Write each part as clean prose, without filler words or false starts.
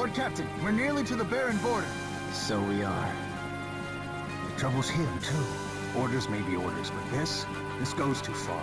Lord Captain, we're nearly to the barren border. So we are. The trouble's him, too. Orders may be orders, but this goes too far.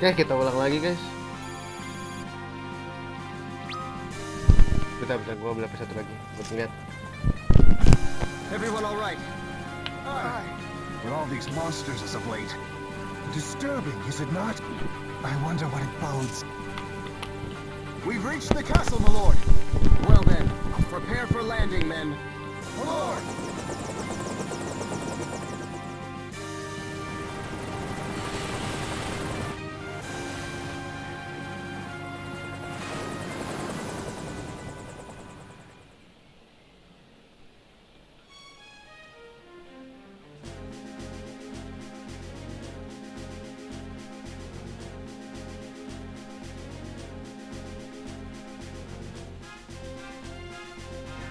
Oke, kita ulang lagi guys. Bentar, gua ambil satu lagi buat ngeliat. Everyone all right? Aye. With all these monsters as of late. Disturbing, is it not? I wonder what it bodes. We've reached the castle, my lord. Well then, prepare for landing, men. My lord!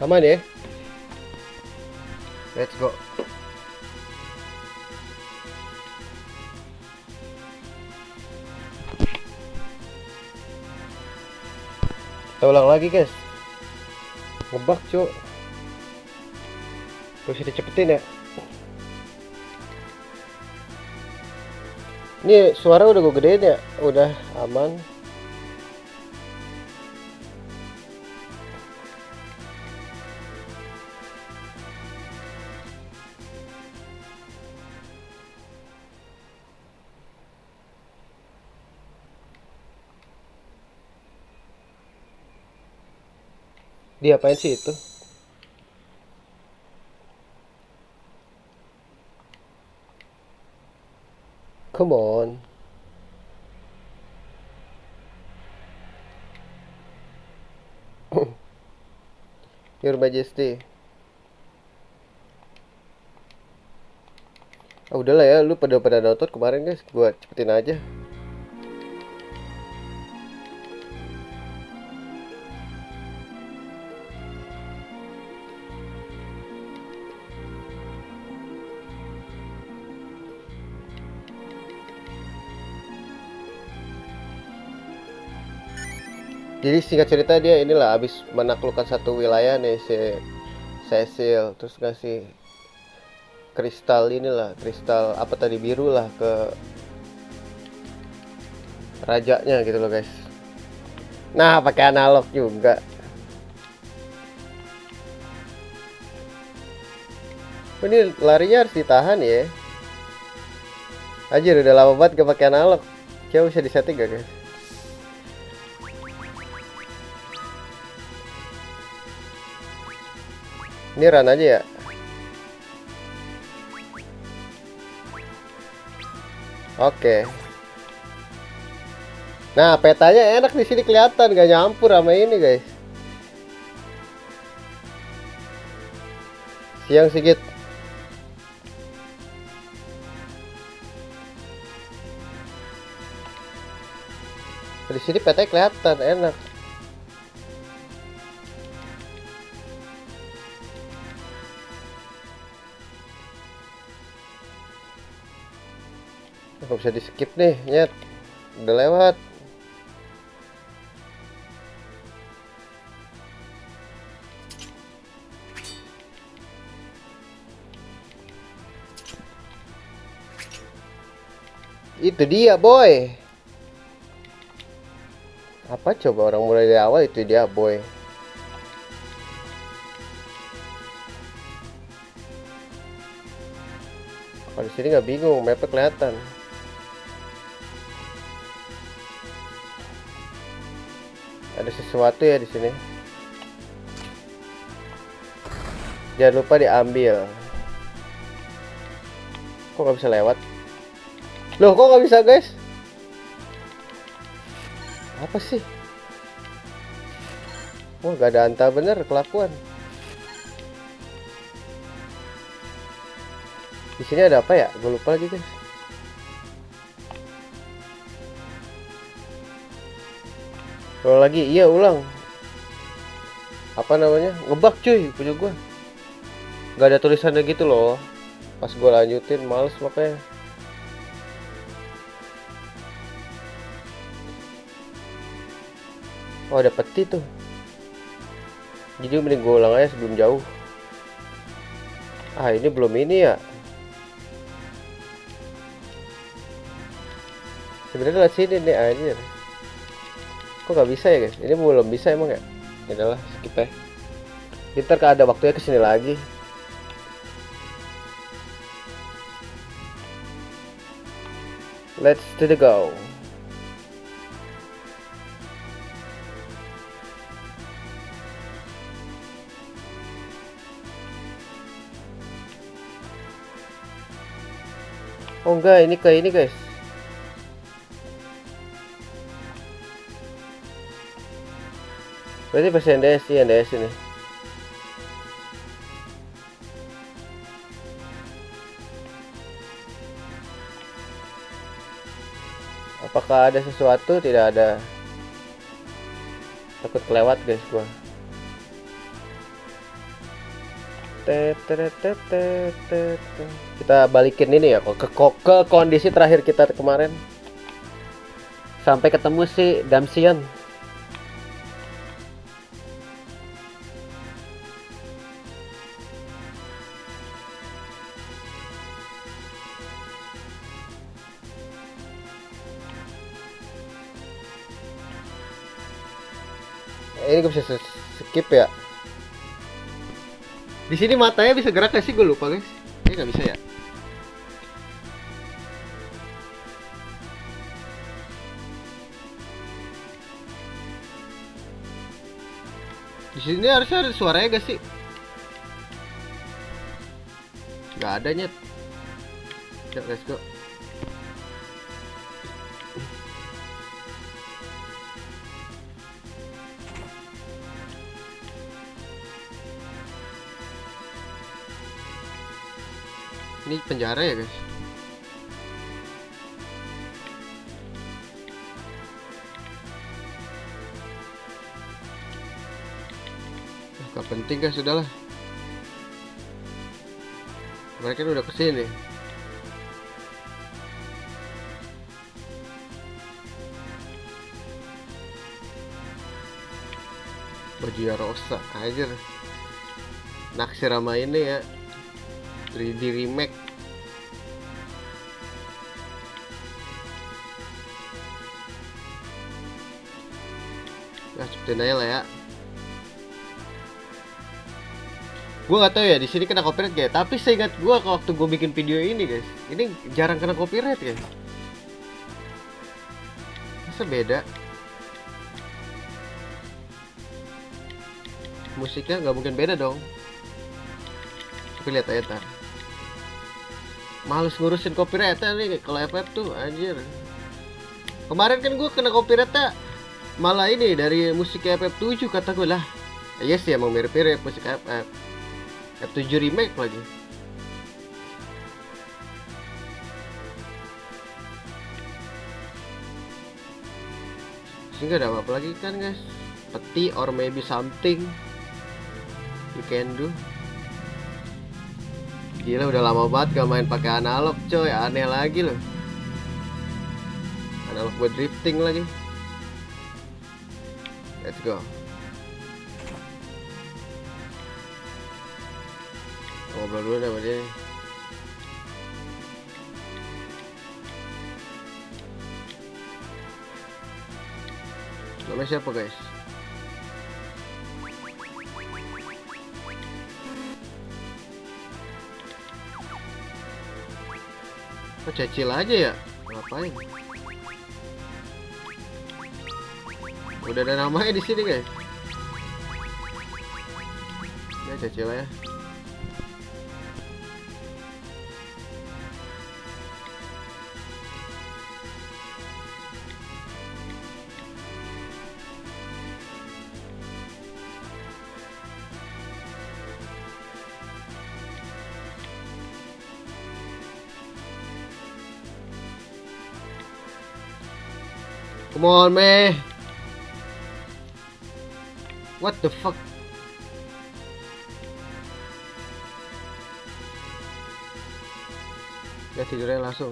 Aman ya? Let's go. Kita ulang lagi guys. Ngebug cuk. Terus dicepetin ya. Ini suara udah gue gedein ya. Udah aman. Dia apain sih itu? Come on. Your Majesty. Ah, udahlah ya, lu pada download kemarin guys, gua cepetin aja. Jadi singkat cerita dia inilah habis menaklukkan satu wilayah nih si Cecil, terus ngasih kristal inilah, kristal apa tadi biru lah ke rajanya gitu loh guys. Nah pakai analog juga. Ini larinya harus ditahan ya. Anjir udah lama banget gak pakai analog. Coba bisa disetting gak guys? Ini run aja ya. Oke. Nah, petanya enak di sini kelihatan, gak nyampur sama ini, guys. Siang sedikit. Di sini petanya kelihatan, enak. Gak bisa di skip nih, nyet. Udah lewat. Itu dia boy. Apa coba orang mulai dari awal itu dia boy. Kalau di sini nggak bingung, mapnya kelihatan. Ada sesuatu ya di sini. Jangan lupa diambil. Kok nggak bisa lewat? Loh, kok nggak bisa, guys? Apa sih? Oh, gak ada anta bener kelakuan. Di sini ada apa ya? Gue lupa lagi, guys. Kalau lagi, iya ulang. Apa namanya? Ngebug cuy, punya gue. Gak ada tulisannya gitu loh. Pas gue lanjutin, males makanya. Oh, ada peti tuh. Jadi mending gue ulang aja sebelum jauh. Ah, ini belum ini ya. Sebenarnya lewat sini nih anjir. Kok gak bisa ya guys? Ini belum bisa emang ya? Inilah skip ya. Ntar kalau ada waktunya kesini lagi. Let's to the go. Oh enggak, ini ke ini guys. Berarti versi NDS sih, NDS ini. Apakah ada sesuatu? Tidak ada. Takut kelewat guys gua. Kita balikin ini ya ke kondisi terakhir kita kemarin. Sampai ketemu si Damsian. Ini gue bisa skip ya. Di sini matanya bisa gerak gak sih? Gue lupa guys. Ini nggak bisa ya. Di sini harusnya ada suaranya gak sih? Gak ada nyet. Yuk, let's go. Ini penjara ya guys. Gak penting guys, sudahlah. Mereka udah kesini. Baju ya rosa aja. Naksir sama ini ya. 3D remake. Ya cepetin aja lah ya. Gue nggak tahu ya di sini kena copyright guys. Tapi saya ingat gue waktu gue bikin video ini guys, ini jarang kena copyright guys. Masa beda? Musiknya nggak mungkin beda dong. Tapi lihat aja tar. Males ngurusin copyright nih kalau FF tuh anjir. Kemarin kan gue kena copyright malah ini dari musik FF7 kata gue lah. Iya sih emang mirip-mirip musik FF. F7 remake lagi. Sehingga ada apa lagi kan guys? Peti or maybe something you can do. Gila udah lama banget gak main pakai analog coy, aneh lagi loh. Analog buat drifting lagi. Let's go. Ngobrol dulu sama dia. Namanya siapa guys? Kok Cecil aja ya? Ngapain? Udah ada namanya di sini guys. Ya Cecil ya. Come on, meh. What the fuck? Ya tidurnya langsung.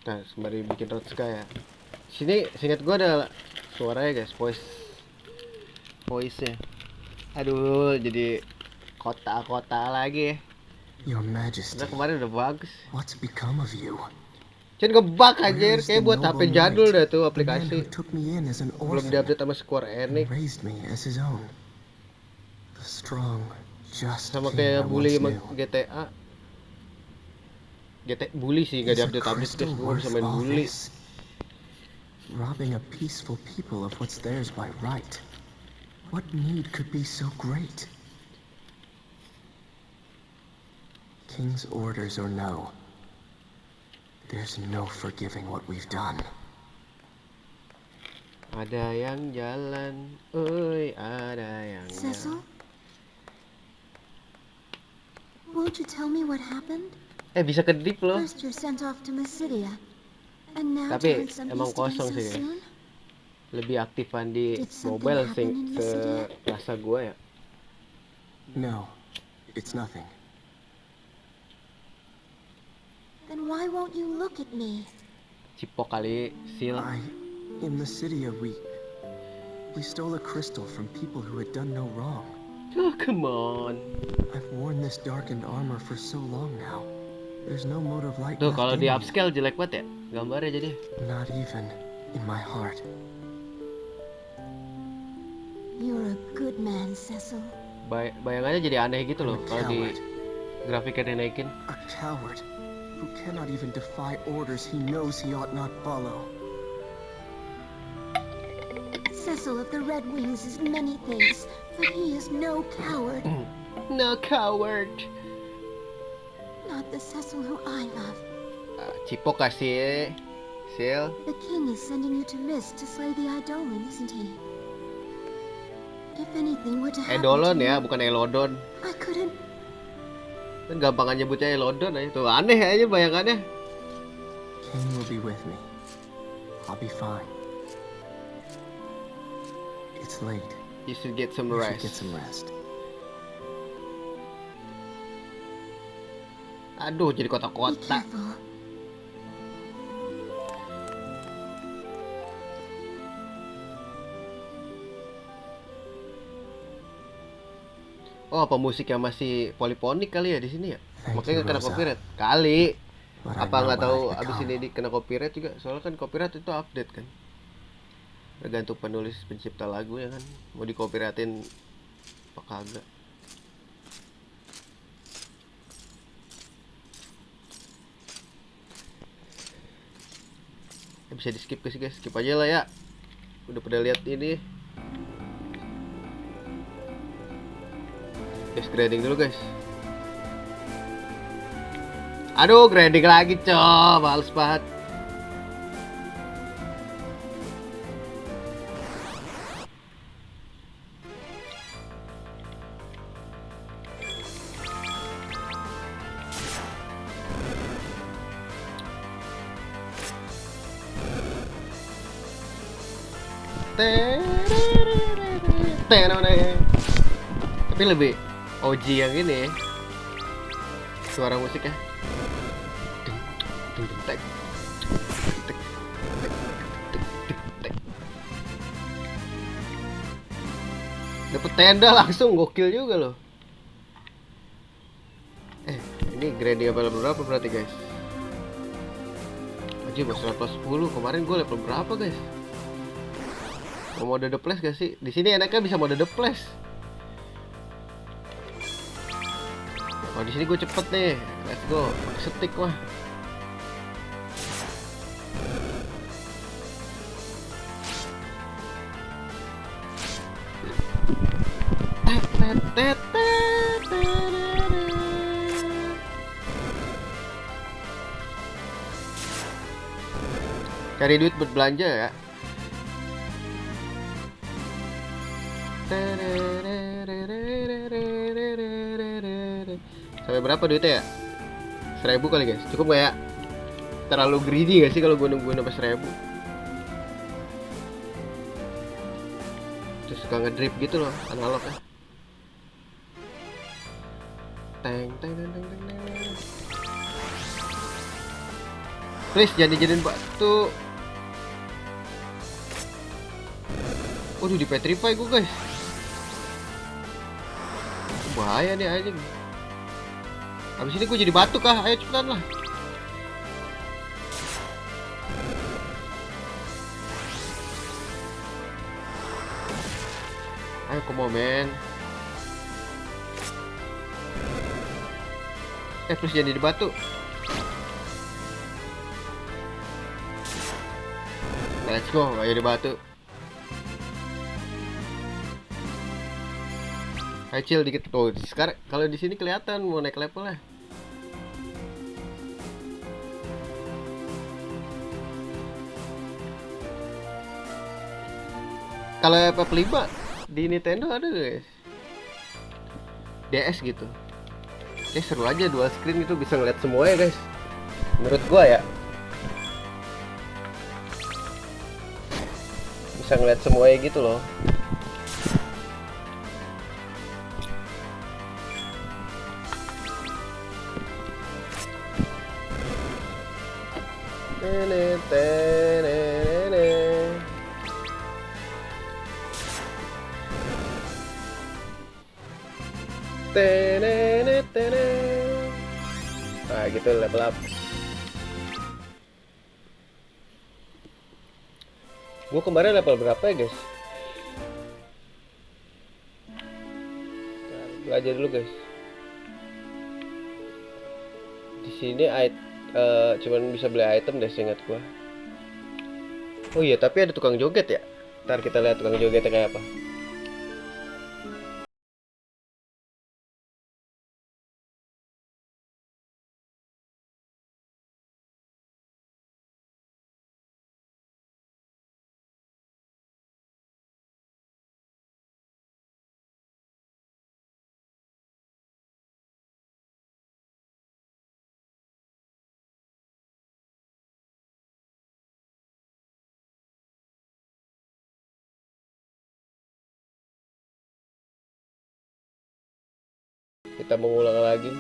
Nah, sembari bikin Rotska ya. Sini, singkat gua ada suaranya guys, voice-nya. Aduh, jadi kota-kota lagi ya. Your Majesty, Udah kemarin udah bagus. what's become of you? Cuman ngebug Where anjir, is kayak the buat noble HP jadul knight, dah tuh the man who aplikasi. took me in as an Belum orphan diupdate sama Square Enix. and raised me as his own? The strong, just Sama king I kayak bully once sama knew. GTA. bully sih, nggak Is a diupdate guys, crystal gua worth bisa main all bully. this? Robbing a peaceful people of what's theirs by right. What need could be so great? King's orders or no, there's no forgiving what we've done. Ada yang jalan, oi, ada yang Cecil? jalan. Won't you tell me what happened? Bisa kedip loh. First you're sent off to Mysidia, and now Tapi to emang East again kosong so sih, guys. soon? Lebih aktifan di Did something mobile sih, happen in Mysidia? rasa gua ya. No, it's nothing. Then why won't you look at me? Cipok kali, Sil. In Mysidia, we stole a crystal from people who had done no wrong. Oh, come on. I've worn this darkened armor for so long now. There's no mode of light Tuh left kalau in di me. upscale jelek banget ya gambarnya jadi. Not even in my heart. You're a good man, Cecil. Bayangannya jadi aneh gitu loh I'm a kalau di coward. grafiknya dinaikin. A coward who cannot even defy orders he knows he ought not follow. Cecil of the Red Wings is many things, but he is no coward. No coward. Not the Cecil who I love. Cipok kasih, Sil. The king is sending you to Mist to slay the Eidolon, isn't he? If anything were to happen Eidolon to ya, me, bukan Elodon. I couldn't. Kan gampangan nyebutnya Elodon aja. Tuh aneh aja bayangannya. King will be with me. I'll be fine. It's late. You should get some You should rest. get some rest. Aduh, jadi Be kota-kota. careful. Oh, apa musiknya masih poliponik kali ya di sini ya? Thank Makanya you, kena Rosa. copyright. Kali. But I Apa know nggak what tahu I've abis become. ini kena copyright juga? Soalnya kan copyright itu update kan. Tergantung penulis pencipta lagu ya kan. Mau di copyrightin apa kagak. Ya, bisa di skip guys, skip aja lah ya. Udah pada lihat ini. Guys, grading dulu guys. Aduh, grading lagi coy, males banget. Tapi lebih OG yang ini ya. Suara musiknya. Dapet tenda langsung, gokil juga loh. Ini grading level berapa berarti guys? Anjir, masih level 10. Kemarin gue level berapa guys? Mau mode the place gak sih? Di sini enaknya bisa mode the place. Oh, di sini gue cepet nih. Let's go. Stick wah. Cari duit buat belanja ya. Sampai berapa duitnya ya? 1000 kali guys, cukup gak ya? Terlalu greedy gak sih kalau gue nungguin sampai 1000? Terus suka ngedrip gitu loh analog ya. Teng teng teng teng teng teng. Please jangan dijadiin batu. Waduh, di petrify gue guys. Bahaya nih anjing. Habis ini gue jadi batu kah? Ayo cepetan lah. Ayo come on man. Please jadi batu. Let's go, ayo di batu. Ayo chill dikit tuh. Sekarang kalau di sini kelihatan mau naik level ya. Kalau FF5 di Nintendo ada guys. DS gitu. Seru aja dual screen itu bisa ngeliat semuanya guys. Menurut gua ya. Bisa ngeliat semuanya gitu loh. Nah gitu level up. Gue kemarin level berapa ya guys? Nah, belajar dulu guys. Di sini cuman bisa beli item deh seingat gua. Oh iya, tapi ada tukang joget ya. Ntar kita lihat tukang jogetnya kayak apa. Kita mengulang lagi.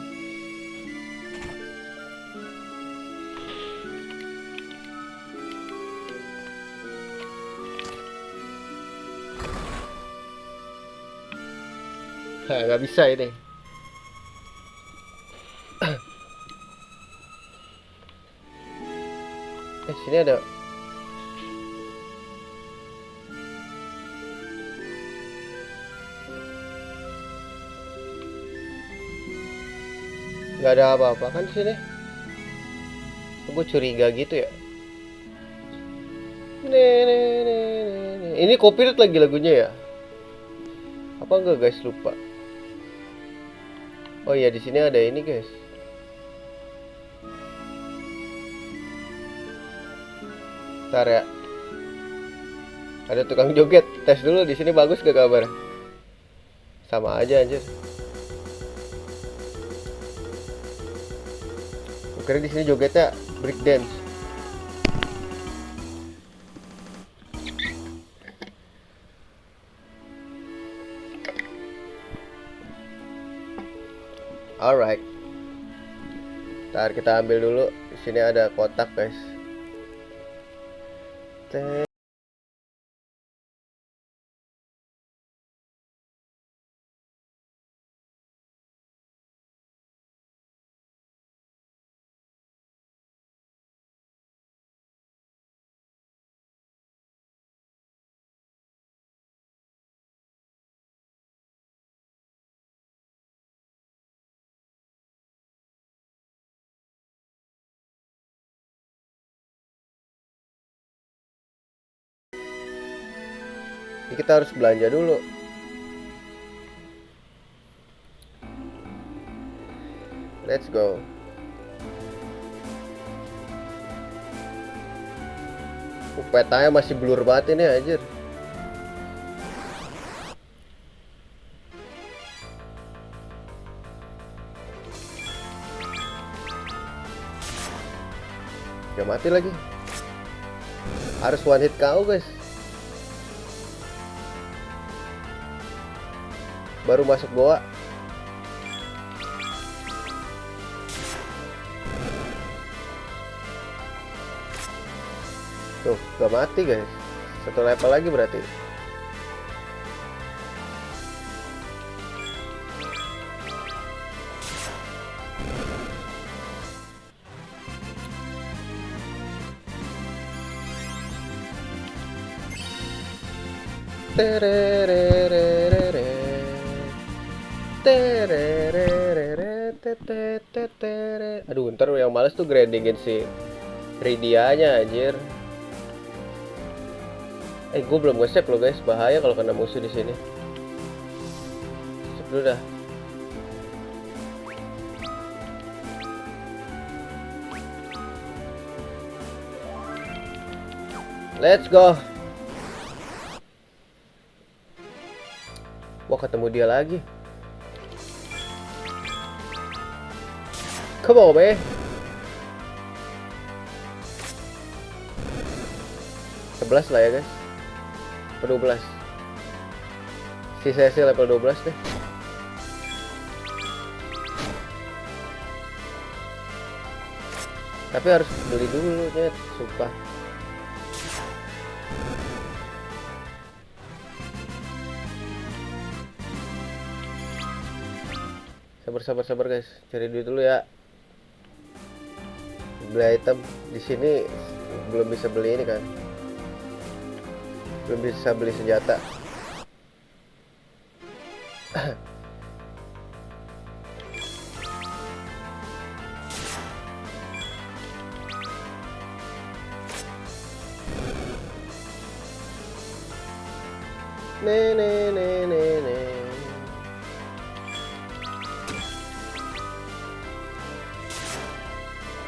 Nggak bisa ini. Sini ada. Nggak ada apa-apa kan di sini. Gue curiga gitu ya. Ini copyright lagi lagunya ya? Apa enggak guys, lupa. Oh iya, di sini ada ini guys. Ntar ya. Ada tukang joget. Tes dulu di sini bagus gak kabar? Sama aja anjir. Kira di sini jogetnya break dance. Alright. Ntar kita ambil dulu. Di sini ada kotak guys. Ini kita harus belanja dulu. Let's go. Petanya masih blur banget ini anjir. Gak mati lagi. Harus one hit KO guys. Baru masuk goa. Tuh, gak mati guys. Satu level lagi berarti. Aduh, ntar yang males tuh grindingin si Ridianya anjir. Gue belum nge-save loh guys, bahaya kalau kena musuh di sini. Save dulu dah. Let's go. Wah, ketemu dia lagi. Come on, be. 11 lah ya guys. Level 12. Si Cecil level 12 deh. Tapi harus beli dulu nih, sumpah. Sabar guys, cari duit dulu ya. Beli item di sini belum bisa beli ini kan. Belum bisa beli senjata. Ne.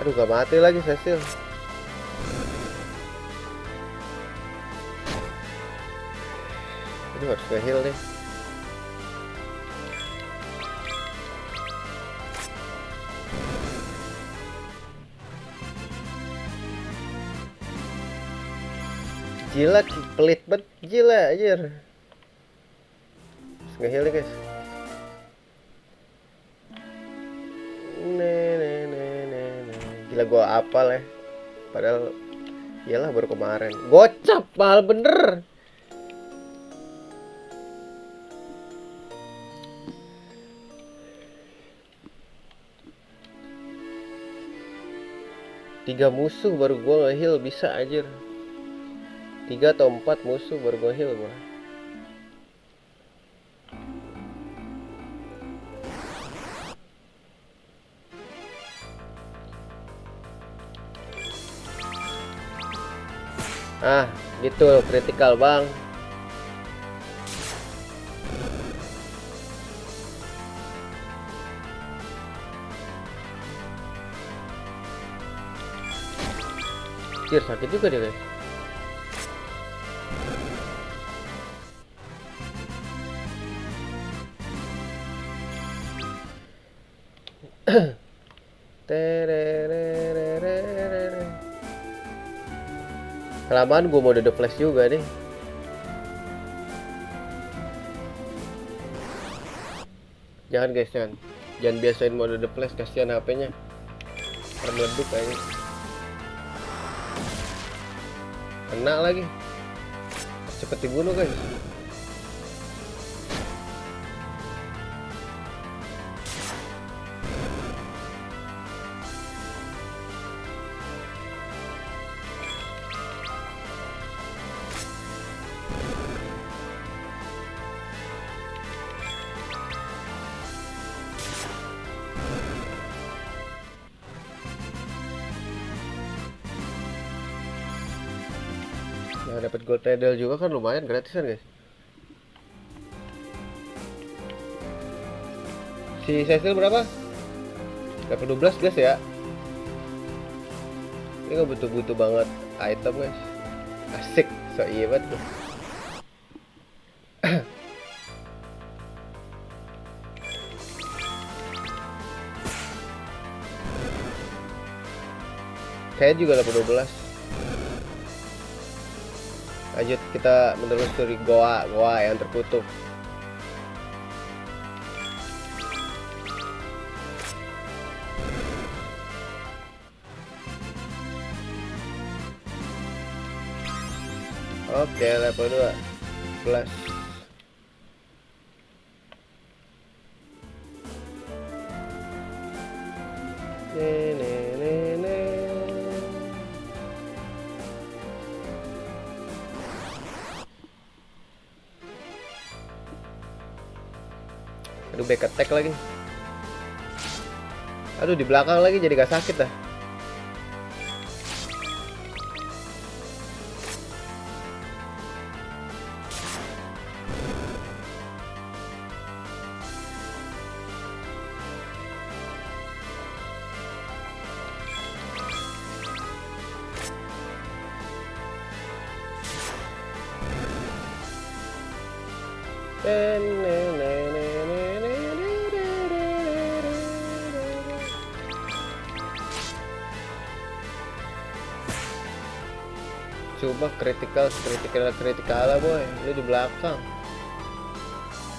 Aduh, gak mati lagi Cecil. Aduh, harus nge-heal nih. Gila, pelit banget, gila anjir. Harus nge-heal nih guys. Gila, gua apal ya. Padahal iyalah baru kemarin. Gocap mahal bener. Tiga musuh baru gua nge-heal bisa anjir. 3 atau 4 musuh baru gua heal gua. Ah, gitu kritikal bang. Anjir, sakit juga dia guys. Kelamaan gue mau The Flash juga nih. Jangan guys, jangan biasain mode The Flash, kasihan HP-nya. Meleduk kayaknya. Kena lagi. Cepet dibunuh guys. Nah, dapat gold medal juga kan lumayan gratisan guys. Si Cecil berapa? Level 12 guys ya. Ini gak butuh-butuh banget item guys. Asik, so iya banget tuh. Saya juga level 12. Lanjut kita menelusuri goa yang terkutuk. Oke, level 12. Aduh, back attack lagi. Aduh, di belakang lagi jadi gak sakit dah. Coba critical lah boy, lu di belakang.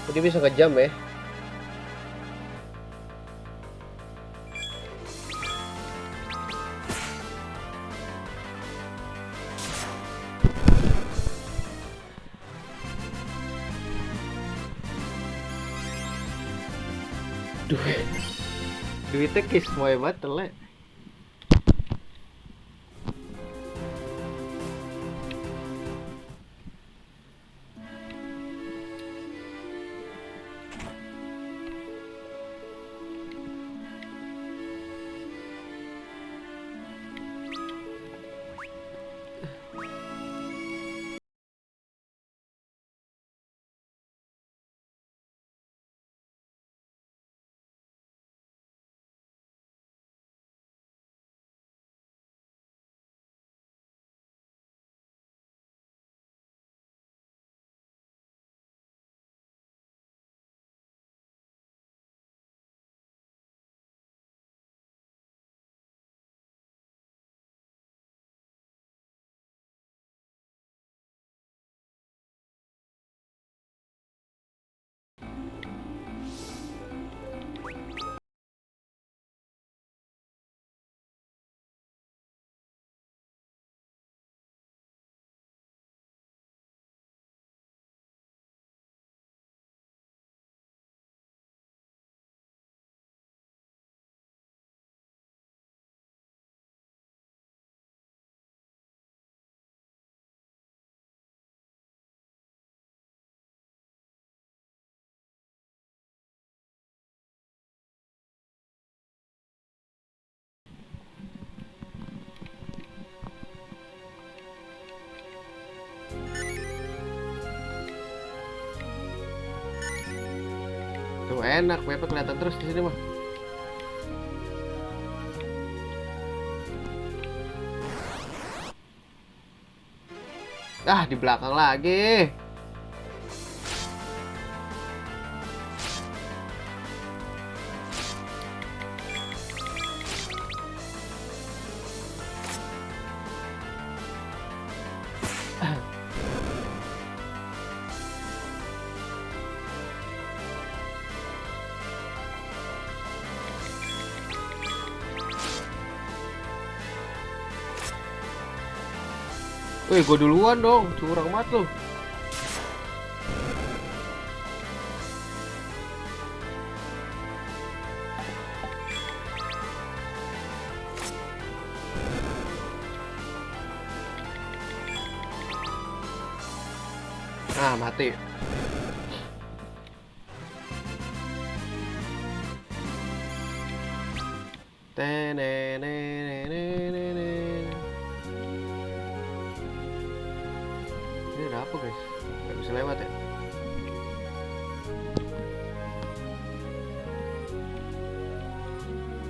Dia bisa kejam ya. Duitnya kis mau hebat telek. Tuh enak, mapnya kelihatan terus di sini mah. Ah, di belakang lagi. Wih, gue duluan dong, curang banget lu. Ah, mati. Ini ada apa guys? Gak bisa lewat ya?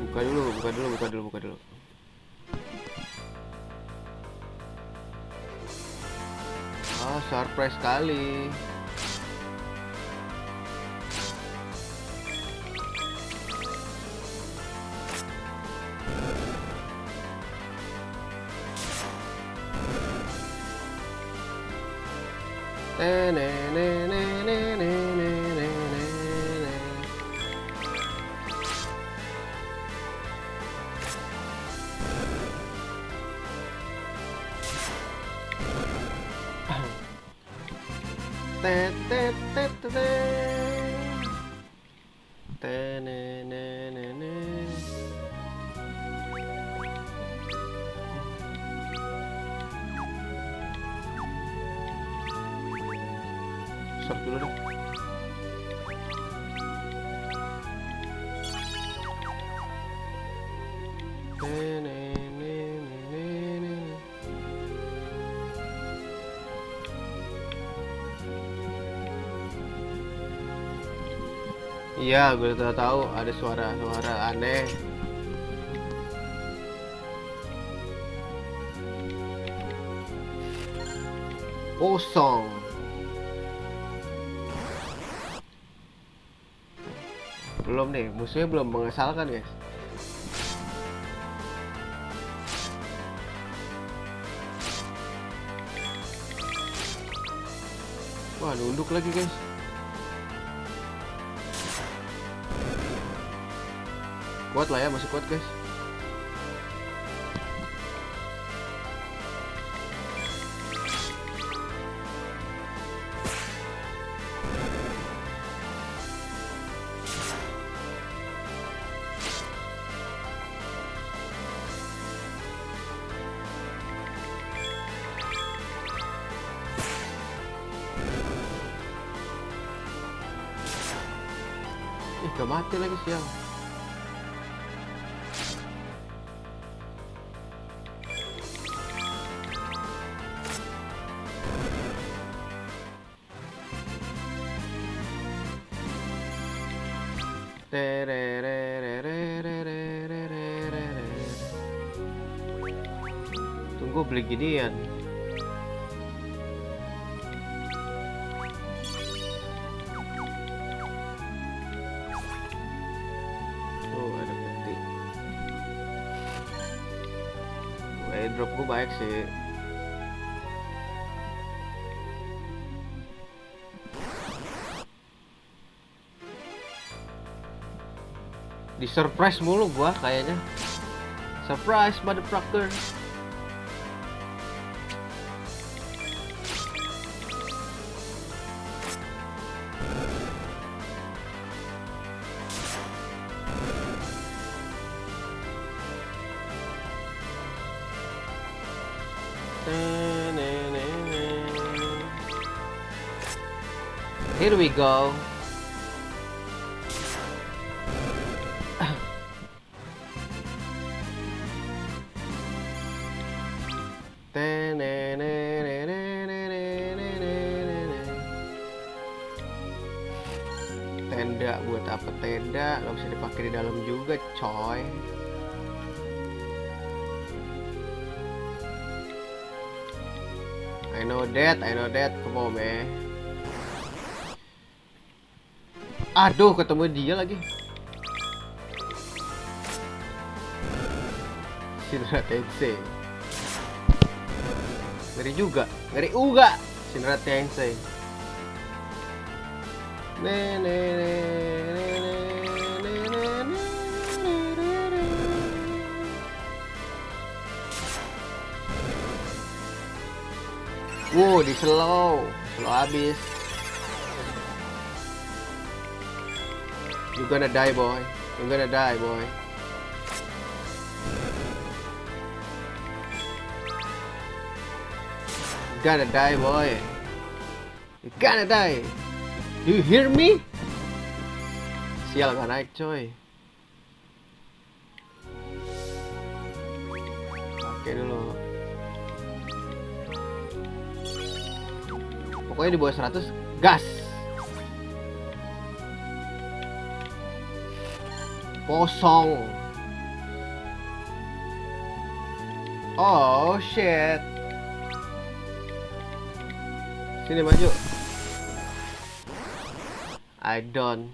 Buka dulu. Ah, surprise sekali. Start dulu dah. Iya, gue udah tahu ada suara-suara aneh. Kosong. Belum nih, musuhnya belum mengesalkan guys. Wah, nunduk lagi guys. Kuat lah ya, masih kuat guys. Gak mati lagi siang. Tunggu beli ginian. Drop gue baik sih. Di surprise mulu gua kayaknya. Surprise motherfucker. Here we go. Tenda buat apa tenda? Gak bisa dipakai di dalam juga, coy. I know that. Come on, man. Aduh, ketemu dia lagi. Shinra Tensei. Ngeri juga. Shinra Tensei. Wow, di slow habis. You're gonna die, boy. You gonna die. Do you hear me? Sial, gak naik, coy. Pakai dulu. Pokoknya di bawah 100 gas. Kosong. Oh shit. Sini maju. I don't.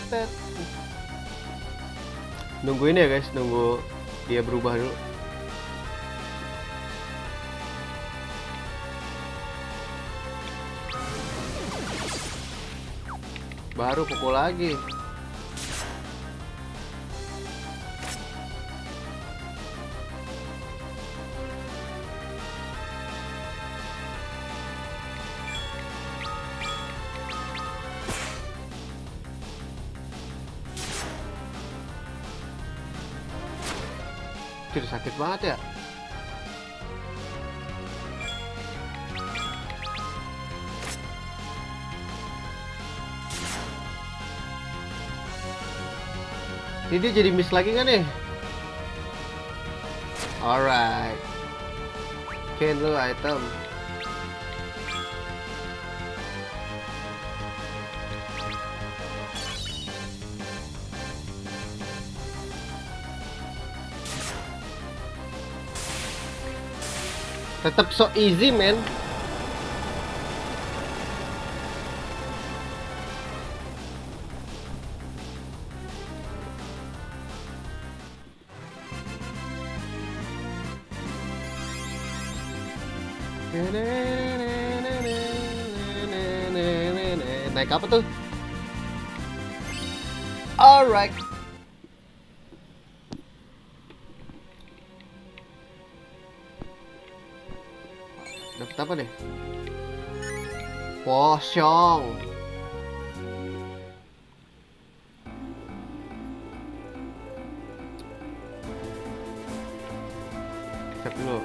tet. Nungguin ya guys, nunggu dia berubah dulu. Baru pukul lagi. Jadi sakit banget ya. Ini dia jadi miss lagi kan nih? Alright. Gain lu item. Tetap so easy, man. Naik apa tuh? Alright. Dapat apa deh? Posyong. Siap dulu.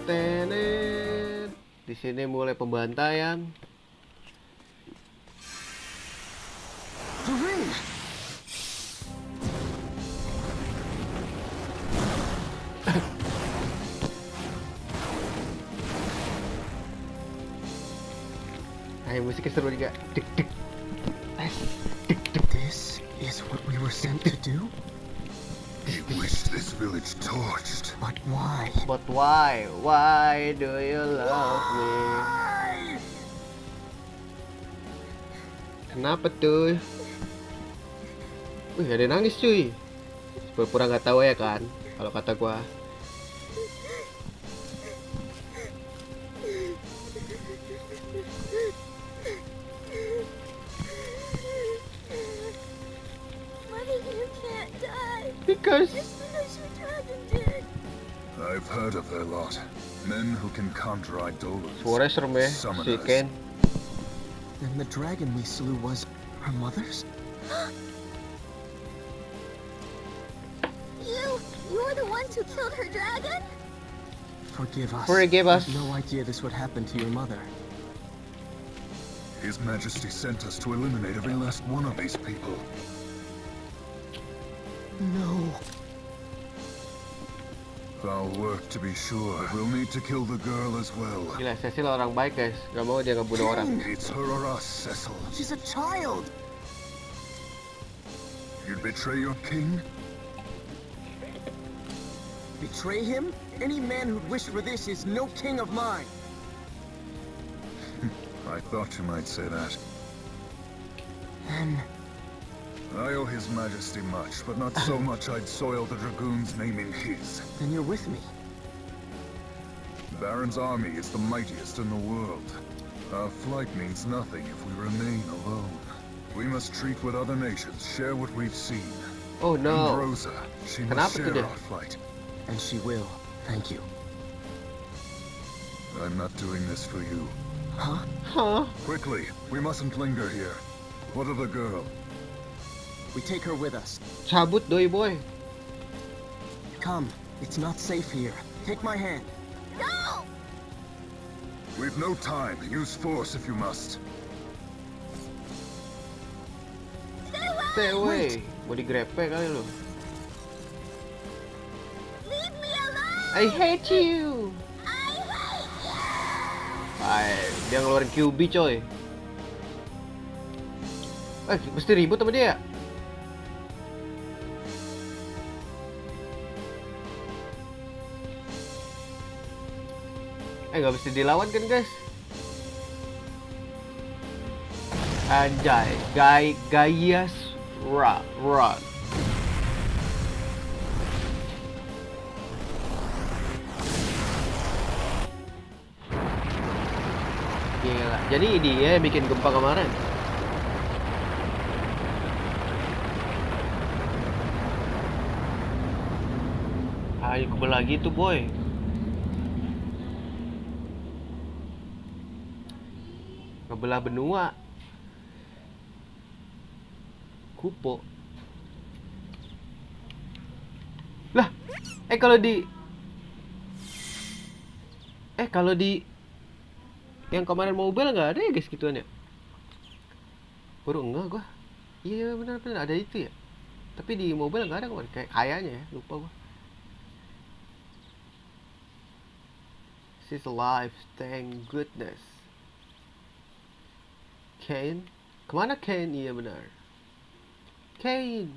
Tenet. Di sini mulai pembantaian. Musiknya seru juga. Dik dik. This is what we were sent to do? He wished this village torched. But why? But why? Why do you love me? Kenapa tuh? Wih, ada yang nangis cuy. Pura-pura nggak tahu ya kan? Kalau kata gua. Because I've heard of their lot. Men who can conjure eidolons. suaranya serem ya, si Ken. Then the dragon we slew was her mother's? You were the ones who killed her dragon? Forgive us. Forgive us. I had no idea this would happen to your mother. His Majesty sent us to eliminate every last one of these people. No. Foul work to be sure. We'll need to kill the girl as well. Gila, Cecil orang baik guys. Gak mau dia ngebunuh orang. It's her or us, Cecil. She's a child. You'd betray your king? Betray him? Any man who'd wish for this is no king of mine. I thought you might say that. Then I owe His Majesty much, but not so much I'd soil the Dragoon's name in his. Then you're with me. Baron's army is the mightiest in the world. Our flight means nothing if we remain alone. We must treat with other nations, share what we've seen. Oh no. And Rosa, she must share our flight. And she will. Thank you. I'm not doing this for you. Huh? Huh? Quickly, we mustn't linger here. What of the girl? We take her with us. Cabut doi boy. Come, it's not safe here. Take my hand. No! We've no time. Use force if you must. Stay away. Mau digrepe kali lu. Leave me alone! I hate you. I hate you! Ay, dia ngeluarin QB coy. Mesti ribut sama dia. Nggak bisa dilawan kan guys. Anjay, Gaius Rod. Gila. Jadi dia yang bikin gempa kemarin. Ayo kebelah gitu boy. Ngebelah benua. Kupo. Lah, kalau di yang kemarin mobil nggak ada ya guys gituan ya? Baru enggak gua. Iya benar-benar ada itu ya. Tapi di mobil nggak ada kemarin, kayaknya ya, lupa gua. She's alive, thank goodness. Kane, kemana Kane? Iya benar. Kane.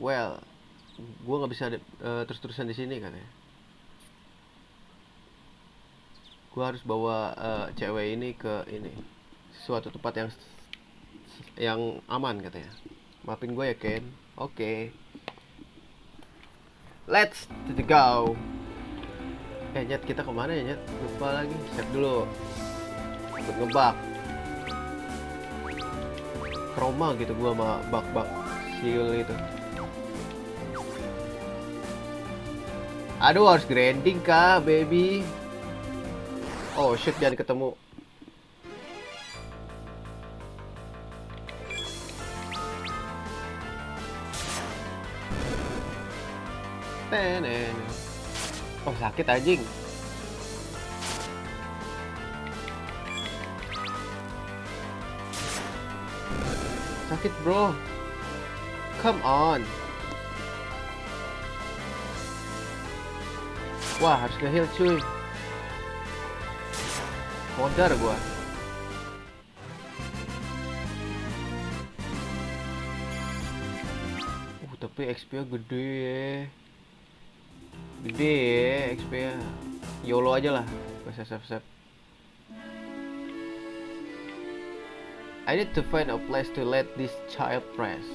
Well, gua nggak bisa terus-terusan di sini katanya. Gua harus bawa cewek ini ke suatu tempat yang aman katanya. Maafin gue ya Ken. Oke. Let's go. Nyet, kita kemana ya Nyet? Lupa lagi. Save dulu. Buat ngebak. Trauma gitu gua sama bak-bak siul itu. Aduh, harus grinding kah baby? Oh shit, jangan ketemu. Tenen. Oh sakit anjing. Sakit bro. Come on. Wah harus nge-heal cuy. Modar gua. Tapi XP-nya gede ya. Gede ya XP-nya. YOLO aja lah. Gak usah save-save. I need to find a place to let this child rest.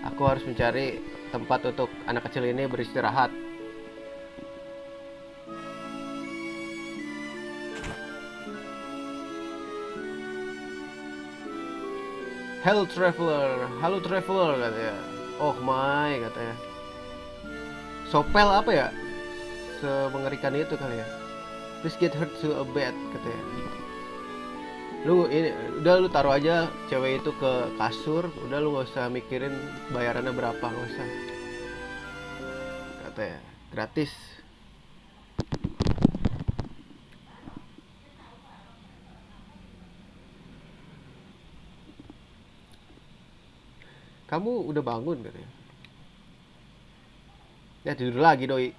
Aku harus mencari tempat untuk anak kecil ini beristirahat. Hello traveler katanya. Oh my katanya. Sopel apa ya? Semengerikan itu kali ya. Please get her to a bed katanya. Lu taruh aja cewek itu ke kasur, udah lu nggak usah mikirin bayarannya berapa, nggak usah. Katanya gratis. Kamu udah bangun katanya. Ya tidur lagi doi.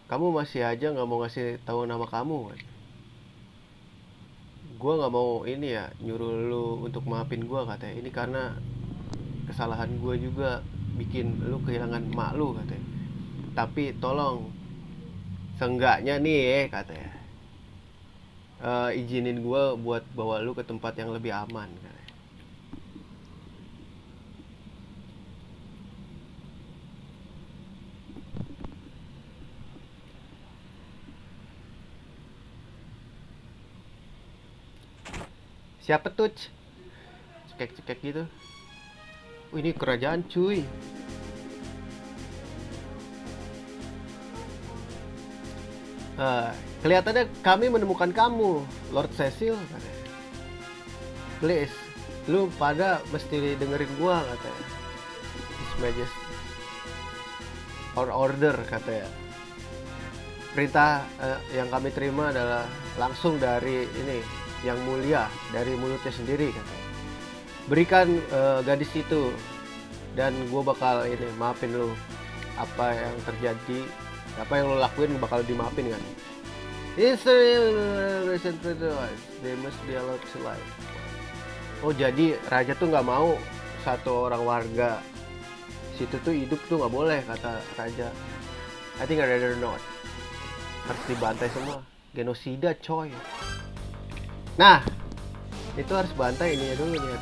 Kamu masih aja nggak mau ngasih tahu nama kamu kan? Gua nggak mau ini ya nyuruh lu untuk maafin gua katanya. Ini karena kesalahan gua juga bikin lu kehilangan mak lu katanya. Tapi tolong seenggaknya nih katanya. Izinin gua buat bawa lu ke tempat yang lebih aman katanya. Siapa tuh? Cekek-cekek gitu. Ini kerajaan cuy. Kelihatannya kami menemukan kamu, Lord Cecil katanya. Please, lu pada mesti dengerin gua katanya. His Majesty order katanya. Perintah yang kami terima adalah langsung dari ini yang mulia, dari mulutnya sendiri katanya. Berikan gadis itu dan gue bakal maafin lu. Apa yang terjadi, apa yang lu lakuin bakal dimaafin kan. They must be allowed to live. Oh jadi raja tuh nggak mau satu orang warga situ tuh hidup tuh nggak boleh kata raja. I think I rather not. Harus dibantai semua. Genosida coy. Nah, itu harus bantai ininya dulu nih.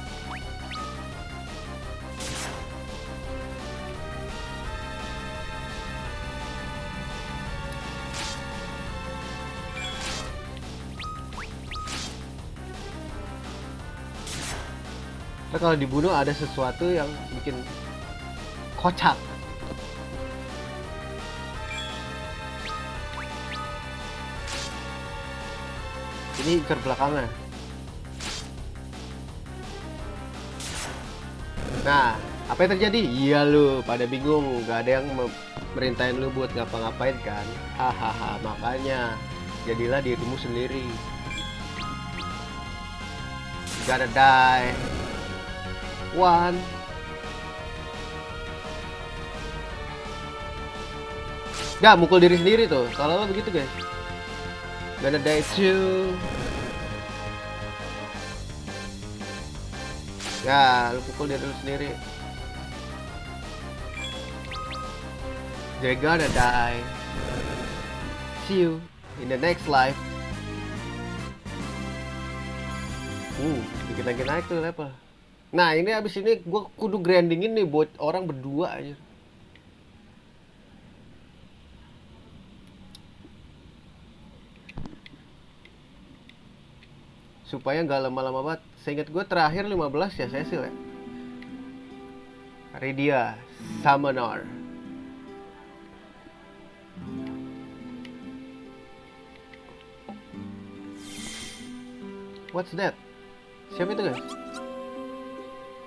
Nah, kalau dibunuh ada sesuatu yang bikin kocak. Ini terbelakangnya. Nah, apa yang terjadi? Iya lu, pada bingung, gak ada yang merintahin lu buat ngapa-ngapain kan? Hahaha, makanya jadilah dirimu sendiri. Gotta die. One. Ya, mukul diri sendiri tuh. Kalau lo begitu guys. Gonna die too. Ya, lu pukul diri lu sendiri. They're gonna die. See you in the next life. Dikit lagi naik tuh level. Nah, ini abis ini gue kudu grindingin nih buat orang berdua aja. Supaya nggak lama-lama banget. Seingat gue terakhir 15 ya Cecil ya. Rydia Summoner. What's that? Siapa itu guys?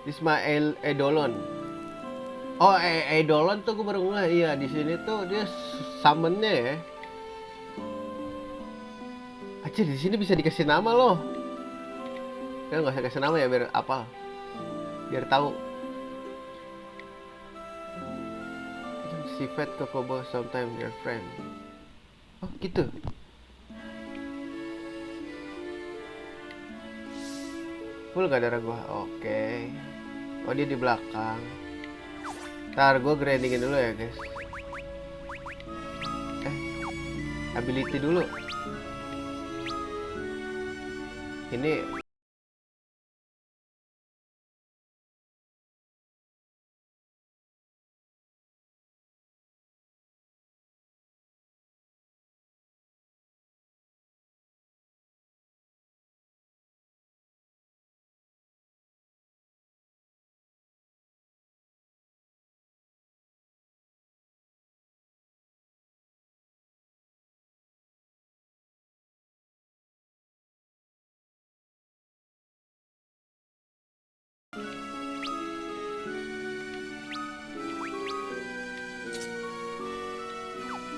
This my Eidolon. Oh, Eidolon tuh gue baru ngeliat. Iya, di sini tuh dia summonnya ya. Acih, di sini bisa dikasih nama loh. Kan nggak usah kasih nama ya biar apa? Biar tahu. Sifat Kokobo sometimes their friend. Oh, gitu. Full gak darah gua. Oke. Oh, dia di belakang. Ntar gua grindingin dulu ya guys. Ability dulu. Ini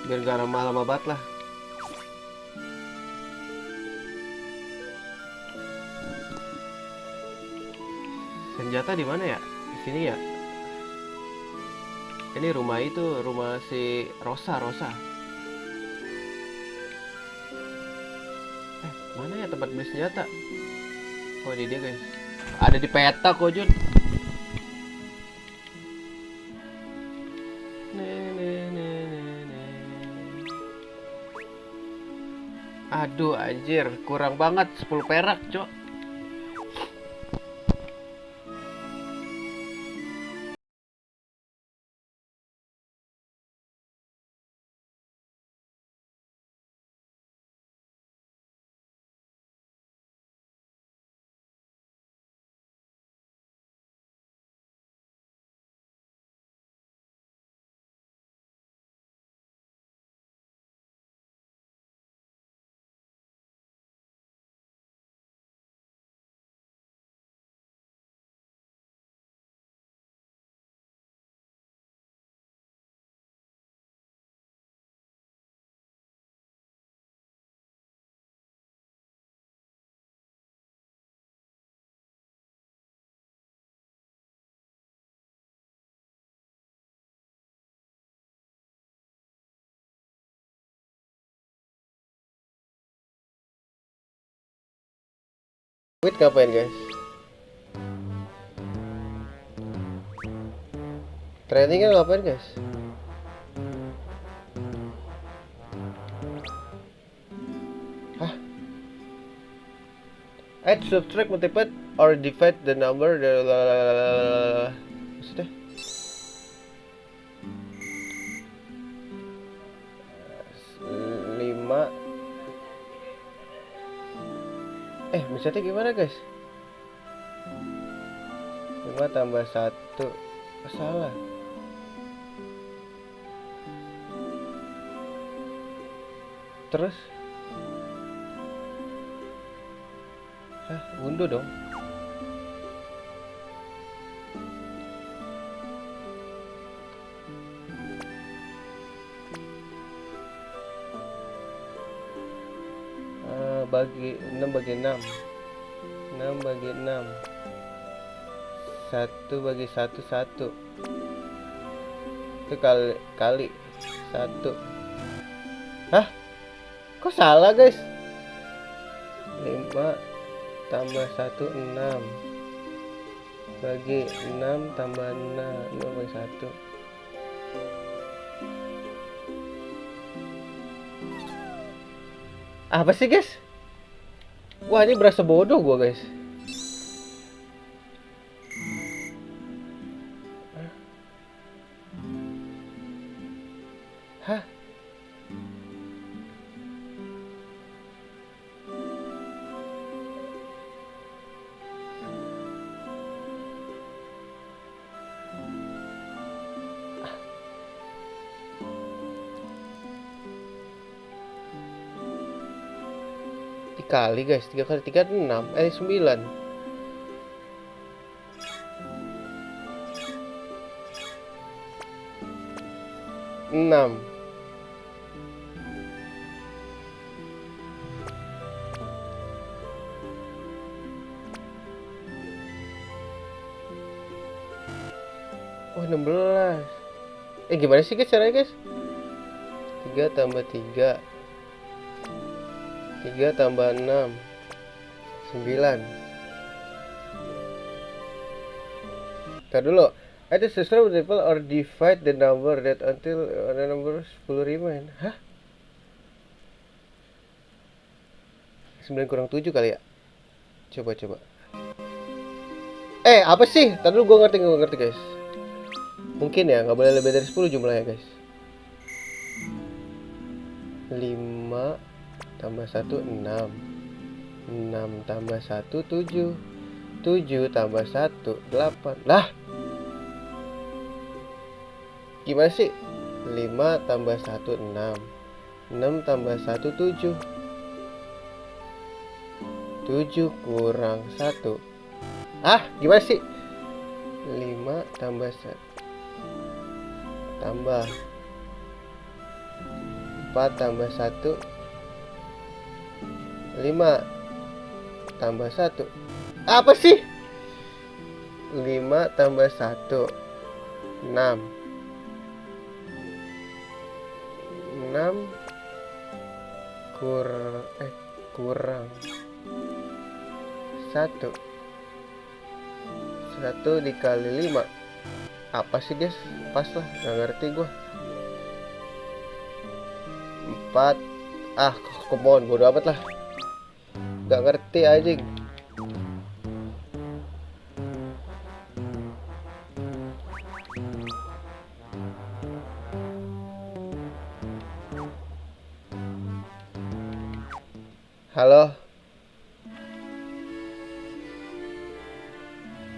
biar gak lama-lama banget lah. Senjata di mana ya? Di sini ya. Ini rumah itu, rumah si Rosa. Mana ya tempat beli senjata? Oh, ini dia guys. Ada di peta kok Jun. Aduh anjir, kurang banget 10 perak, Cok. Wait, ngapain guys? Trainingnya ngapain guys? Add, subtract, multiply, or divide the number. Maksudnya? Lima. Misalnya gimana guys? 5 tambah 1. Salah. Terus? Hah, unduh dong. Bagi 6 bagi 6. 6 bagi 6. 1 bagi 1 1. Itu kali 1. Hah? Kok salah guys? 5 tambah 1 6 bagi 6 tambah 6 bagi 1. Apa sih guys? Wah, ini berasa bodoh gua guys. Hah? Dikali guys, 3 kali 3 6, 9. Enam. Oh, 16. Gimana sih guys caranya guys? 3 tambah 3. 3 tambah 6 9. Ntar dulu. Add the subtract, multiply, or divide the number that until the number 10 remain. Hah? 9 kurang 7 kali ya? Coba. Apa sih? Ntar dulu gue ngerti guys. Mungkin ya, nggak boleh lebih dari 10 jumlahnya guys. 5 tambah 1 6. 6 tambah 1 7. 7 tambah 1 8. Lah, gimana sih? 5 tambah 1 6. 6 tambah 1 7. 7 kurang 1. Gimana sih? 5 tambah 1 tambah 4 tambah 1 5 tambah 1. Apa sih? 5 tambah 1 6. 6 kurang 1. 1 dikali 5. Apa sih guys? Pas lah, nggak ngerti gua. 4. Come on, bodo amat lah. Nggak ngerti anjing. Halo.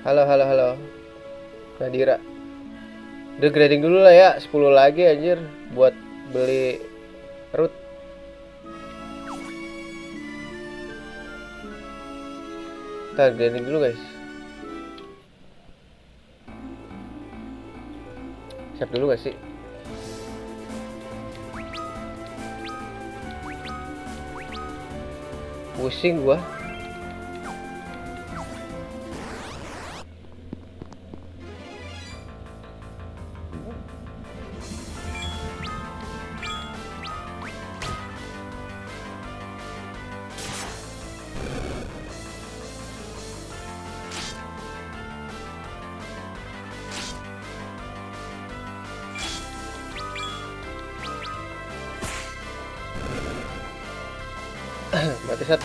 Halo. Nadira. Udah grading dulu lah ya, 10 lagi anjir buat beli root. Ntar grading dulu guys. Siap dulu gak sih? Pusing gua. Mati 1.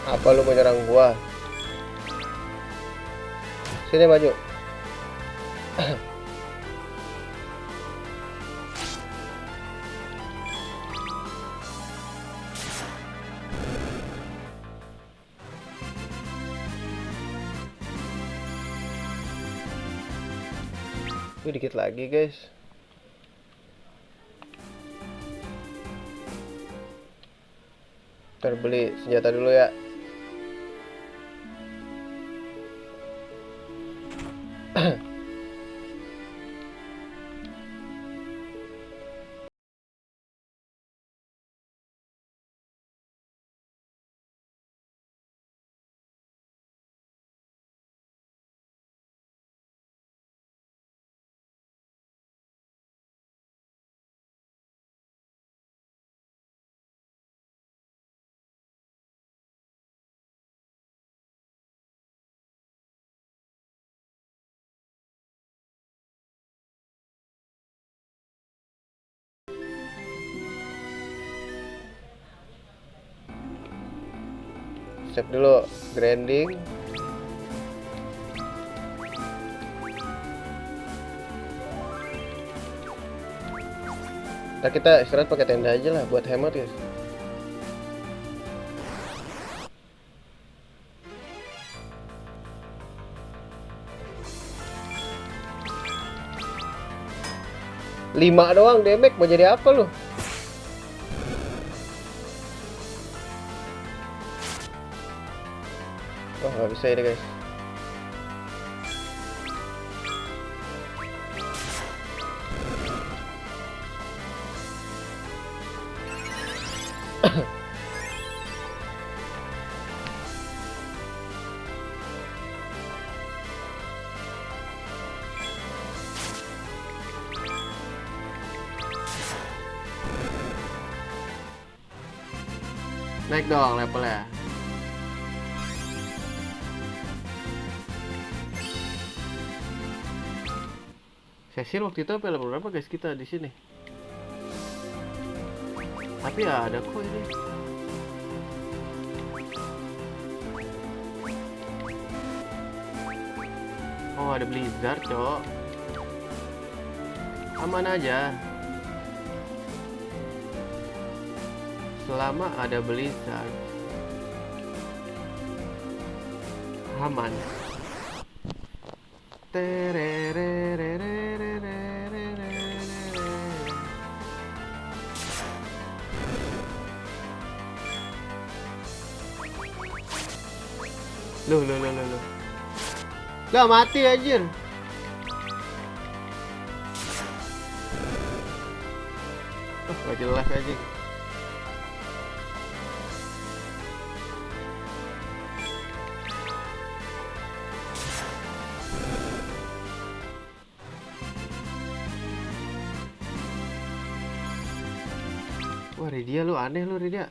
Apa lu mau nyerang gua? Sini maju. Dikit lagi guys. Ntar beli senjata dulu ya. Save dulu, grinding. Ntar kita istirahat pakai tenda aja lah buat hemat guys. Lima doang damage, mau jadi apa lu? Oh, nggak bisa ini guys. Naik dong levelnya. Cecil waktu itu apa level berapa guys kita di sini? Tapi ya ada kok ini. Oh ada Blizzard cok. Aman aja. Selama ada Blizzard aman. Loh. Lah mati anjir. Oh, gak jelas aja. Wah, Rydia lu aneh lu, Rydia.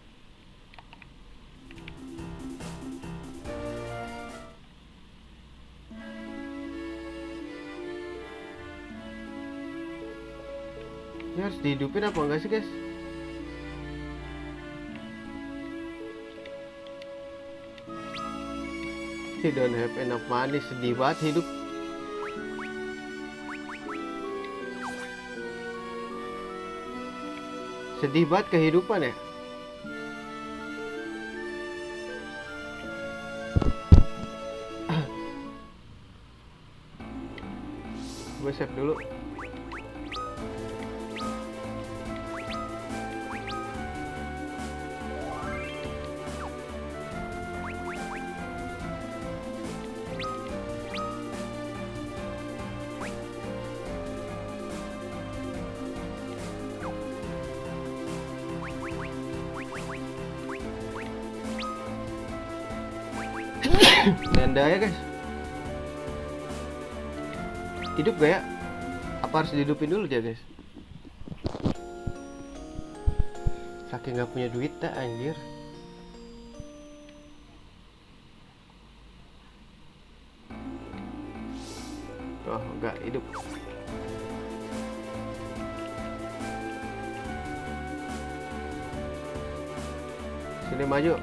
Ini harus dihidupin apa enggak sih, guys? He don't have enough money, sedih banget hidup. Sedih banget kehidupan ya. Gue save dulu. Tenda ya guys. Hidup gak ya? Apa harus dihidupin dulu ya guys? Saking gak punya duit tak anjir. Oh enggak hidup. Sini maju.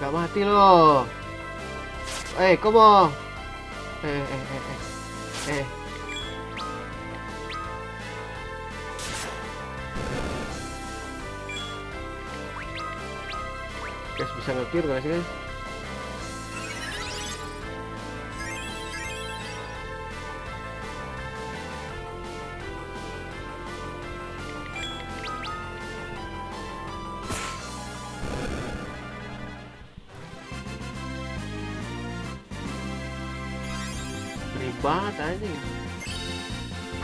Gak mati loh. Come on. Eh. Guys, bisa nge-clear gak sih guys? Ngeri banget anjing.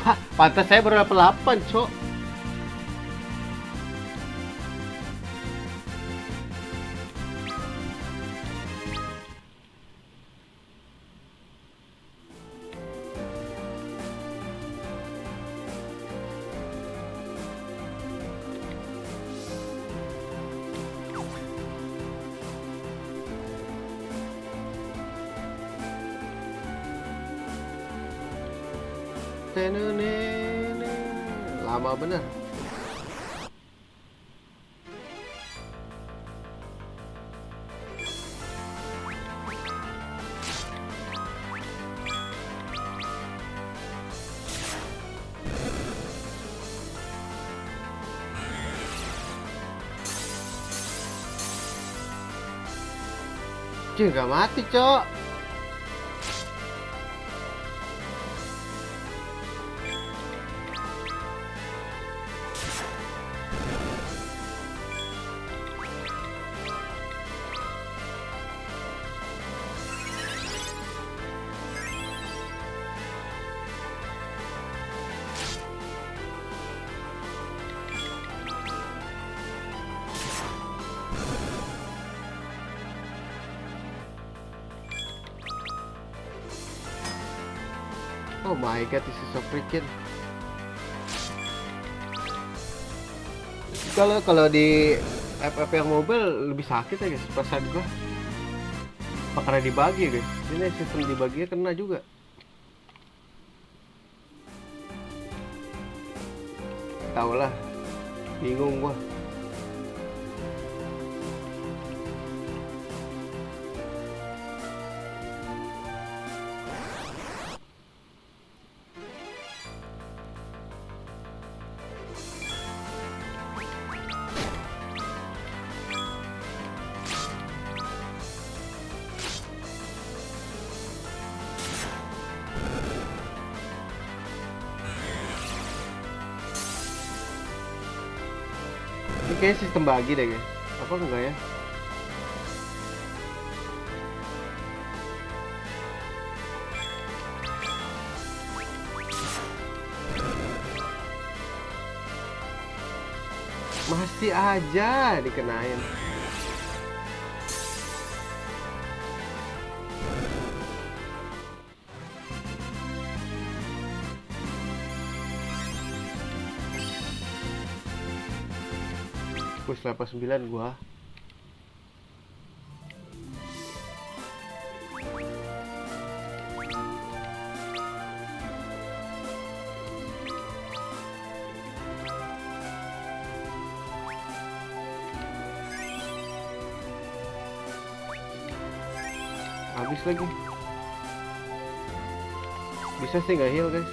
Hah, pantas saya baru level 8, cok. Lama bener. Cuy, gak mati, cok. Oh my god, this is so freaking. Kalau di FF yang mobile lebih sakit ya guys, perasaan gua. Apa karena dibagi guys? Ini sistem dibaginya kena juga. Tahu lah, bingung gua. Ini kayak sistem bagi deh guys. Apa enggak ya? Masih aja dikenain. Push level 9 gua. Habis lagi. Bisa sih nggak heal guys.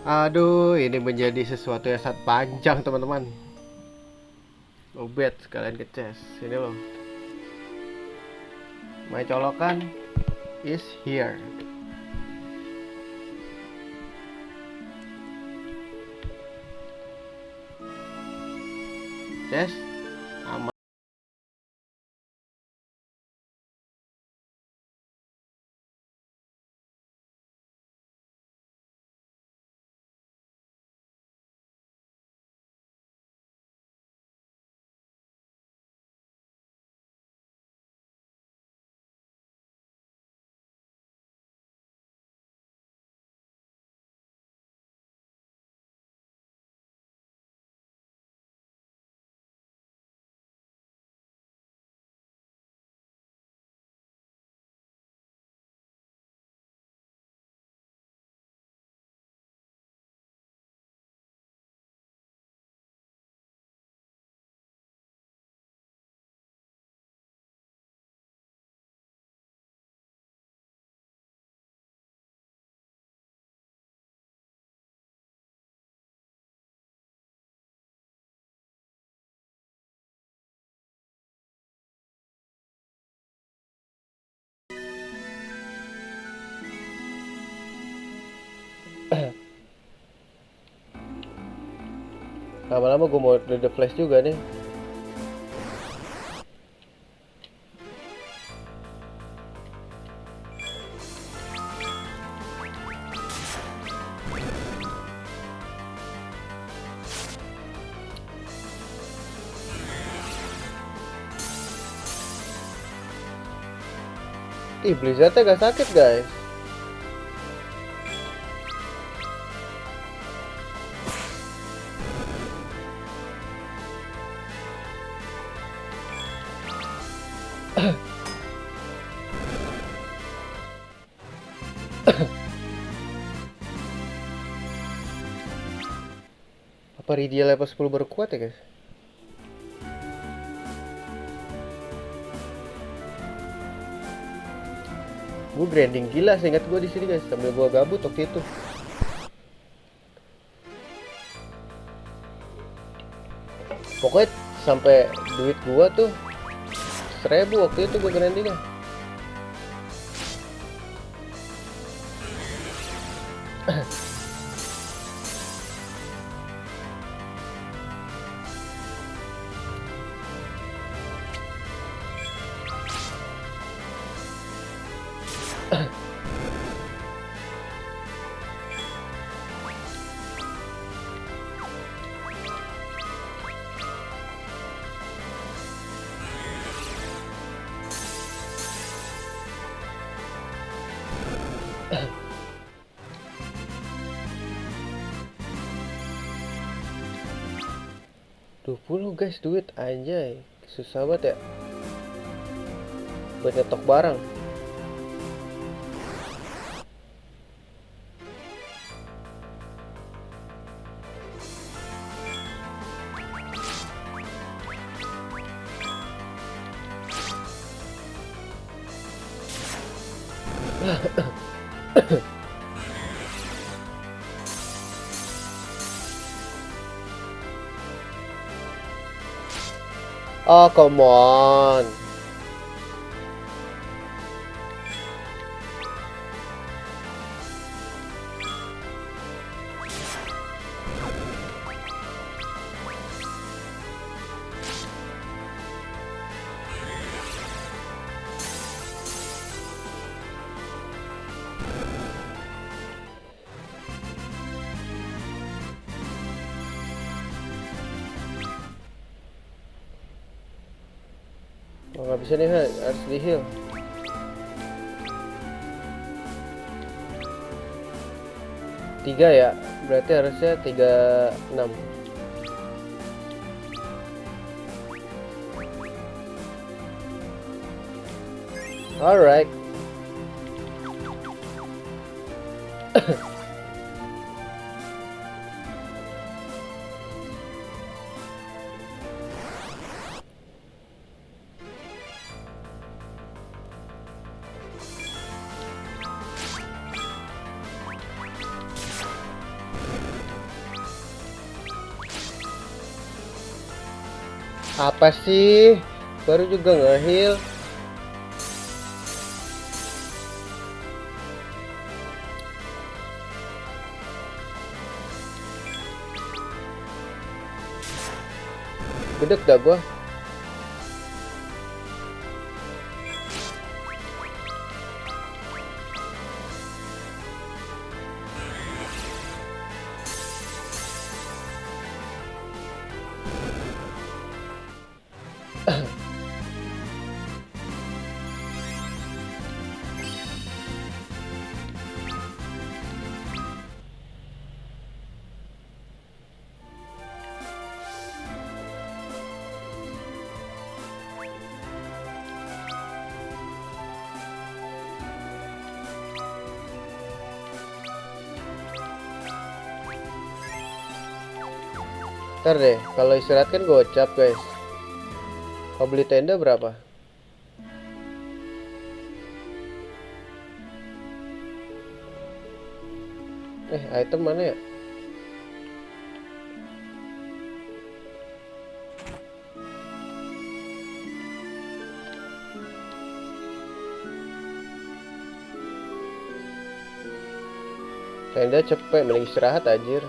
Aduh, ini menjadi sesuatu yang sangat panjang teman-teman. Lobet sekalian ke chest. Sini loh. My colokan is here. Chest aman. Lama-lama gue mau The Flash juga nih. Ih, Blizzardnya gak sakit guys. Apa Rydia level 10 baru kuat ya guys? Gue grinding gila seingat gue di sini guys, sambil gue gabut waktu itu. Pokoknya sampai duit gue tuh 1000 waktu itu gue grindingnya. $20 guys duit anjay, susah banget ya buat nyetok barang. Oh, come on. Oh, nggak bisa nih, harus di heal. Tiga ya, berarti harusnya 36. Alright. Apa sih? Baru juga nge-heal. Gedek dah gua. Ntar deh, kalau istirahat kan gocap guys. Kalau beli tenda berapa? Item mana ya? Tenda cepet, mending istirahat anjir.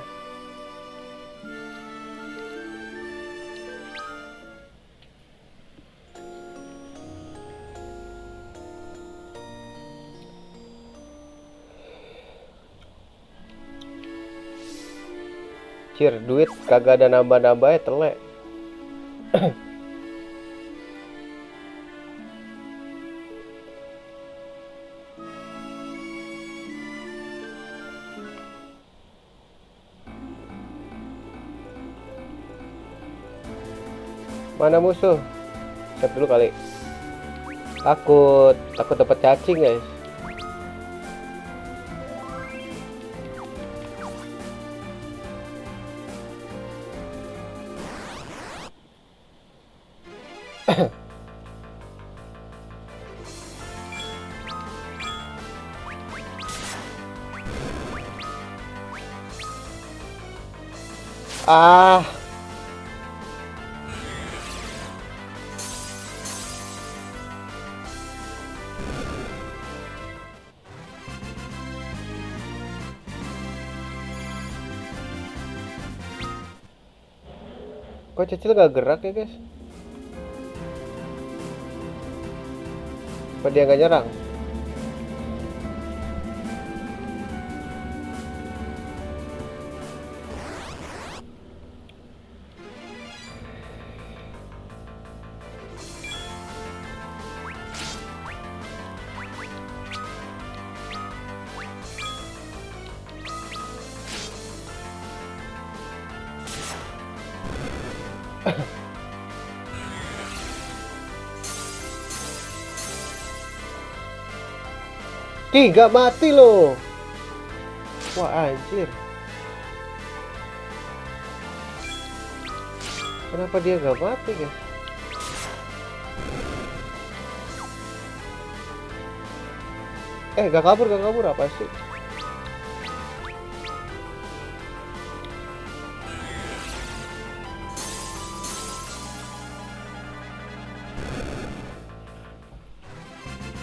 Cir, duit kagak ada nambah-nambahnya telek. Mana musuh? Cek dulu kali. Takut dapat cacing, guys. Ah. Kok Cecil gak gerak ya, guys? Apa dia gak nyerang? Ki, gak mati loh. Wah anjir. Kenapa dia gak mati, guys? Gak kabur apa sih?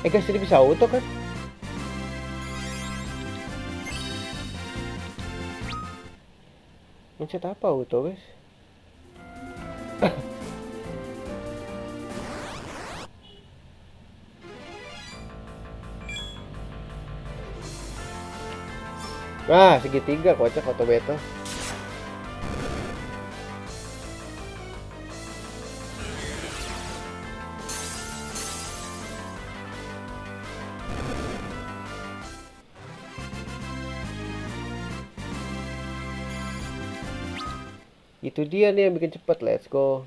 Guys, ini bisa auto kan? Mencet apa auto, guys? Nah, segitiga kocak auto battle. Itu dia nih yang bikin cepet, let's go.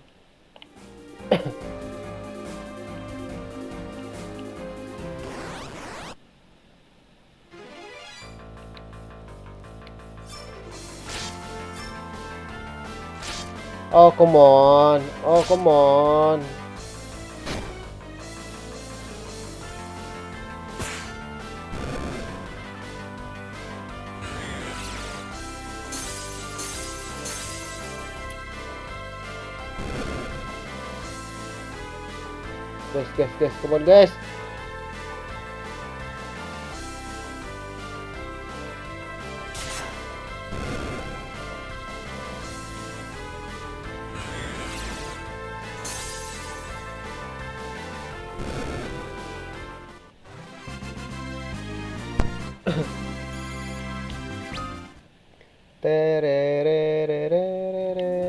Oh come on, oh come on. Guys, come on guys. Tererererererere.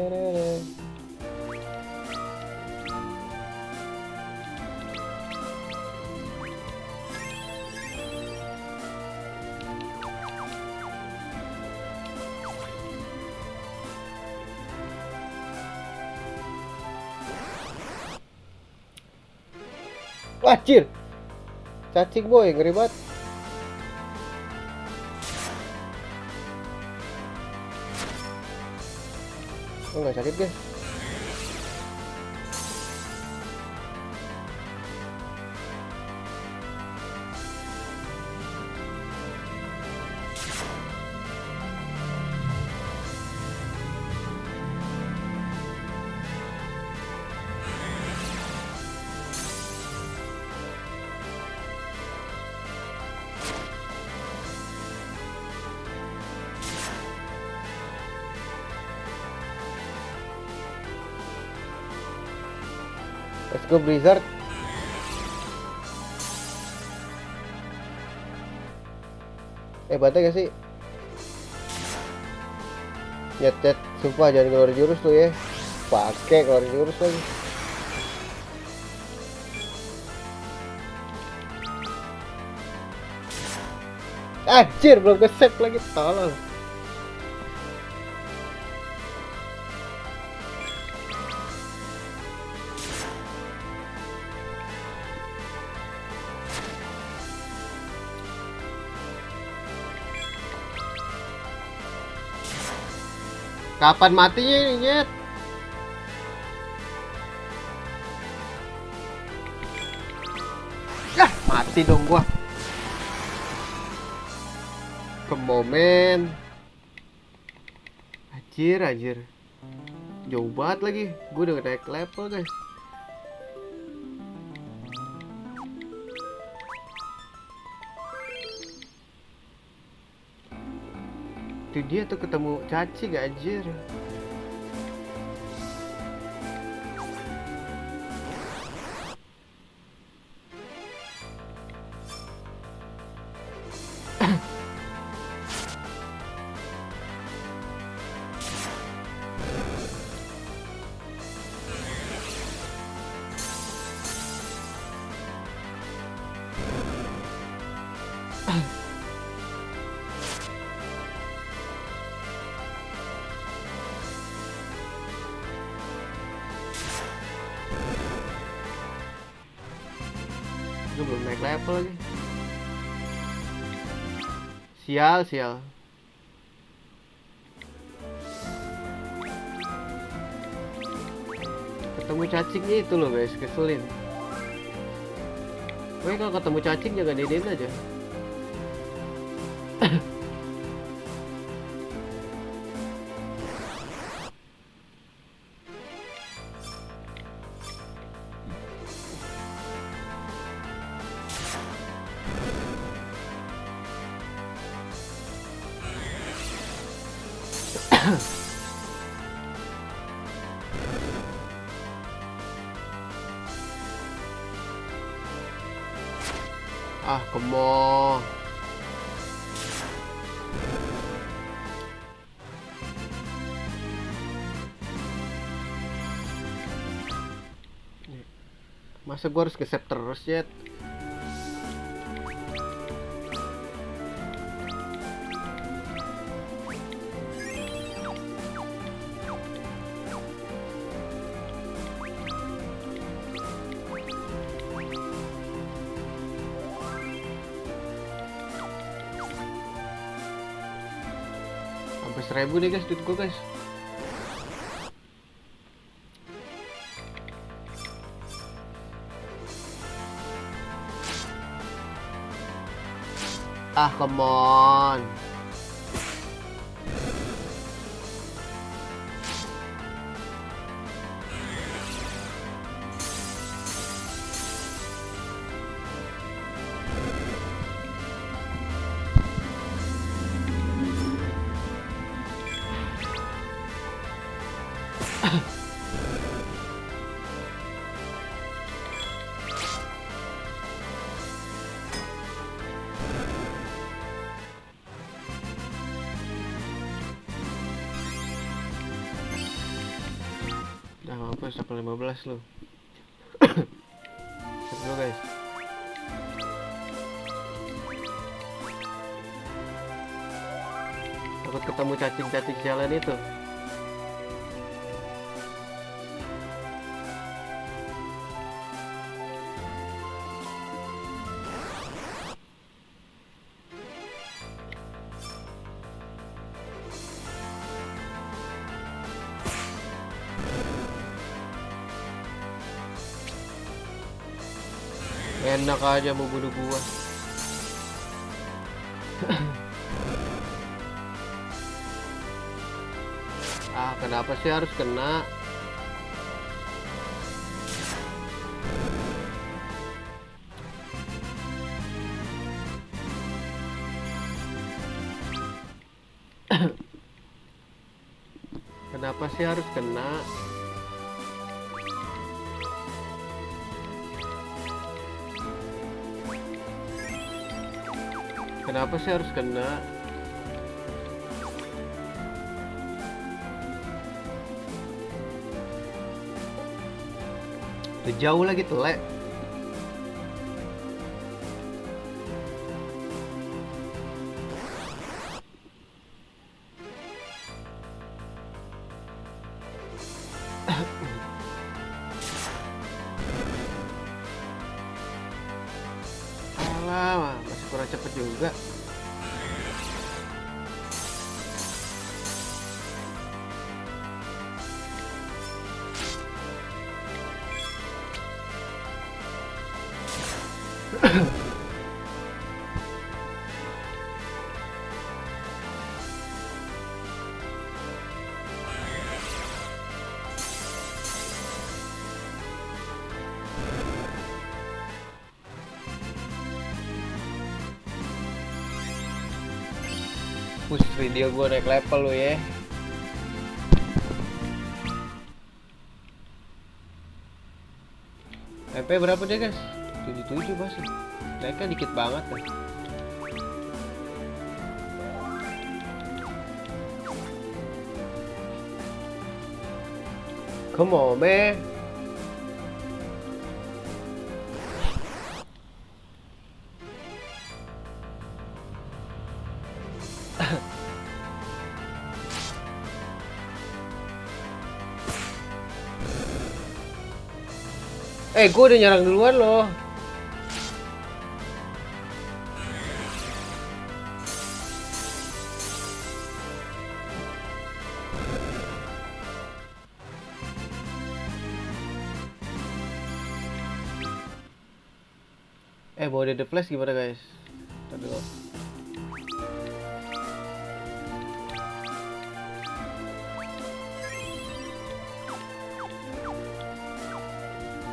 Wajir, cacing boy, ngeri banget. Oh nggak sakit guys. Let's go Blizzard. Hebatnya gak sih? Nyet, sumpah jangan keluar jurus tuh ya. Pakai keluar jurus lagi. Anjir, belum ke save lagi, tolong. Kapan matinya ini, Nyet? Yah, mati dong gua. Ke momen. Anjir. Jauh banget lagi. Gua udah naik level, guys. Itu dia tuh ketemu cacing, anjir. Gue belum naik level lagi. Sial. Ketemu cacingnya itu loh guys, keselin. Gue kalau ketemu cacing jangan diinin aja. Ah, come on. Masa gue harus nge-save terus ya? Sampai 1000 nih guys, duit gue guys. Ah, come on. Udah mampus sampai 15 loh. Dulu guys. Takut ketemu cacing-cacing jalan itu. Enak aja mau bunuh gua. Ah, kenapa sih harus kena? Kenapa sih harus kena? Kenapa sih harus kena? Udah jauh lagi telek. Alah, masih kurang cepet juga. Push video gue naik level lo ya. MP berapa deh guys? 77 masih. Naiknya dikit banget kan. Come on man. Gue udah nyerang duluan loh. Mode The Flash gimana guys? Tadi dulu.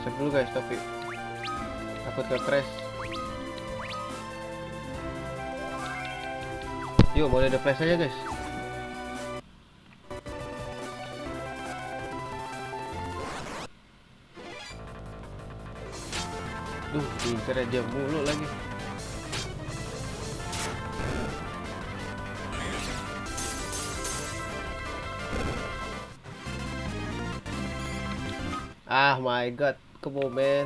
Save dulu guys, tapi takut ke crash. Yuk mode The Flash aja guys. Duh, diincar aja mulu lagi. Ah my god, come on man.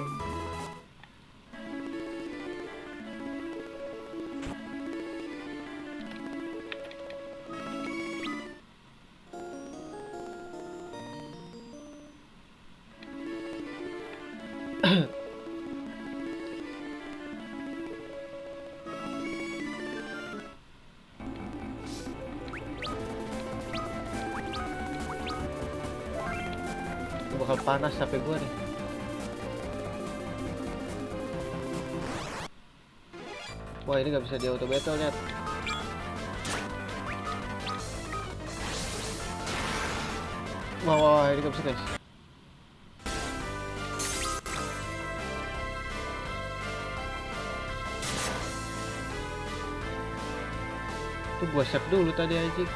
Bakal panas HP gue nih. Wah ini nggak bisa di auto battle lihat. Wah ini nggak bisa guys. Tuh gua save dulu tadi aja.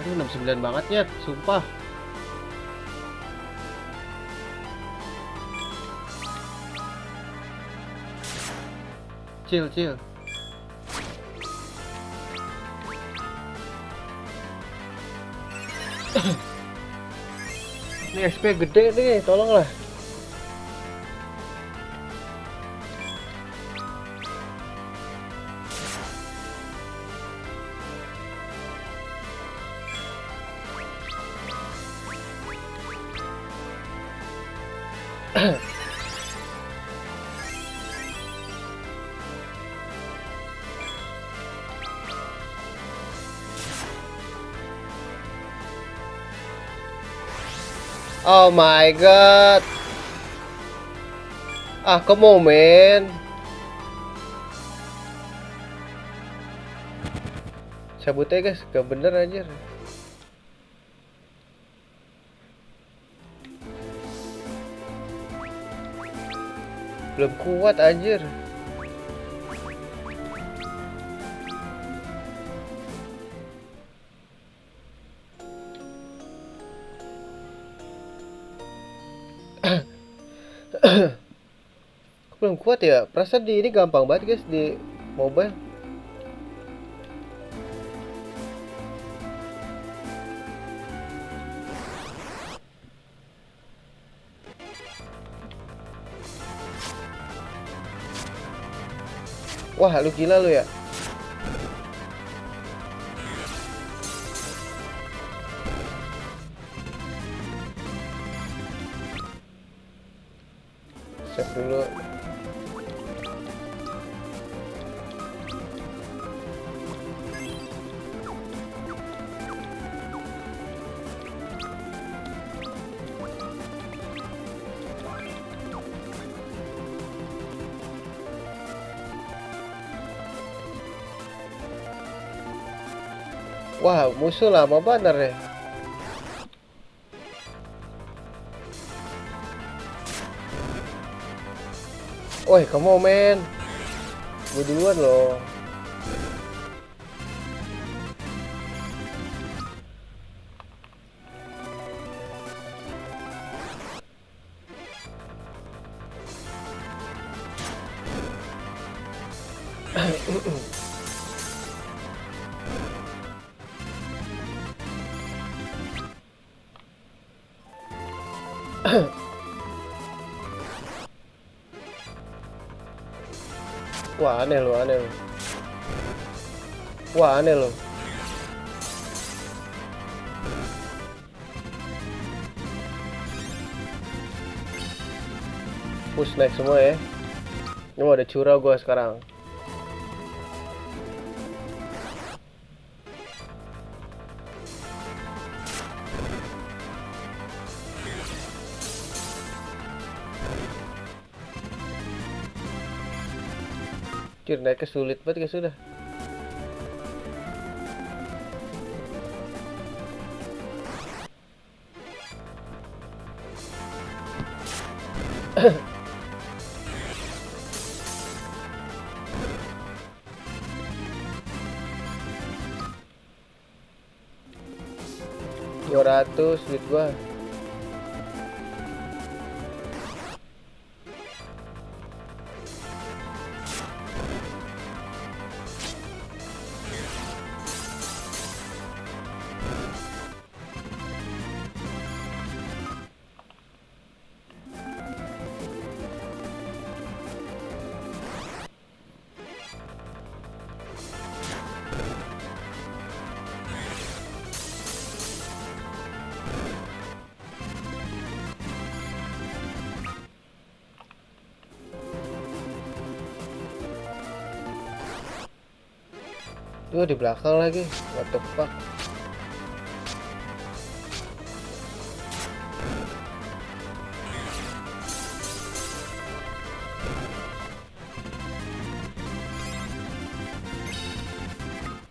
Aduh 69 banget ya, sumpah. Chill. Ini XP gede nih, tolonglah. Oh my god. Ah, come on man. Cabut aja guys, gak bener anjir. Belum kuat anjir. Aku belum kuat ya. Perasaan di ini gampang banget guys di mobile. Wah, lu gila lu ya. Save dulu. Wah, musuh lama banget ya. Woi, kamu men. Gue duluan loh. Wah, aneh loh, aneh loh. Wah, aneh loh. Push naik semua ya. Ini mau ada curah gua sekarang. Naiknya sulit banget guys sudah. Duit gua. Duh, di belakang lagi. What the fuck?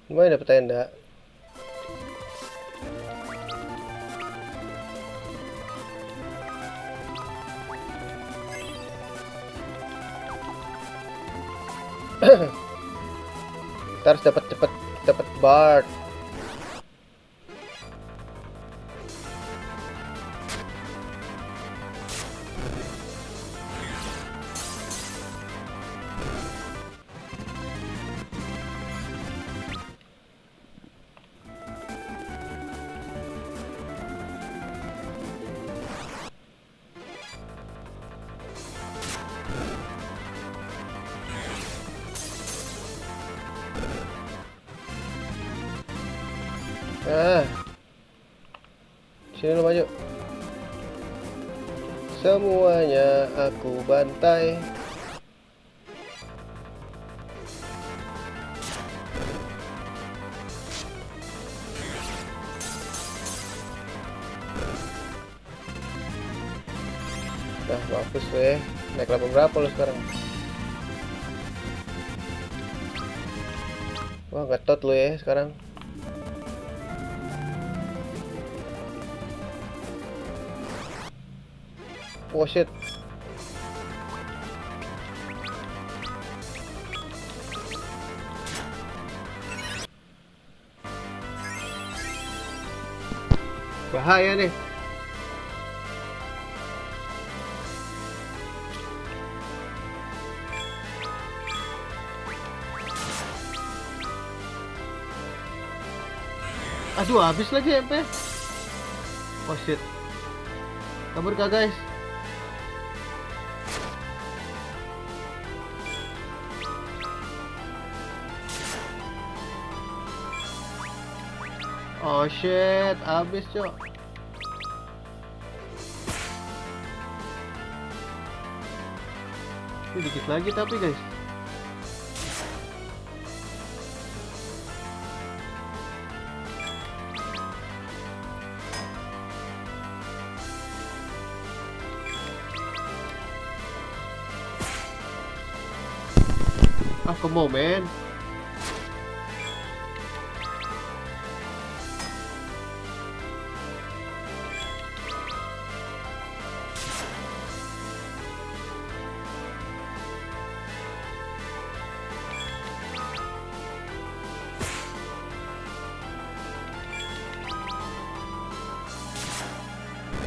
Lumayan dapet tenda. Kita harus dapat Bard. Sini lu maju. Semuanya aku bantai. Nah, mampus lu ya. Naik level berapa lu sekarang? Wah, ngetot lu ya sekarang. Oh shit. Bahaya nih. Aduh, habis lagi MP. Oh shit. Kabur kah guys? Oh shit, habis cok. Ini dikit lagi tapi guys. Ah, come on man.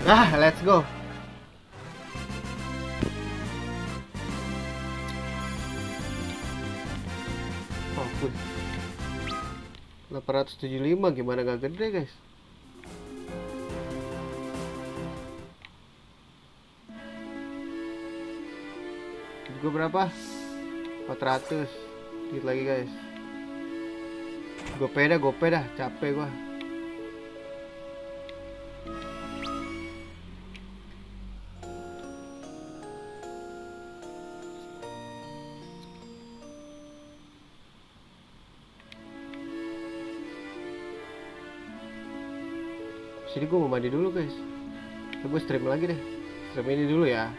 Ah, let's go. Oh, pun 875 gimana gak gede, guys? Gue berapa? 400. Dikit lagi, guys. Gope dah, capek gua. Sini gue mau mandi dulu guys. Gue stream lagi deh. Stream ini dulu ya.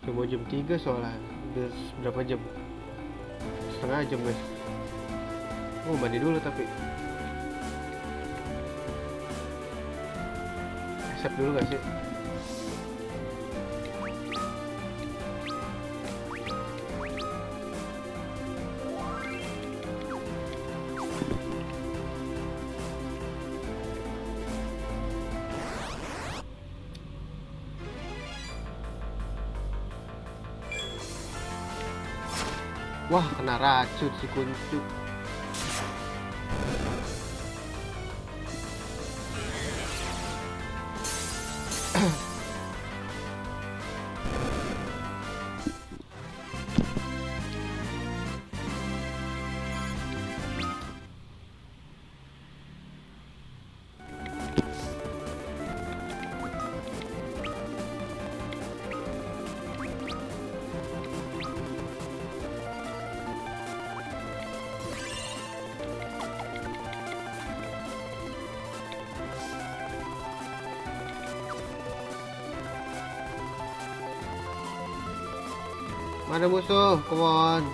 Cuma jam 3 soalnya. Udah berapa jam? Setengah jam guys. Gue mau mandi dulu tapi. Accept dulu gak sih? Wah, kena racun si kuncup. Mana musuh? Come on.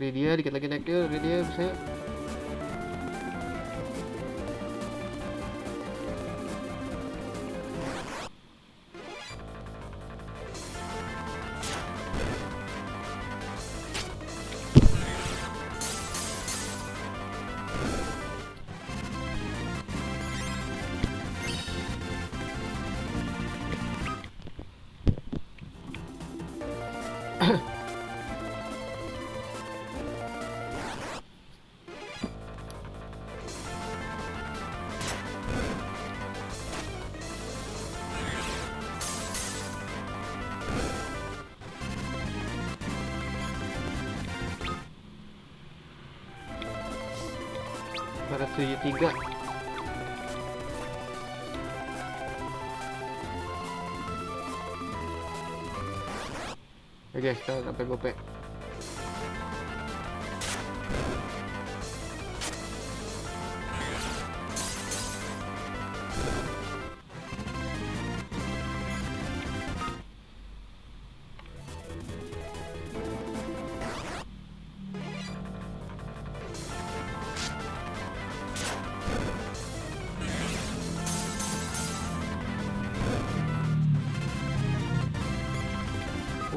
Dia dikit lagi naik dia bisa. Ada 73. Oke, kita sampai gope.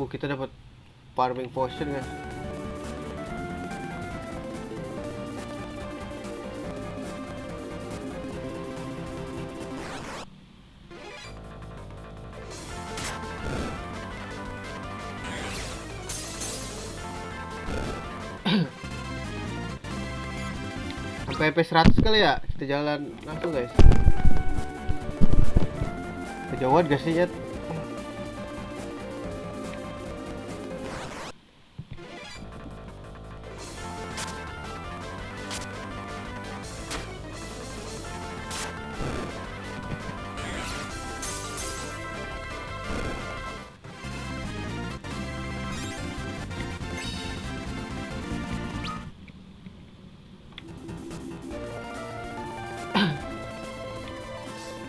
Kita dapat farming potion guys. Sampai MP 100 kali ya, kita jalan langsung guys. Kejauhan gak sih Nyet?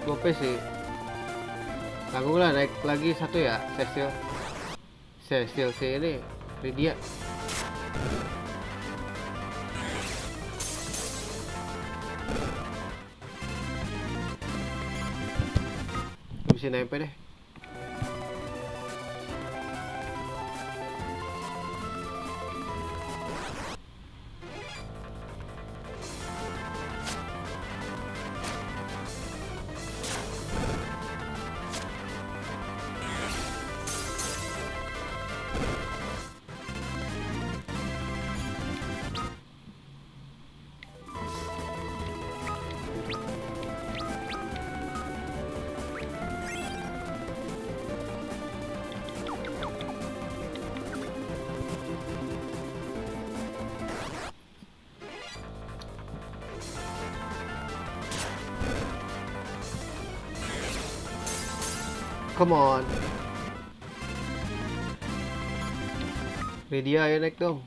Gope sih. Tanggung lah, naik lagi satu ya, Cecil sih ini Lydia. Habisin MP deh. Come on. Lydia ayo naik dong.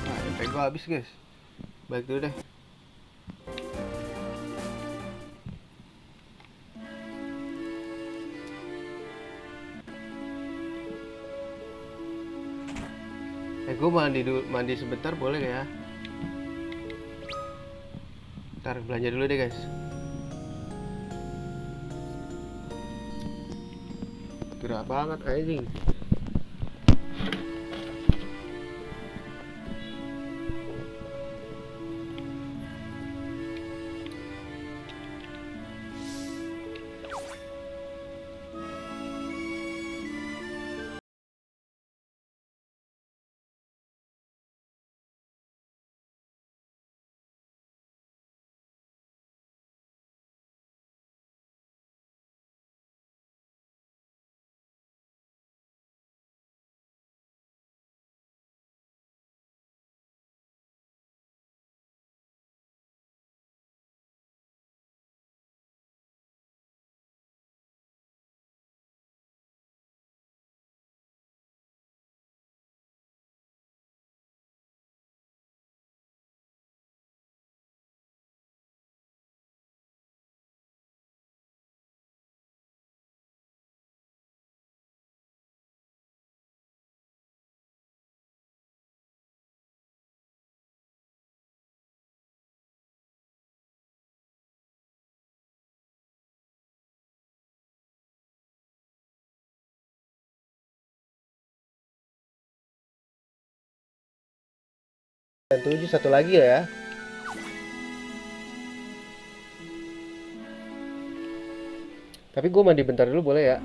MP gua habis guys. Balik dulu deh. Gue mandi sebentar boleh gak ya? Ntar belanja dulu deh guys. Gerak banget anjing. Dan 7 satu lagi ya. Tapi gue mandi bentar dulu boleh ya?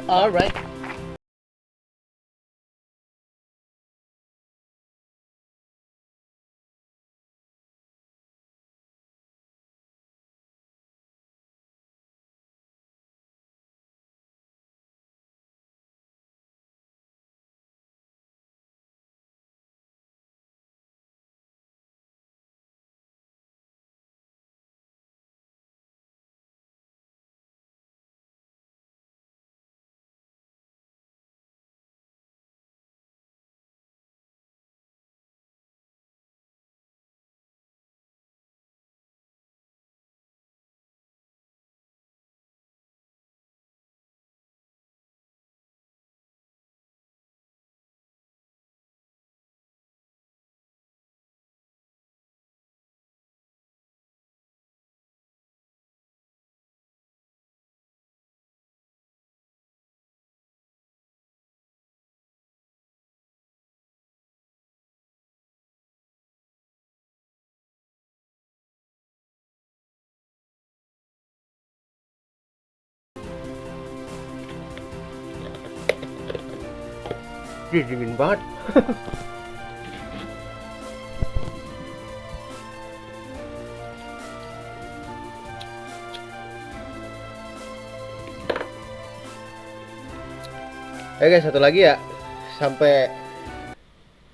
Alright. Dingin banget. Guys, satu lagi ya. Sampai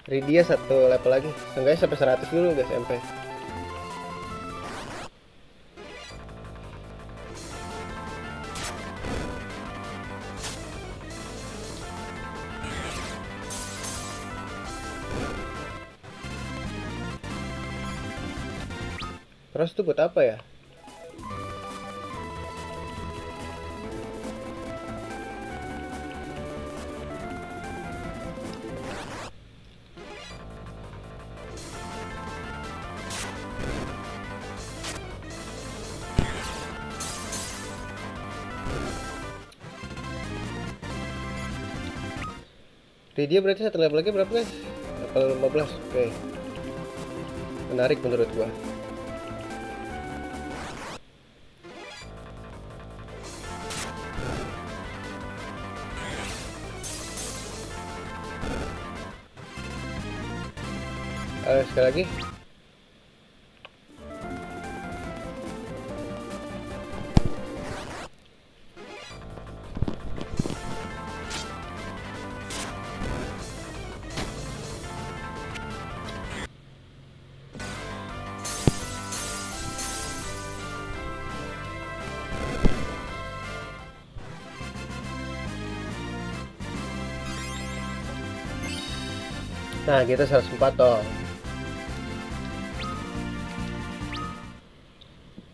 Rydia satu level lagi. Seenggaknya sampai 100 dulu guys MP. Terus itu buat apa ya? Rydia berarti satu level lagi berapa guys? Level 15. Oke. Menarik menurut gua. Sekali lagi. Nah, kita 104 toh.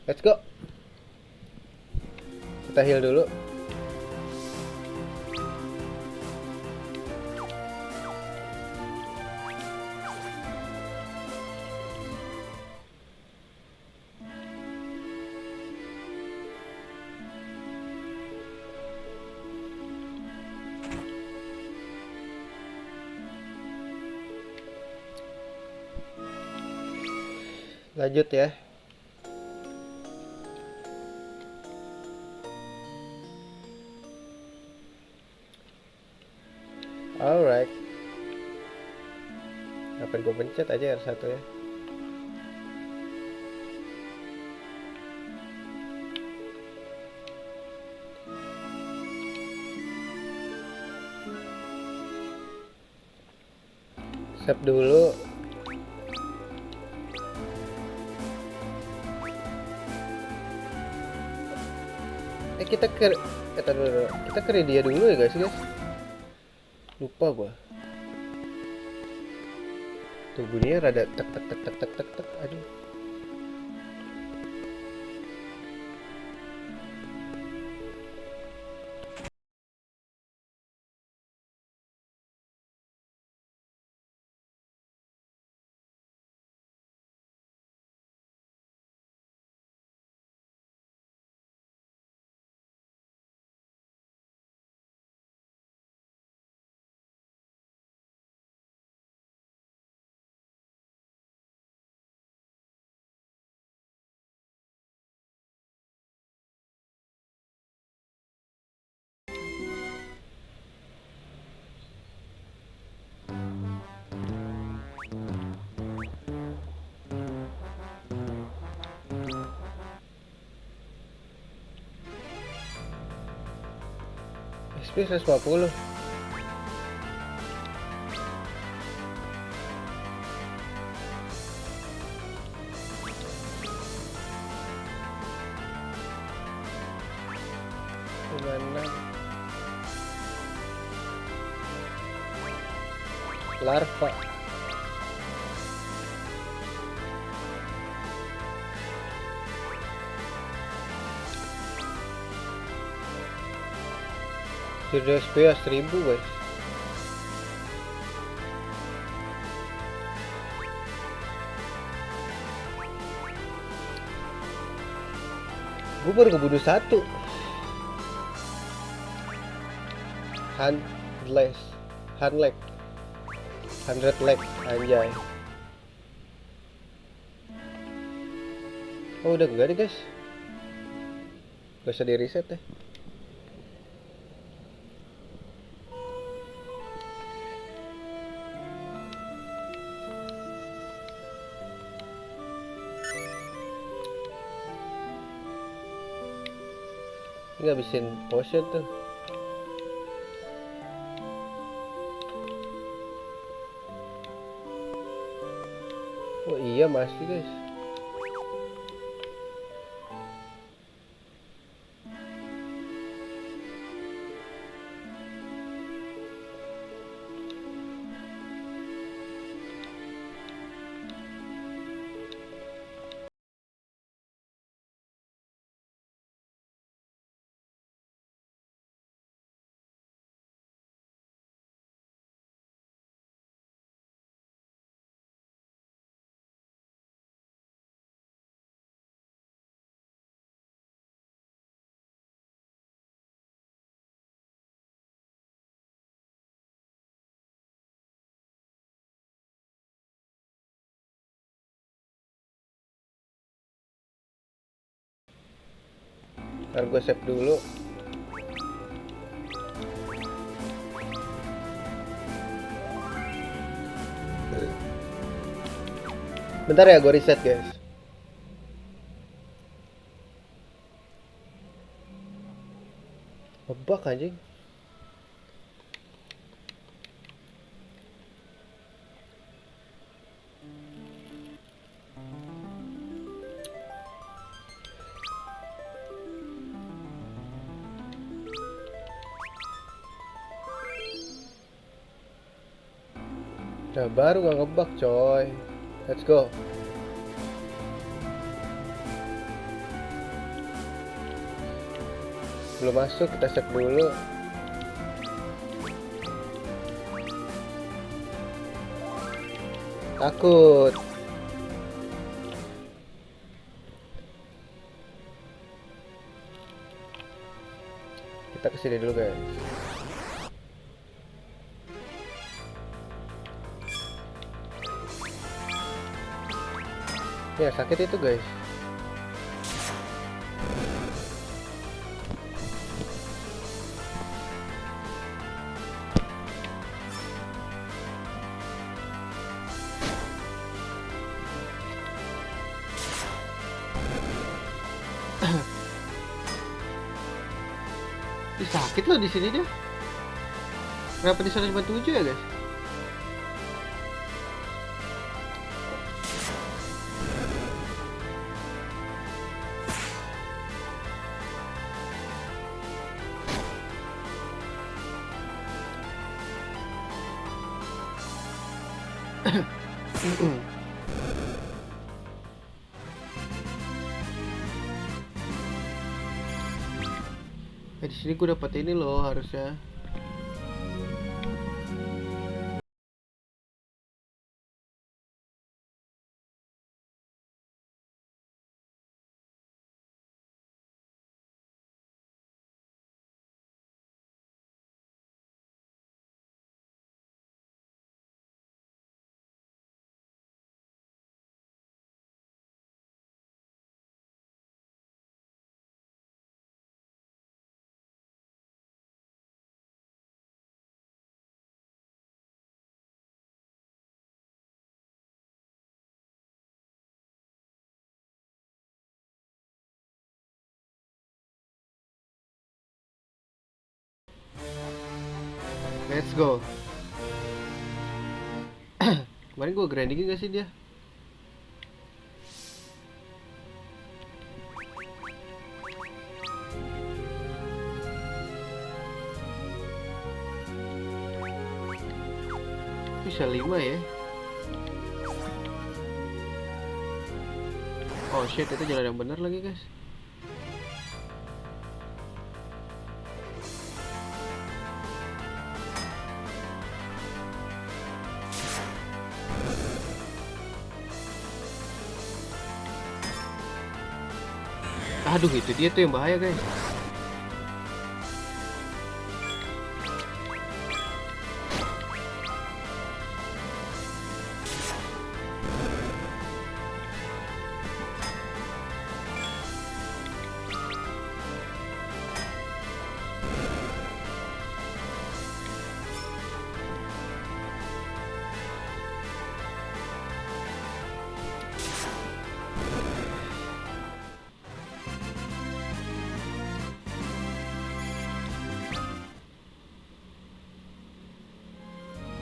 Let's go. Kita heal dulu. Lanjut ya. Alright. Ngapain gue pencet aja R1 ya. Save dulu. Kita ke Rydia dulu ya guys. Lupa gua. Tuh bunyinya rada tek tek tek tek tek tek tek. Aduh. XP 150. Gimana? Larva. Sudah SP 1000 guys. Gue baru ngebunuh satu. Handless, 100 leg, anjay. Oh udah enggak nih guys. Gak usah di reset deh. Ini ngabisin potion tuh. Oh iya masih guys. Ntar gue save dulu. Bentar ya, gue reset guys. Ngebug anjing. Nah baru gak ngebug coy. Let's go. Belum masuk, kita save dulu. Takut. Kita kesini dulu guys. Ya sakit itu guys. Ih, sakit loh di sini deh. Kenapa di sana cuma 7 ya guys? Di sini gue dapat ini loh harusnya. Let's go. Kemarin gue grinding gak sih dia? Bisa 5 ya. Oh shit, itu jalan yang benar lagi guys. Aduh, itu dia tuh yang bahaya guys.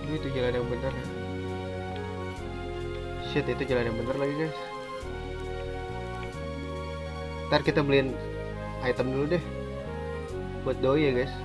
Itu jalan yang benar. Shit, itu jalan yang benar lagi guys. Ntar kita beliin item dulu deh buat doi ya guys.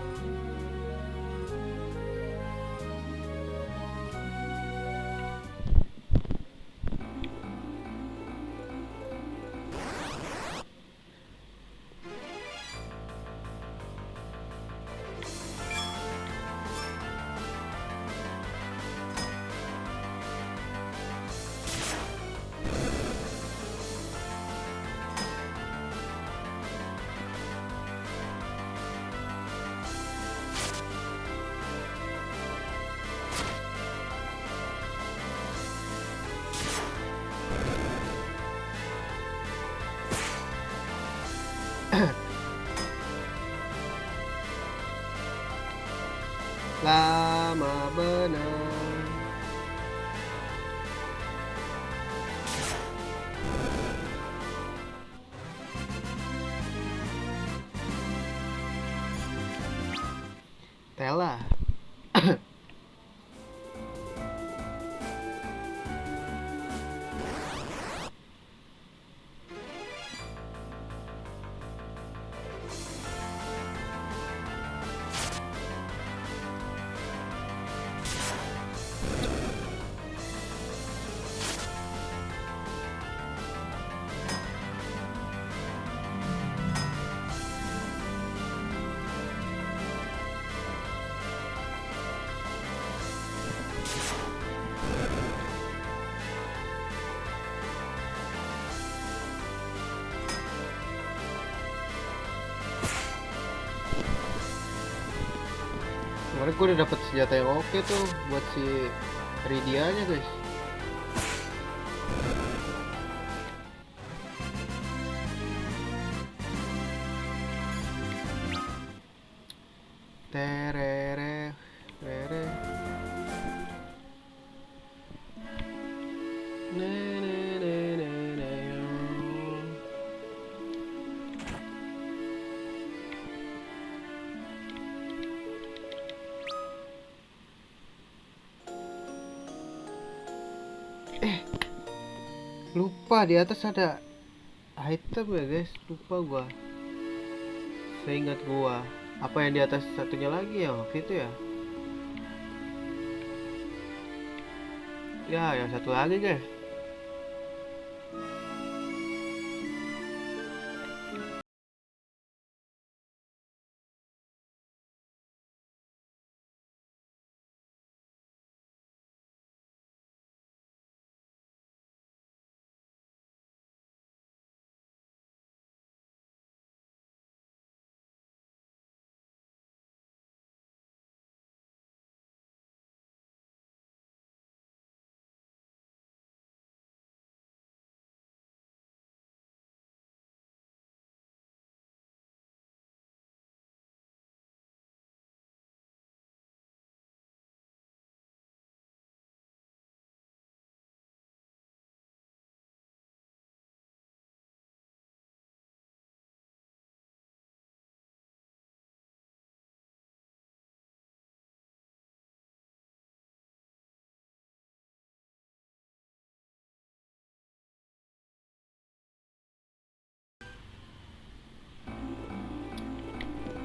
Lama benar. Tela. Kemarin gue udah dapet senjata yang oke tuh buat si Ridianya guys. Terere, rere. Ne, ne, ne, ne, ne, yo. Lupa di atas ada item ya guys, lupa gua. Seingat gua, apa yang di atas satunya lagi ya waktu itu ya? Ya, yang satu lagi guys.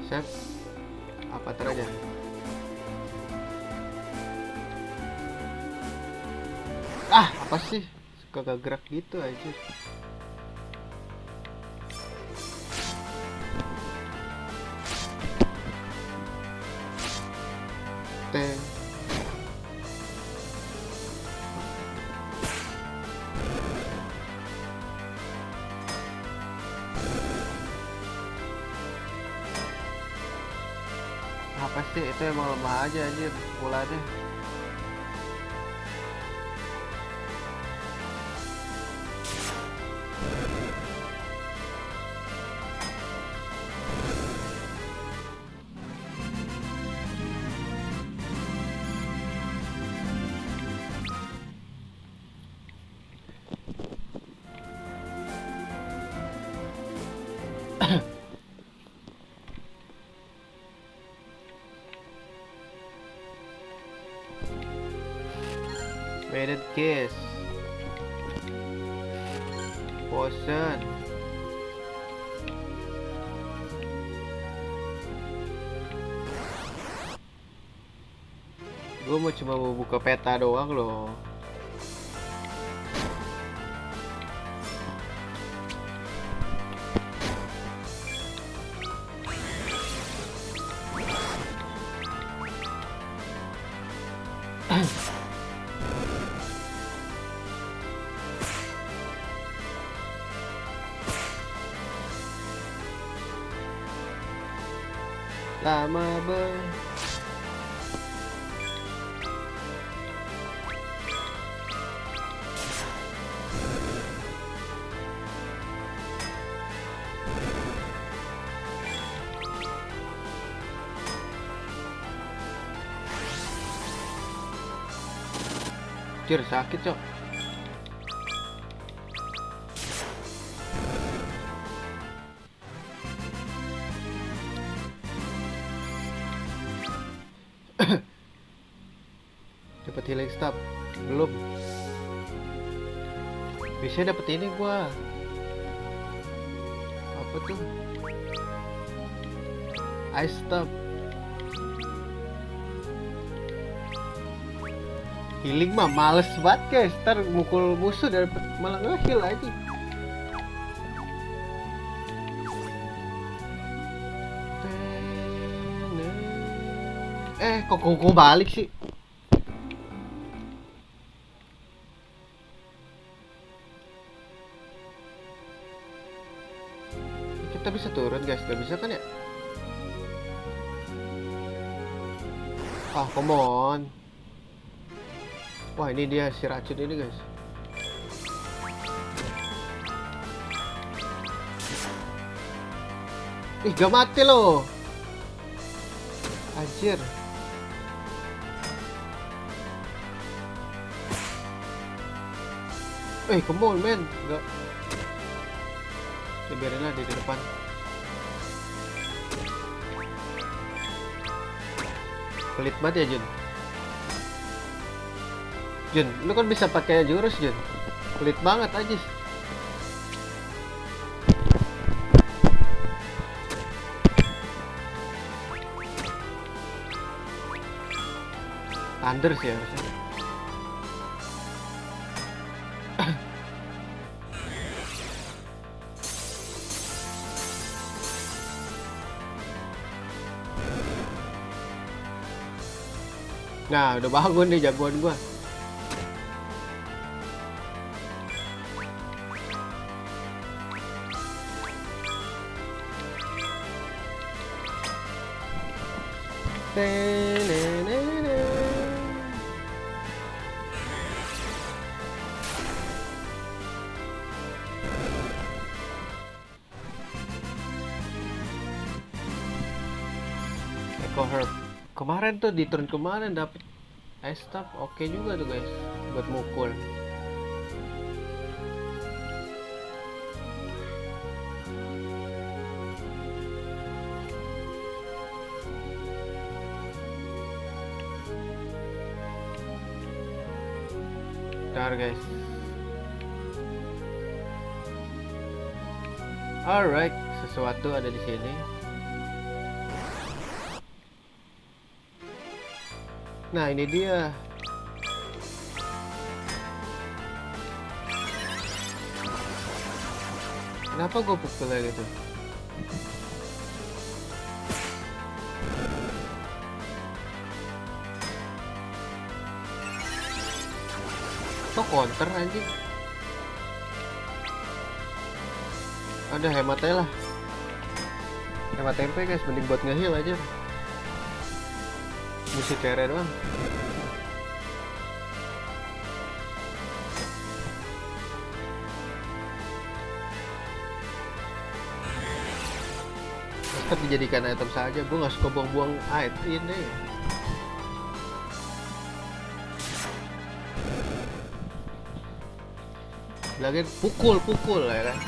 Save. Apa aja? Apa sih? Suka gak gerak gitu aja. Teng. Apa sih itu, emang lemah aja anjir mulanya. Faded Kiss, Potion, gue mau cuma mau buka peta doang loh. Lama Anjir sakit cok. Dapat healing stop belum? Bisa dapat ini gua. Apa tuh? Ice stop. Healing mah males banget guys, ntar mukul musuh dari malah nge-heal aja. Kok balik sih? Kita bisa turun guys, gak bisa kan ya? Come on. Wah ini dia si racun ini guys. Ih gak mati loh. Anjir. Come on man. Gak. Biarin lah di depan. Pelit banget ya Jun. Jun, lu kan bisa pakai jurus Jun. Pelit banget aja. Thunder sih harusnya. Nah, udah bangun nih jagoan gua. Echo Herb. Kemarin tuh di turn kemarin dapet Ice Staff, oke juga tuh guys buat mukul. Bentar guys. Alright, sesuatu ada di sini. Nah ini dia. Kenapa gue pukulnya gitu? Kok counter anjing? Ada hematnya lah. Hemat tempe guys, mending buat nge-heal aja. Misi kere doang. Tetap dijadikan item saja, gue gak suka buang-buang item ini. Lagi pukul ya kan.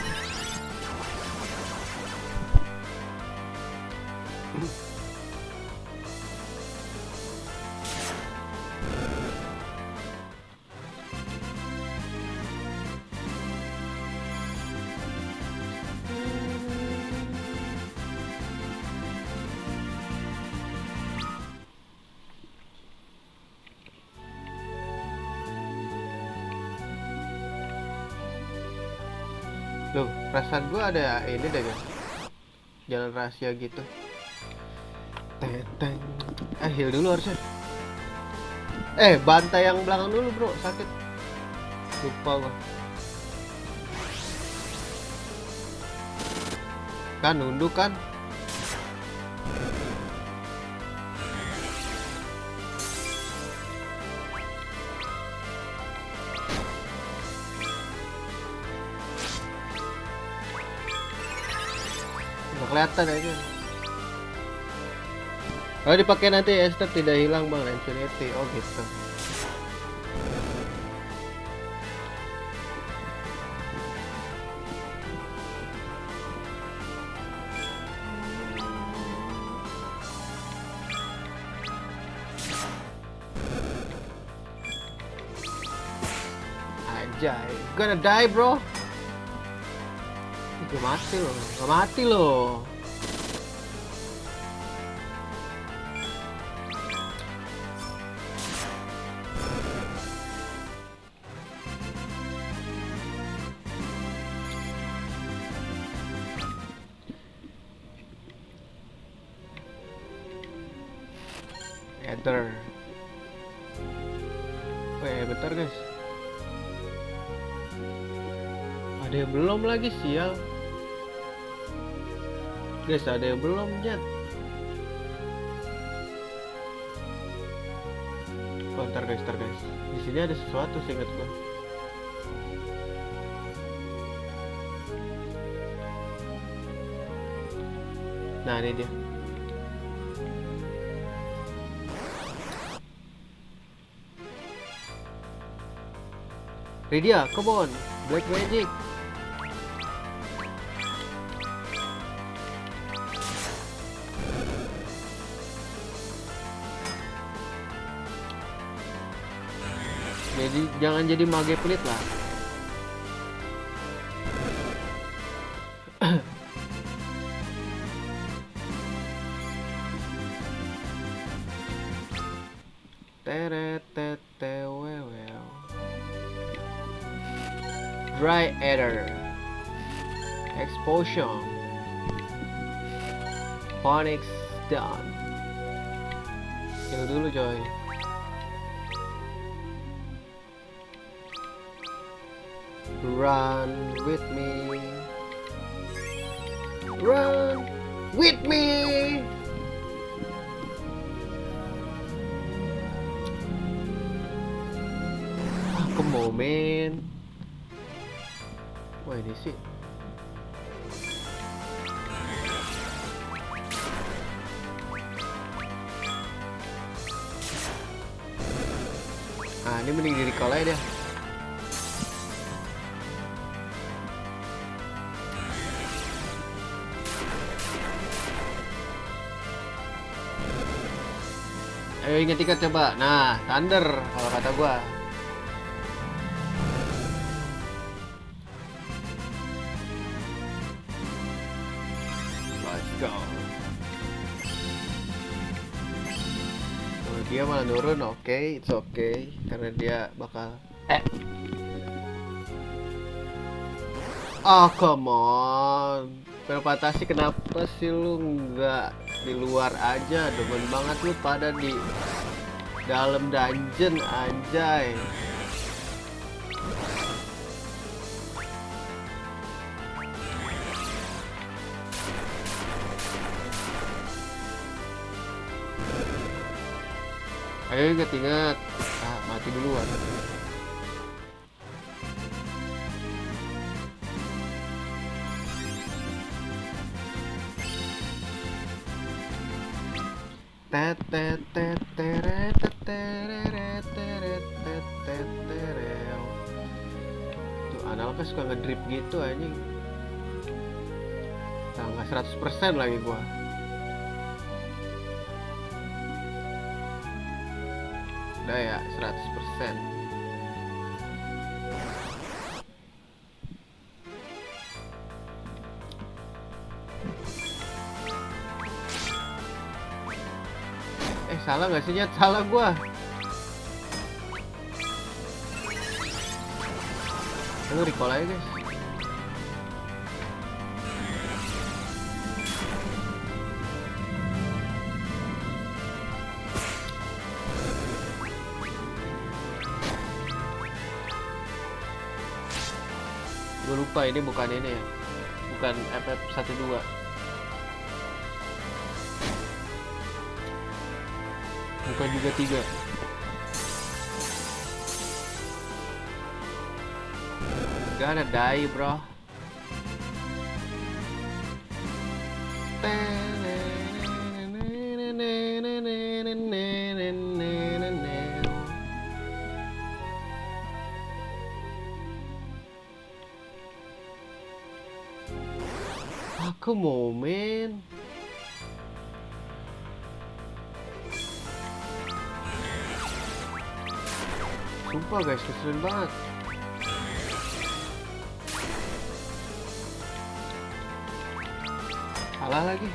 Loh, perasaan gua ada ini deh guys, jalan rahasia gitu. Teng. Heal dulu harusnya. Bantai yang belakang dulu bro, sakit. Lupa gua. Kan nunduk kan. Kelihatan aja. Kalau dipakai nanti Esther tidak hilang bang, Infinity. Oh gitu. Anjay, gonna die bro. Gak mati loh. Enter. Bentar guys. Ada yang belum lagi sial. Guys, ada yang belum Jan. Oh, ntar guys. Di sini ada sesuatu seingat gua. Nah, ini dia. Rydia, come on, Black Magic. Jadi jangan jadi mage pelit lah. Dry Adder, Explosion, Phoenix Down. Kill dulu coy. Run with me. Run with me. Come on man. Wah ini sih. Ah ini mending di recall aja deh. Ayo ingat coba. Nah, Thunder kalau kata gua. Let's go. Dia malah nurun, oke, it's okay, karena dia bakal come on. Final Fantasy kenapa sih lu nggak di luar aja? Demen banget lu pada di dalam dungeon, anjay. Ayo ingat-ingat. Mati duluan. Tuh analognya suka ngedrip gitu anjing. Nggak 100% lagi gua. Udah ya 100%. Salah nggak sih, Nyet? Salah gua. Lu recall aja, guys. Gue lupa ini bukan ini ya. Bukan FF12. Bukan juga 3. Gotta die, bro. Aku momen. Sumpah guys, kesulitan banget. Salah lagi.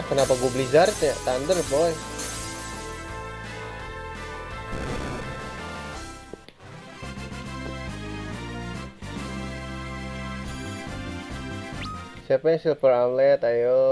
Kenapa gue Blizzard ya? Thunder boy. Siapa yang silver armlet? Ayo.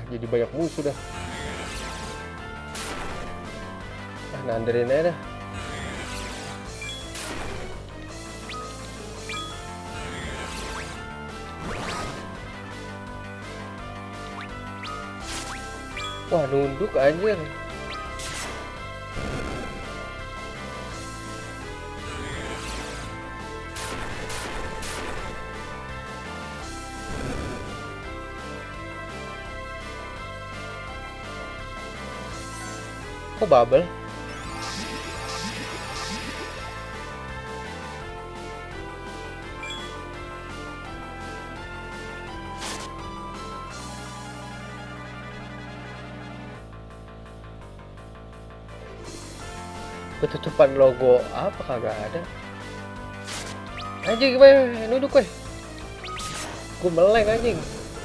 Jadi banyak musuh dah. Nanderin aja dah. Wah, nunduk anjir. Kok bubble? Ketutupan logo apa kagak ada? Anjing gimana? Nunduk weh. Gue meleng anjing.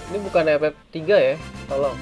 Ini bukan FF3 ya, tolong.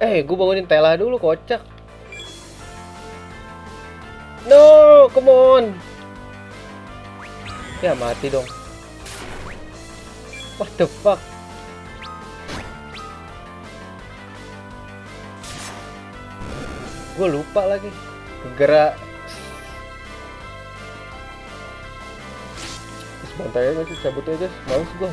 Gue bangunin Tela dulu, kocak. No, come on. Ya mati dong. What the fuck? Gue lupa lagi. Gerak. Bantai aja sih, cabut aja, males gue.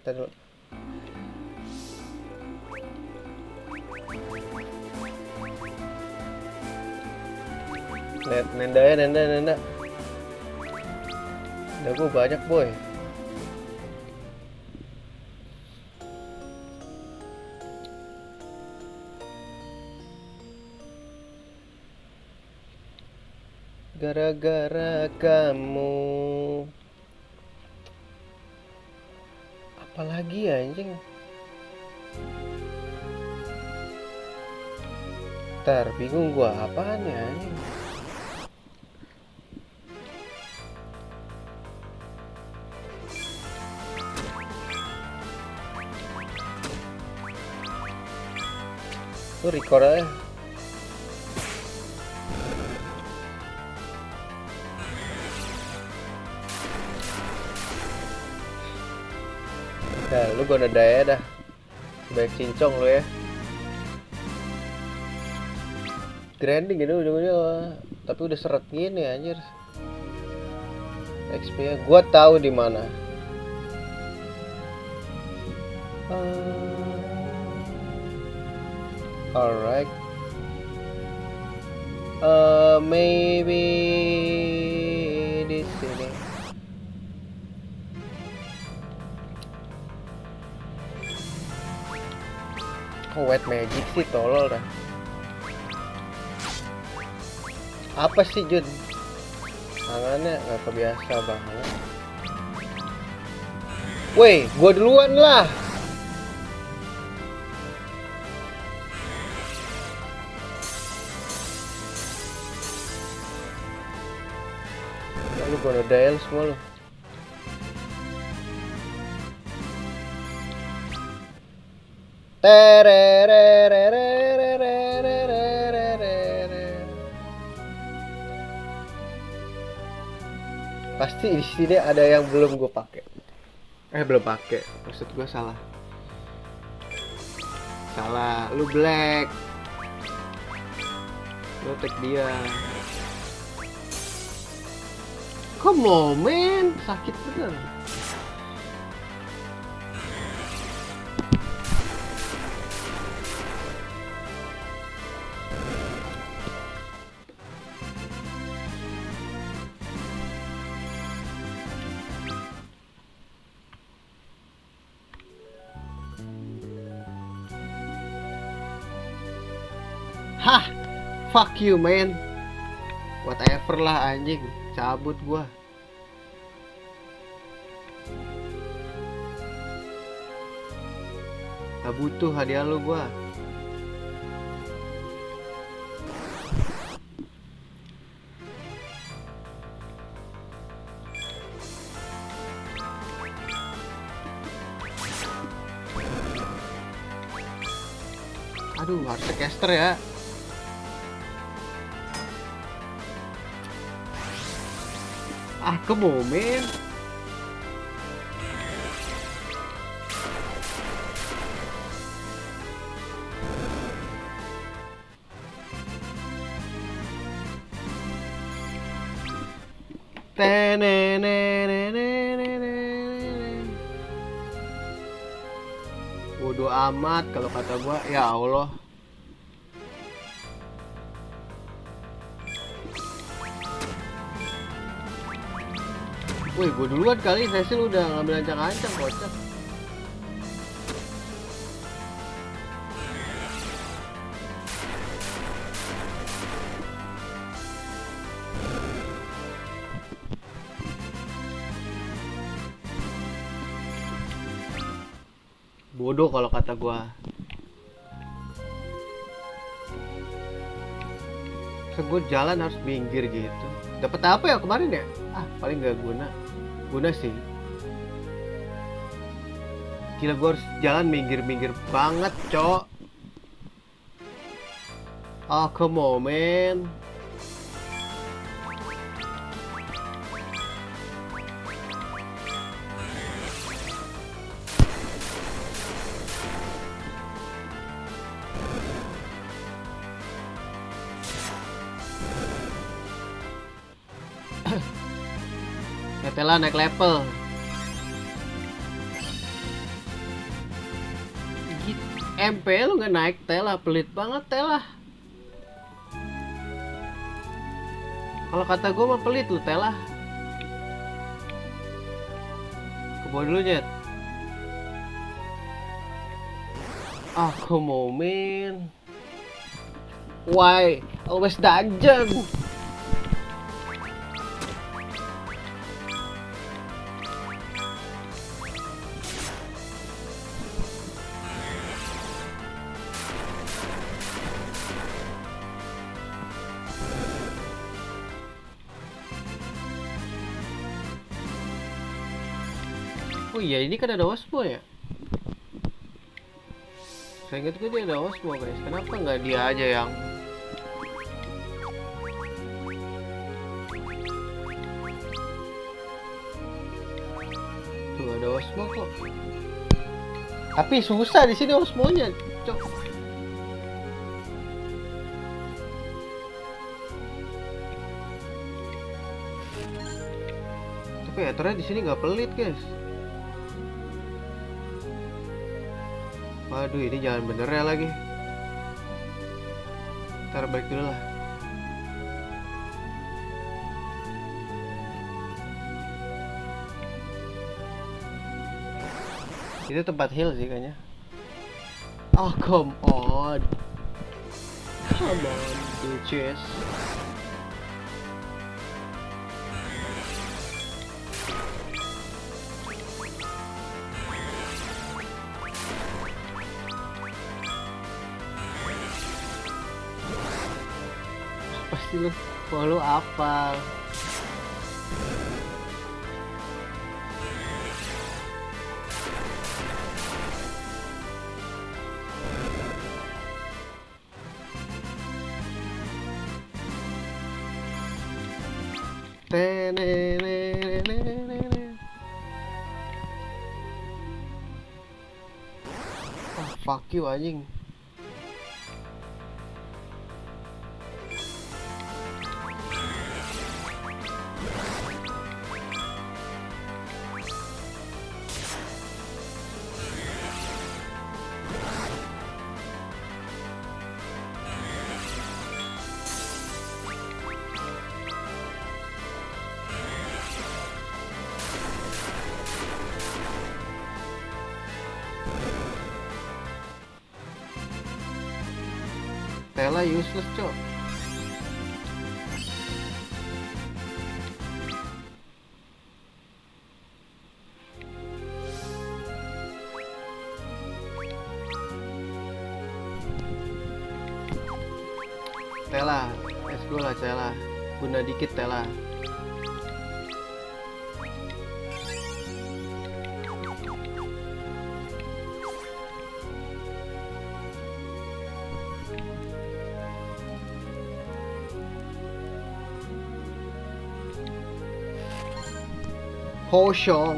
Taduh. Nenda ya, nenda. Udah gue banyak boy. Gara-gara kamu. Apalagi ya anjing. Ntar bingung gua apaan ya anjing. Lu record aja. Nah, lu gua daya dah. Baik cincong lu ya. Grinding gitu ujung-ujungnya, tapi udah seret gini anjir. XP-nya gua tahu di mana. Alright. Maybe di sini. Kok white magic sih, tolol dah. Apa sih Jun? Tangannya nggak kebiasa banget. Woi, gua duluan lah. Lalu gua dial semua lu. Pasti di sini ada yang belum gue pakai. Belum pakai. Maksud gue salah. Salah. Lu black. Lu tag dia. Come on, man. Sakit bener. Hah, fuck you man. Whatever lah anjing, cabut gua. Gak butuh hadiah lu gua. Aduh, harusnya caster ya. Come on, man. Bodoh amat kalau kata gua, ya Allah. Woi, gue duluan kali, Cecil udah ngambil ancang-ancang, kocak. Bodoh kalau kata gua. Sebut jalan harus minggir gitu. Dapat apa ya kemarin ya? Paling nggak guna. Guna sih. Gila, gue harus jalan minggir-minggir banget, cok. Come on, man. Tela naik level. MP lu nggak naik, Tela pelit banget Tela. Kalau kata gue mah pelit lu Tela. Ke bawah dulu Jet. Come on man. Why always dungeon? Oh iya, ini kan ada Osmo ya? Saya ingat gue dia ada Osmo guys. Kenapa nggak dia aja yang... Tuh ada Osmo kok. Tapi susah di sini Osmonya, cok. Tapi ya ternyata di sini nggak pelit guys. Waduh, ini jalan bener ya lagi. Ntar balik dulu lah. Itu tempat heal sih kayaknya. Come on. Come on, bitches. Pasti lu, lu apa? Fuck you anjing. Tela useless cok. Tela, let's go lah Tela. Guna dikit Tela. Potion.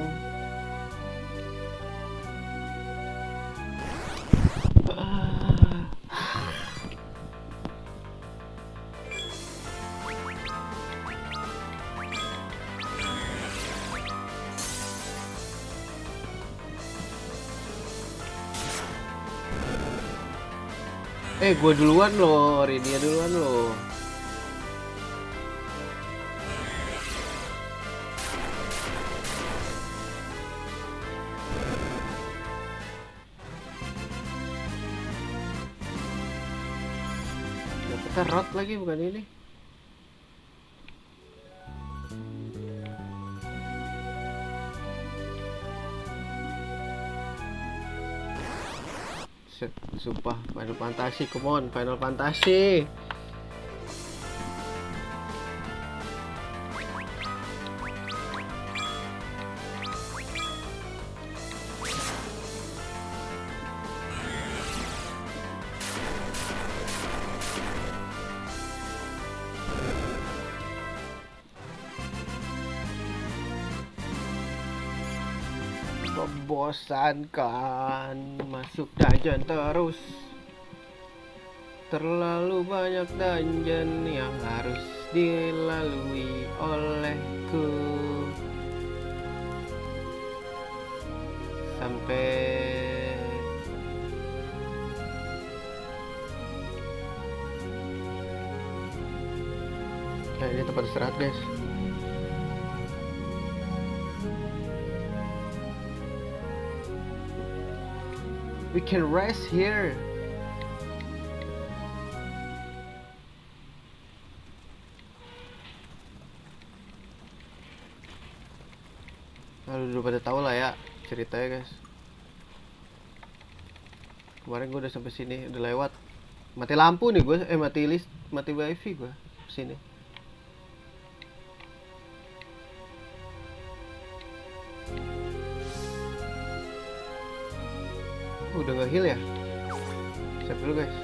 Gue duluan loh, Ridia duluan loh. Dapetnya rot lagi bukan ini. Sumpah, Final Fantasy, come on, Final Fantasy. Membosankan, masuk dungeon terus. Terlalu banyak dungeon yang harus dilalui olehku. Sampai nah, ini tempat istirahat guys. We can rest here. Lalu udah pada tahu lah ya ceritanya guys. Kemarin gue udah sampai sini, udah lewat. Mati lampu nih gue, mati wifi gue sini. Udah nggak heal ya? Save dulu guys.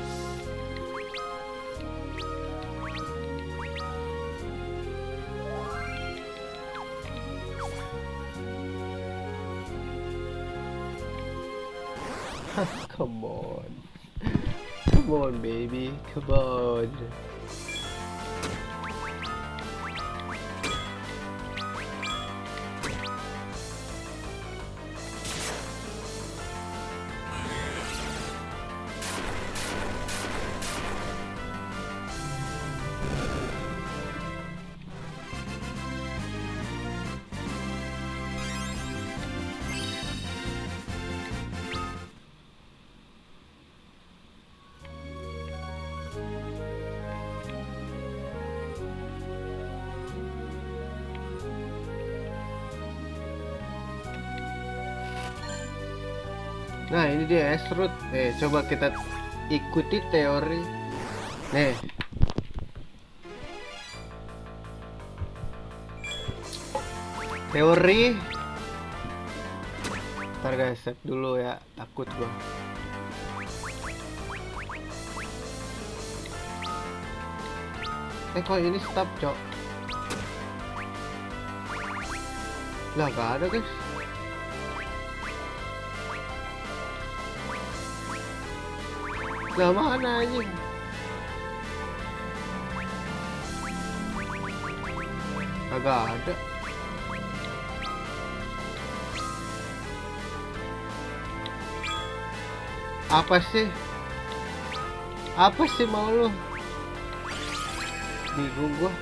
Come on. Come on baby, come on. Nah ini dia Esrut. Coba kita ikuti teori. Nih. Teori. Ntar guys, save dulu ya. Takut gua. Kok ini stop cok. Lah gak ada guys. Lah mana anjing? Kagak ada. Apa sih? Apa sih mau lu? Bingung gua.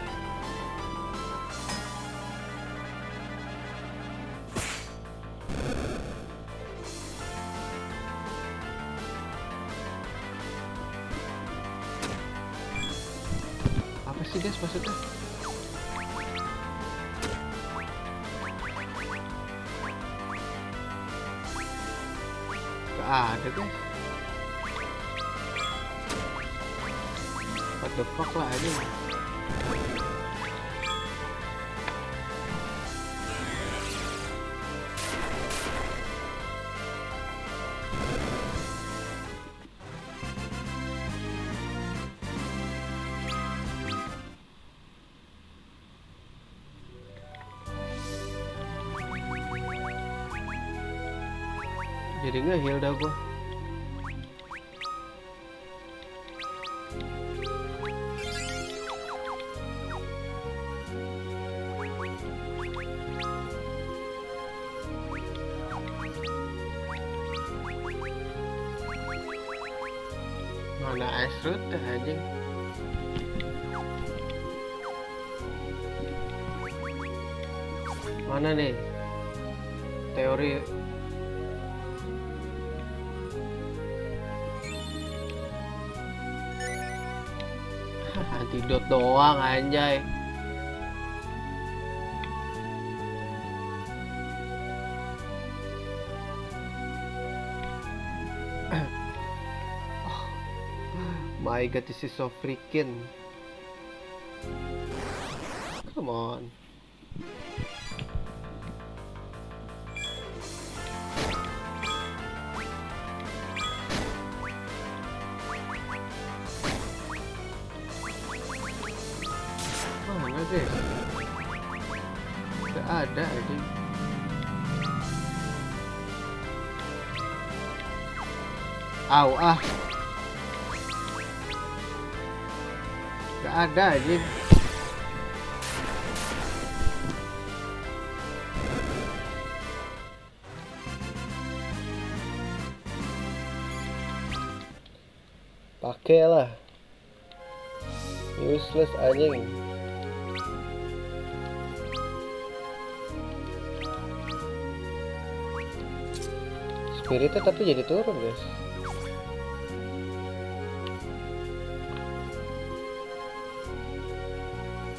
Apa sih guys maksudnya? Gak ada guys. What the fuck lah aja. Jadi nge-heal dah gua. Mana Esrut dah anjing. Mana nih teori? Antidot doang anjay. Oh, my god, this is so freaking. Come on. Mana deh? Gak ada aja. Au ah. Gak ada anjing. Pakailah. Useless anjing. Spiritnya tapi jadi turun guys.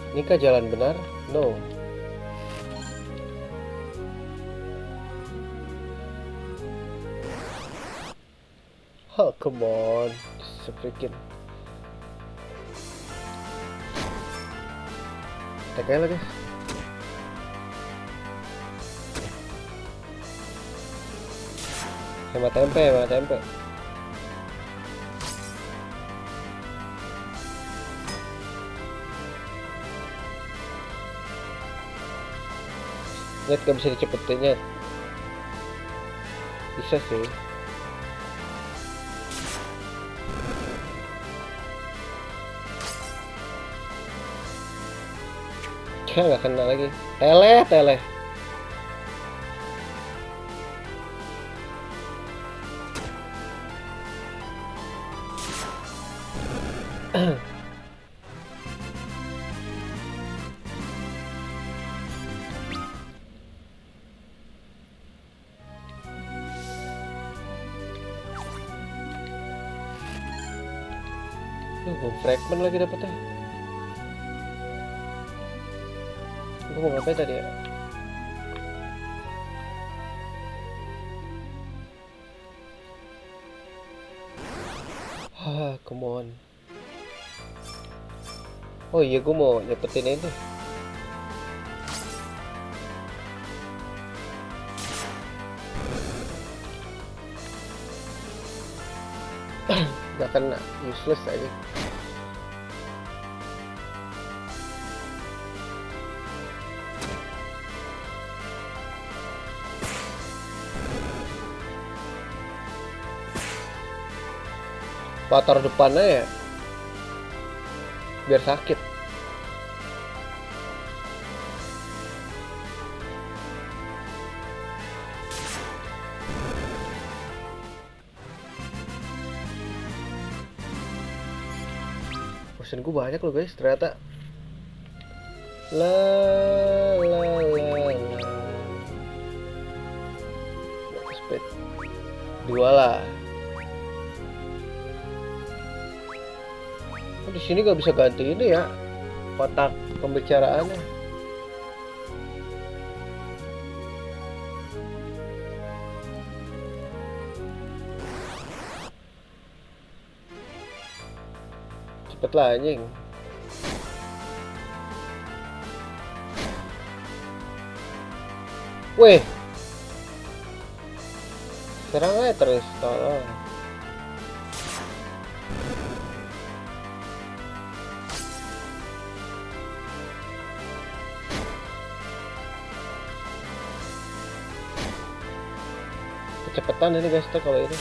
Inikah jalan benar? No. Oh come on, freaking. Tekan lah guys. Hemat tempe, hemat tempe. Net gak bisa dicepetin Net. Bisa sih. Ya gak kena lagi. Tele. Fragment lagi dapetnya. Gue mau ngapain tadi ya? Come on. Oh iya, gue mau nyepetin itu. Gak kena, useless aja. Taruh depannya ya biar sakit. Potion gue banyak loh guys ternyata. La speed 2 lah. Di sini gak bisa ganti ini ya, kotak pembicaraannya. Cepet lah anjing. Weh, serang aja terus, tolong. Kecepatan ini guys tuh kalau ini.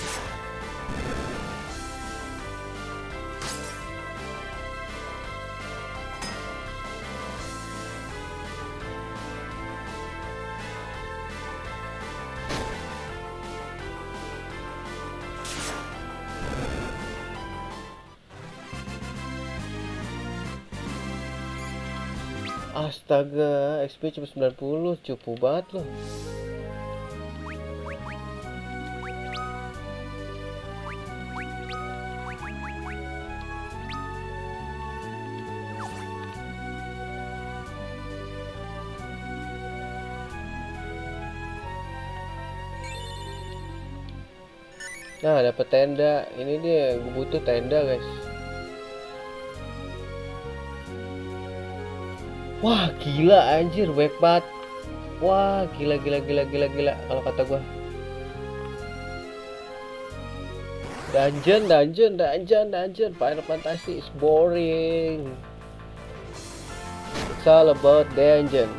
Astaga, XP cuma 90, cupu banget loh. Nah, dapat tenda. Ini dia, gue butuh tenda, guys. Wah, gila anjir, baik banget. Wah, gila kalau kata gua. Dungeon. Final Fantasy is boring. It's all about dungeon.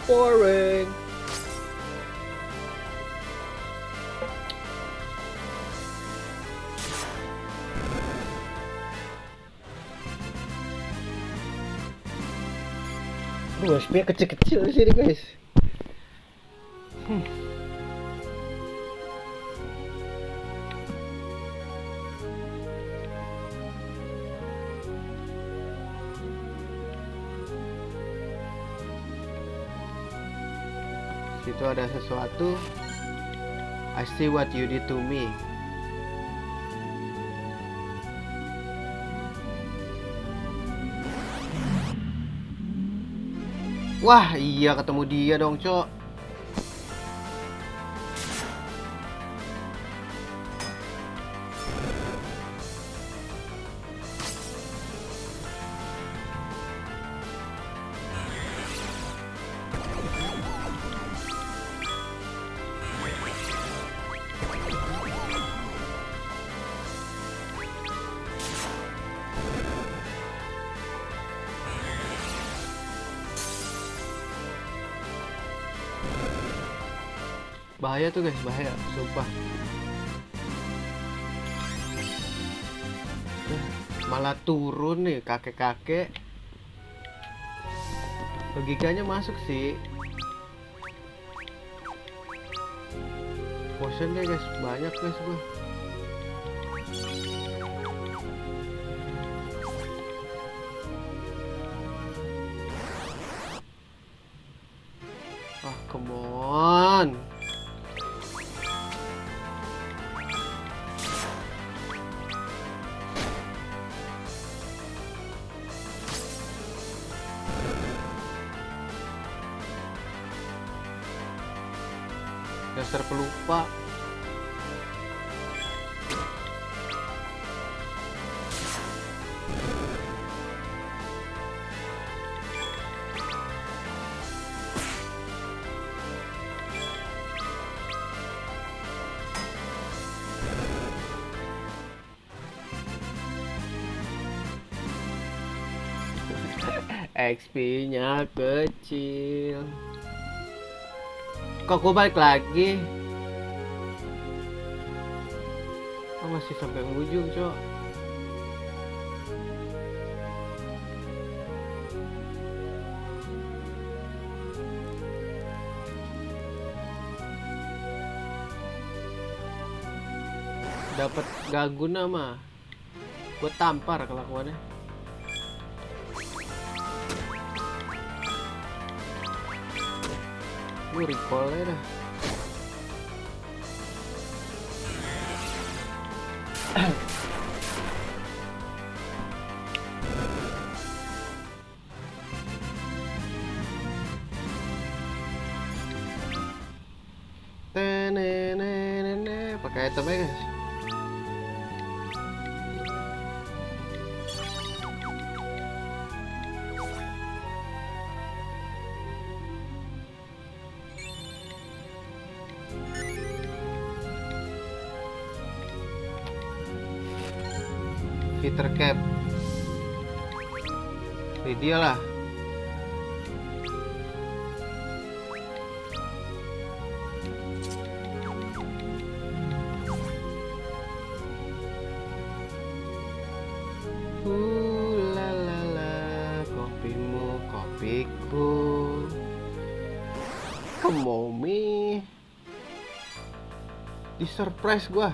Boring. HP kecil-kecil di sini guys. Situ ada sesuatu. I see what you did to me. Wah, iya ketemu dia dong, Cok. Bahaya tuh guys, bahaya, sumpah. Malah turun nih kakek-kakek. Logikanya masuk sih. Potion deh guys, banyak guys gua. Ah, come on. Dasar pelupa. XP-nya kecil. Kok gue balik lagi? Oh, masih sampai ujung, Cok. Dapat gak guna mah. Gue tampar kelakuannya. Gue recall-nya dah. Pakai item aja guys. Fighter cap. Ini dia lah. La la la, kopimu kopiku. Come on me. Di surprise gua.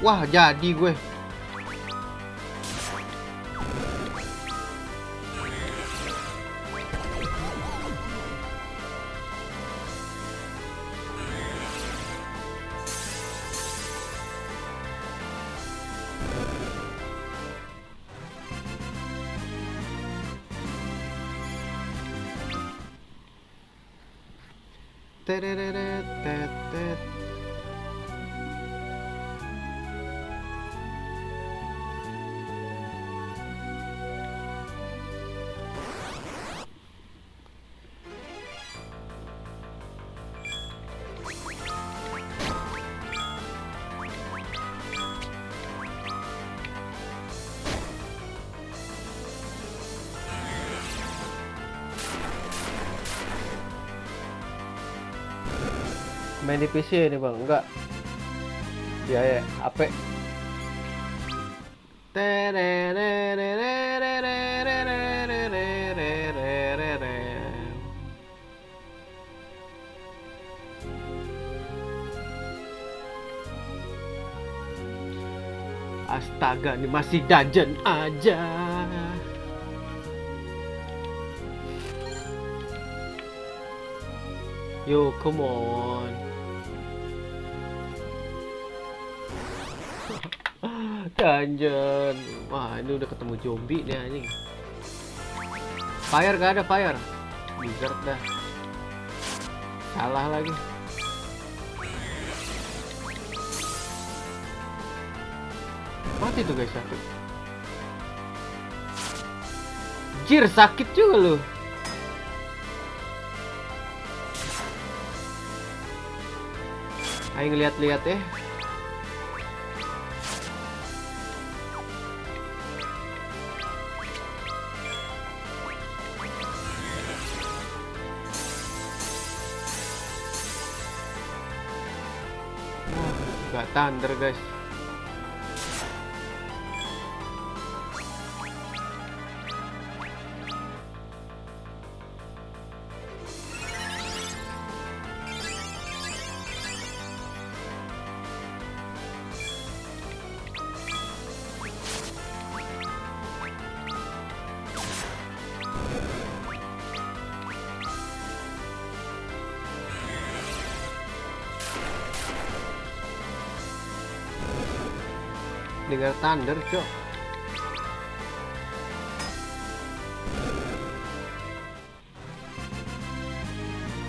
Wah, jadi gue. Tereret. Main di PC ini bang, enggak. Ya, HP. Astaga, ini masih dungeon aja. Yo, come on. Dungeon. Wah, ini udah ketemu zombie nih anjing. Fire gak ada fire. Blizzard dah. Salah lagi. Mati tuh guys satu. Jir, sakit juga lu. Ayo ngeliat-liat ya. Gak thunder guys. Dengar thunder cok.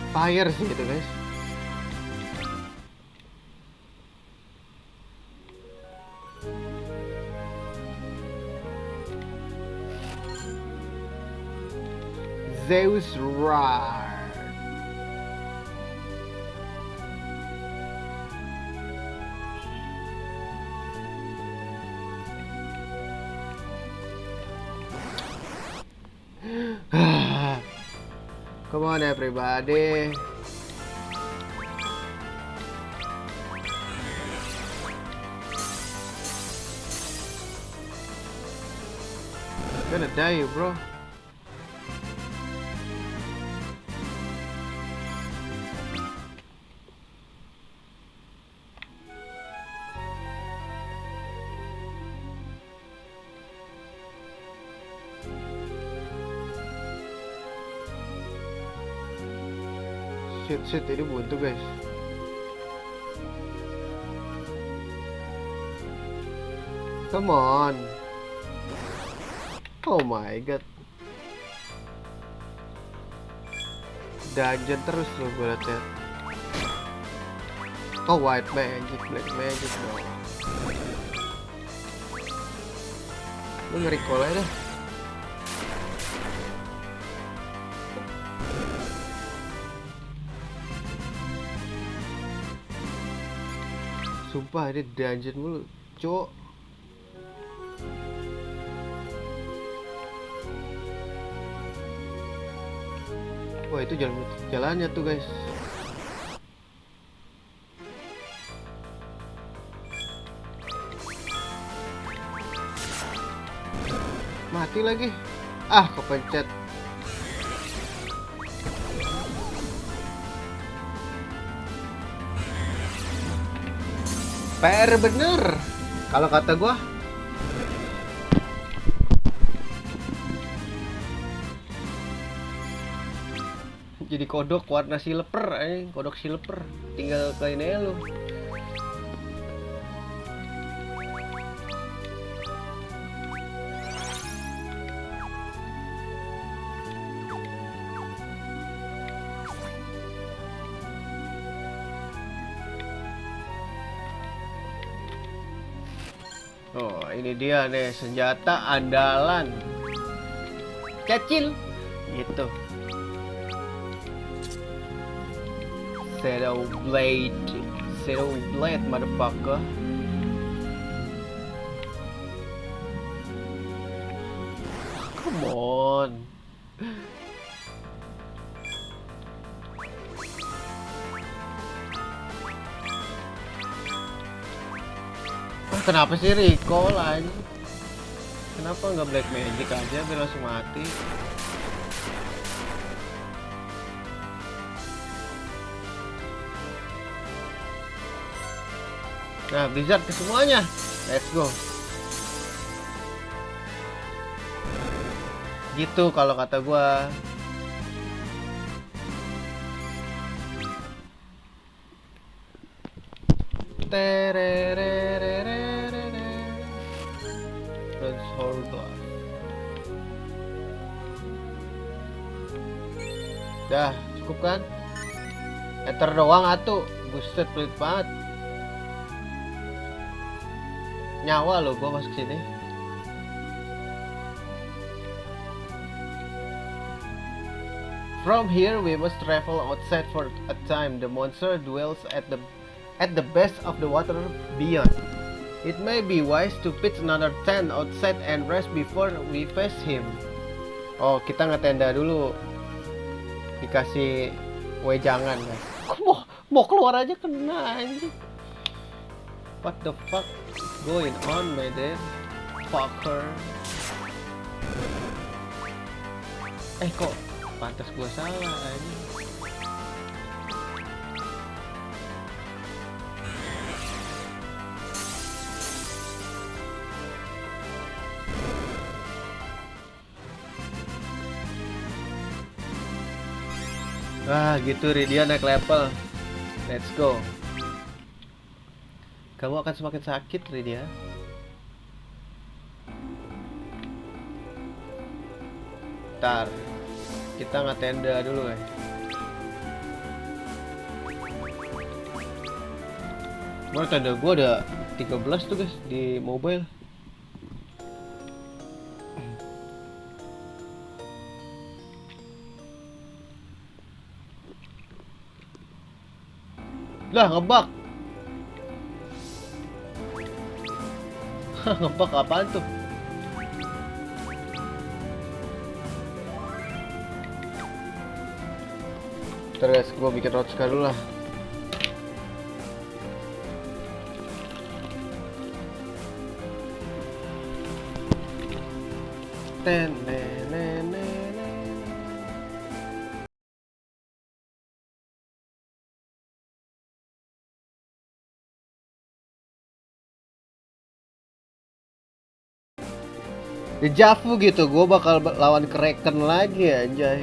Fire sih itu guys. Zeus Roar. Come on everybody. Gonna die bro. Shit, ini buntu guys. Come on. Oh my god. Dungeon terus loh gue liat. Oh white magic, black magic dong. Lu nge-recall aja dah. Sumpah ini dungeon mulu, cok. Wah itu jalannya tuh guys. Mati lagi. Ah, kepencet. PR bener kalau kata gua. Jadi kodok warna silver, kodok silver. Tinggal ke ini lu. Oh, ini dia nih senjata andalan. Cacil gitu. Shadow Blade motherfucker. Come on. kenapa sih recall aja? Kenapa nggak black magic aja biar langsung mati? Nah, Blizzard ke semuanya. Let's go. Gitu kalau kata gua. Dah, cukup kan? Ether doang atuh. Buset, pelit banget. Nyawa lo gua masuk sini. From here we must travel outside for a time. The monster dwells at the base of the water beyond. It may be wise to pitch another tent outside and rest before we face him. Oh, kita ngetenda dulu. Dikasih wejangan, guys. Mau keluar aja kena anjing. What the fuck going on, my dear fucker? Kok pantas gua salah anjing. Gitu Rydia naik level. Let's go. Kamu akan semakin sakit, Rydia. Ntar kita nggak tenda dulu ya. Mana tenda gua ada 13 tuh guys di mobile. Lah ngebug. Ngebug apaan tuh? Ntar guys, gue bikin Rotska dulu lah. Dejavu gitu, gue bakal lawan Kraken lagi anjay.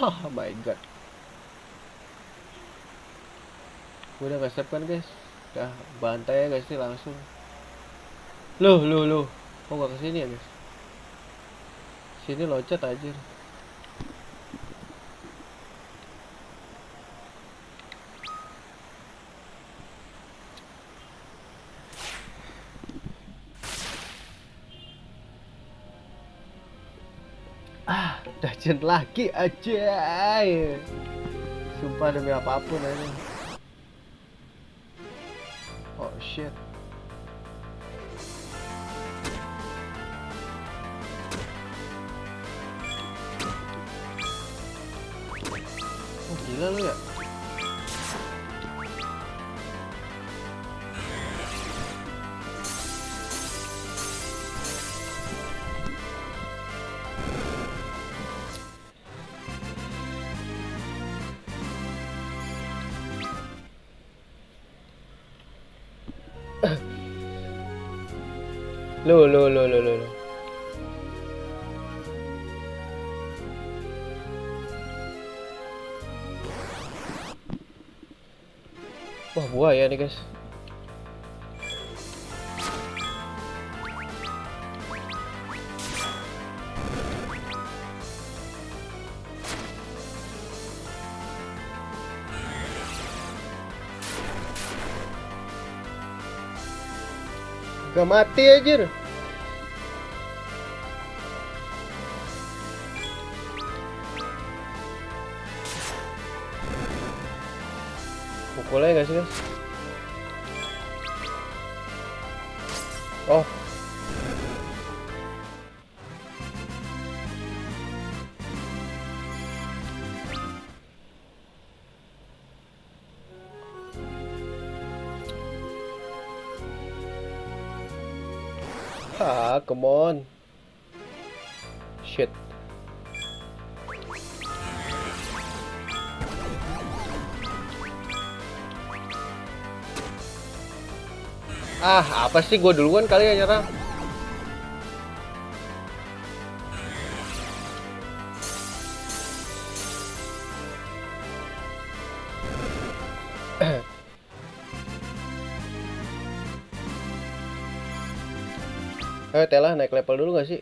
Oh my god. Gue udah gak save kan guys. Udah bantai ya guys sih langsung. Loh. Kok gak kesini ya guys? Sini loncat aja. Dungeon lagi aja. Sumpah demi apapun aja. Oh shit. Oh gila lu ya. Loh. Wah, buaya nih guys. Gak mati anjir. Pukulnya gak sih guys? Oh. Ah, come on. Shit. Ah, apa sih, gue duluan kali ya nyerang. Ayo Tela, naik level dulu gak sih?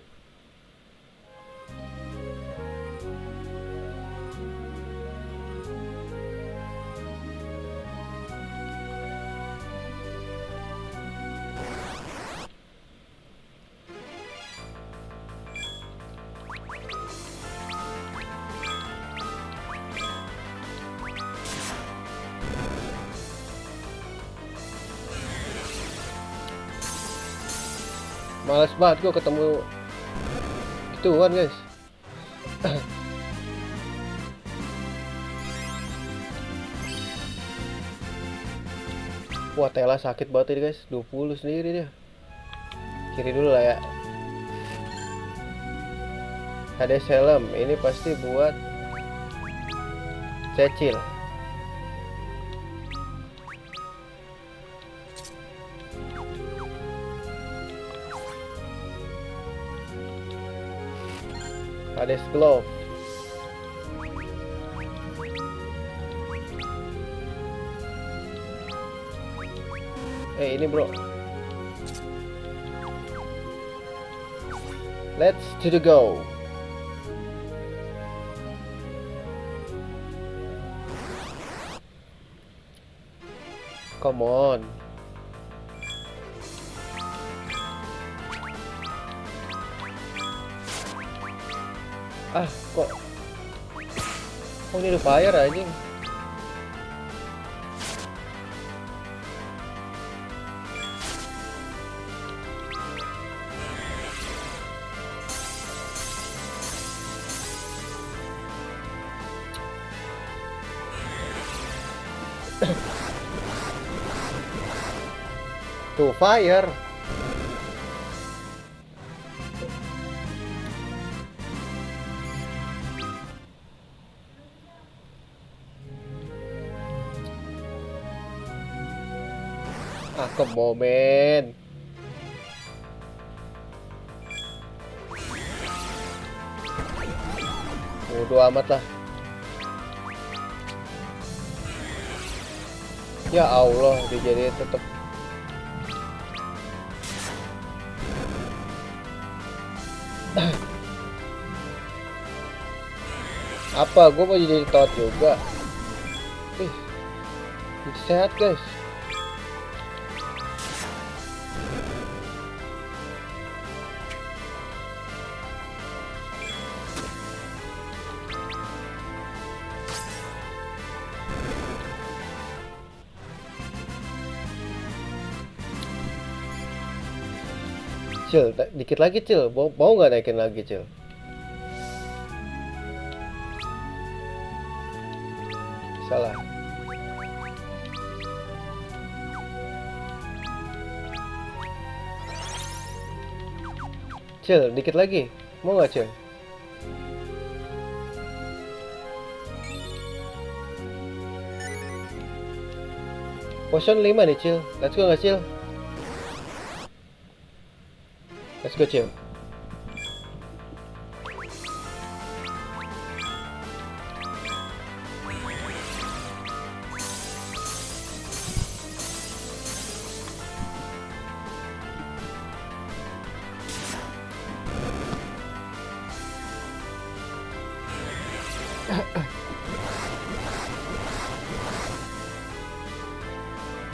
Males banget gue ketemu gituan guys. Wah, Tela sakit banget ini guys, 20 sendiri dia. Kiri dulu lah ya. Ada helm, ini pasti buat Cecil. Hades glove. Ini bro. Let's to the go. Come on. Ah, kok ini udah fire anjing. Tuh fire. Ah, come on, man. Bodo amat lah. Ya Allah, dijadiin tetep. Apa? Gue mau jadi tot juga. Sehat guys. Cil, dikit lagi Cil, mau nggak naikin lagi Cil? Salah. Cil, dikit lagi, mau nggak Cil? Potion 5 nih Cil, let's go nggak Cil? Let's go Cil.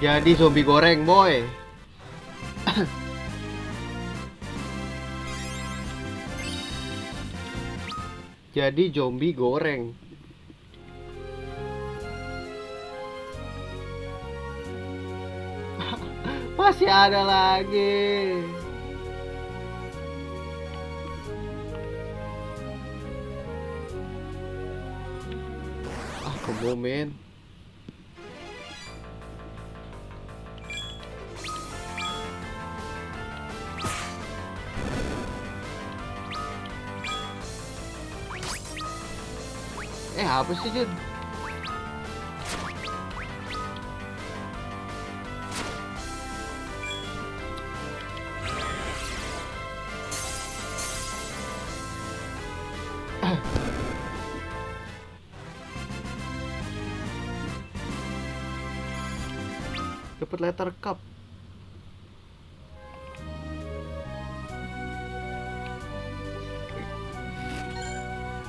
Jadi zombie goreng boy. Jadi zombie goreng. Masih ada lagi. Ah, kebo men. Apa sih Jun? Dapat letter cup.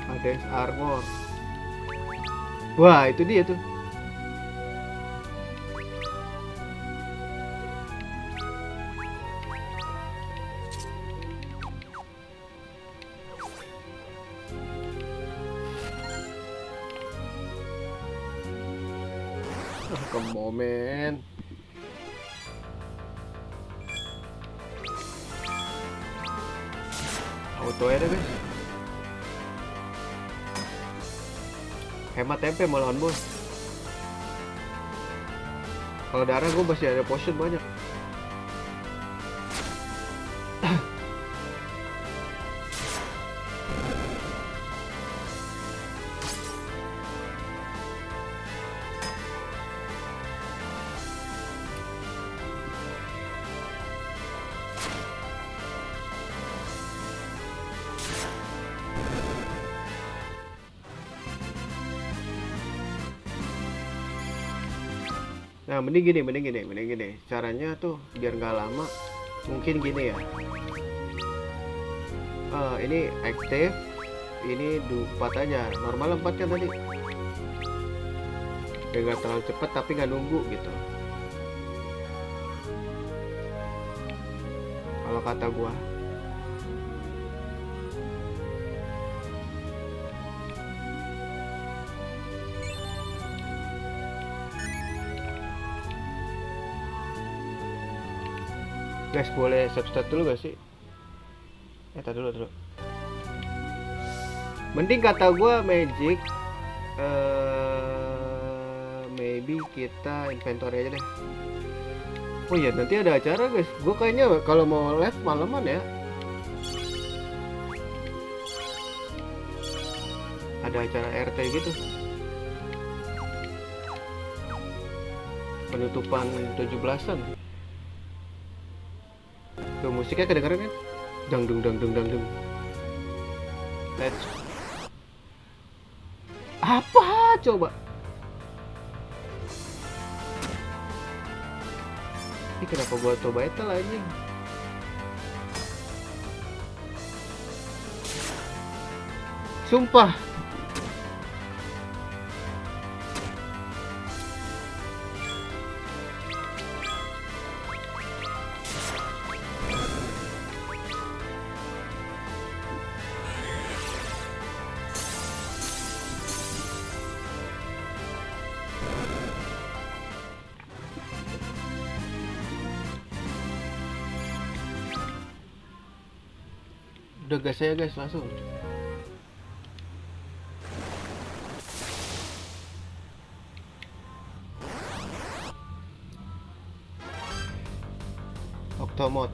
Ada armor. Wah, itu dia tuh. Come on, man. Auto aja deh, guys. Hemat tempe mau lawan bos. Kalau darah gue masih ada potion banyak. Nah, mending gini. Caranya tuh biar nggak lama, mungkin gini ya. Ini aktif, ini 4 aja. Normal 4 kan tadi. Biar nggak terlalu cepet tapi nggak nunggu gitu. Kalau kata gua. Guys, boleh subscribe dulu gak sih? Tadi dulu. Mending kata gua magic. Maybe kita inventory aja deh. Oh iya, nanti ada acara guys. Gua kayaknya kalau mau live malaman ya. Ada acara RT gitu. Penutupan 17-an. Tuh, musiknya kedengeran kan? Dangdung. Let's. Apa coba? Ini kenapa gua auto battle anjing? Sumpah. Udah gas aja guys, langsung. Octomod.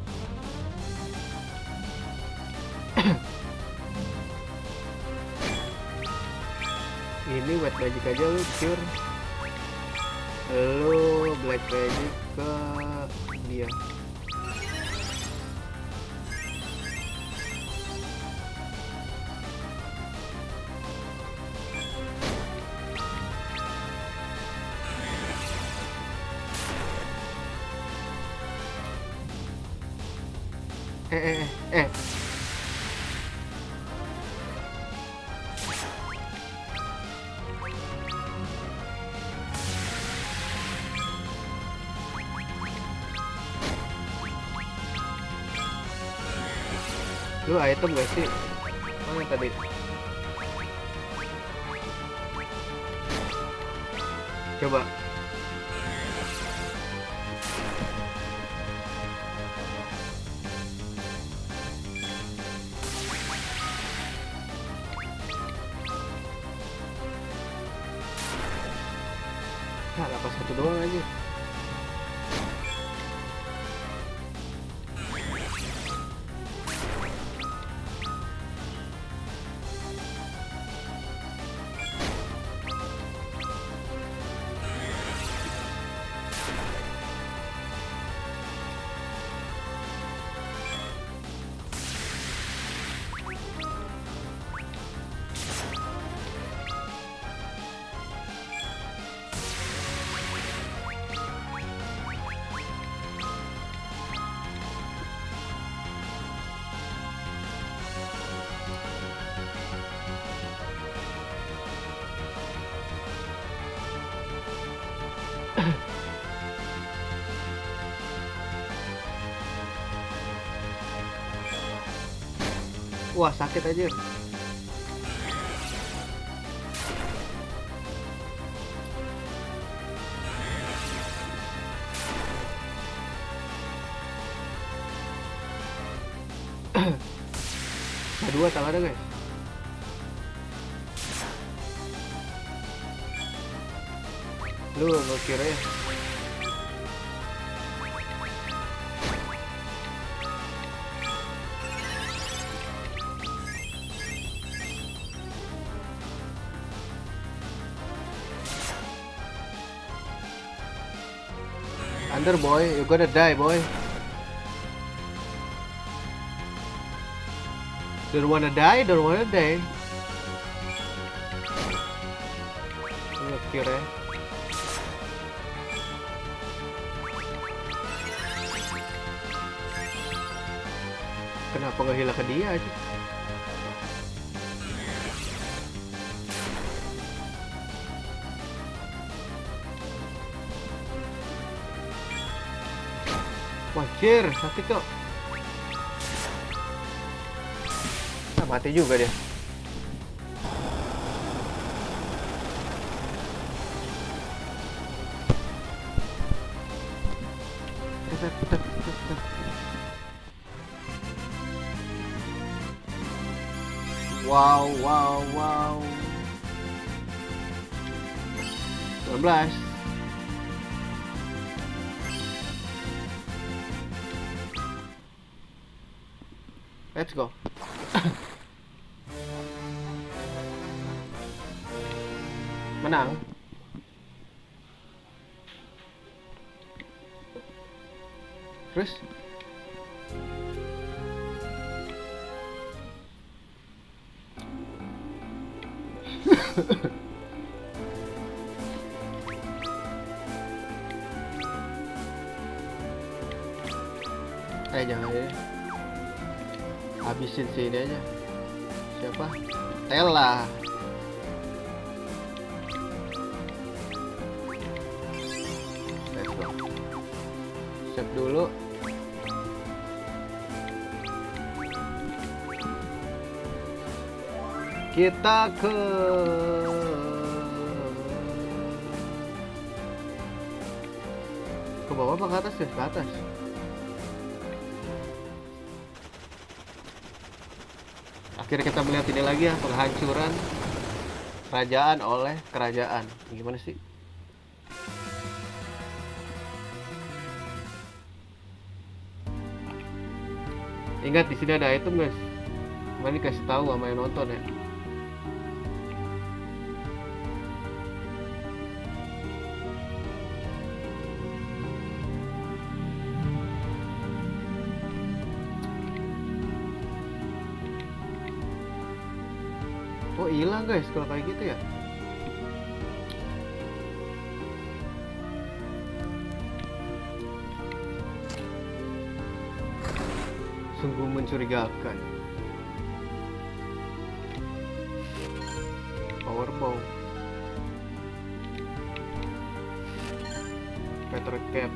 Ini wet magic aja lu pure. Lu black magic ke dia. Lu item gak sih? Mana tadi? Coba. Nah, dapat satu doang aja. Wah, sakit aja. Dua tangannya guys. Lu nggak kira ya? Under boy, you gonna die boy. Don't wanna die, don't wanna die. Nggak kira ya. Kenapa nggak hilang ke dia aja? Wajir, sakit kok. Nah, mati juga dia. Wow, wow, wow. 12. Let's go. Menang. Terus jangan ya. Habisin sini aja. Siapa? Tela. Let's go. Save dulu. Kita ke bawah apa ke atas ya? Ke atas. Akhirnya kita melihat ini lagi ya, penghancuran kerajaan oleh kerajaan. Gimana sih? Ingat di sini ada item guys. Kemarin dikasih tahu sama yang nonton ya. Oh hilang guys kalau kayak gitu ya. Sungguh mencurigakan. Powerbomb, Peter Cap,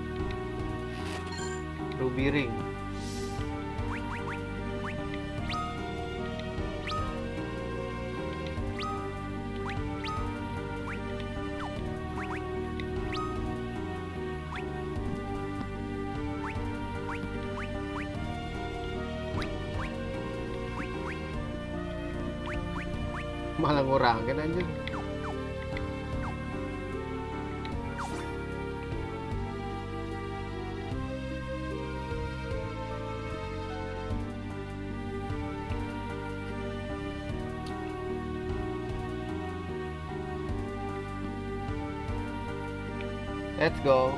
Ruby Ring. Malah ngurangin anjir. Let's go.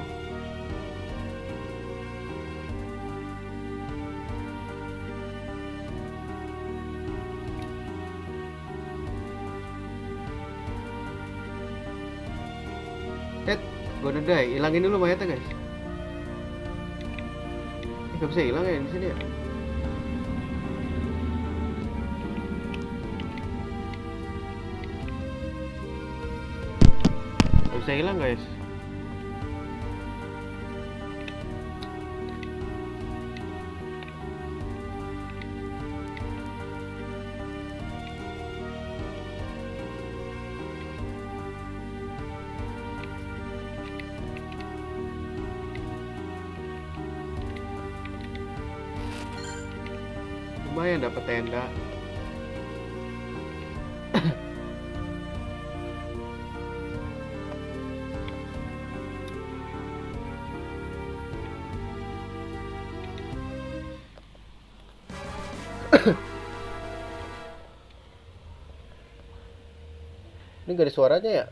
Gonna die. Hilangin dulu mayatnya, guys. Gak bisa hilang ya di sini ya? Gak bisa hilang, guys. Lumayan dapat tenda. Ini gak ada suaranya ya?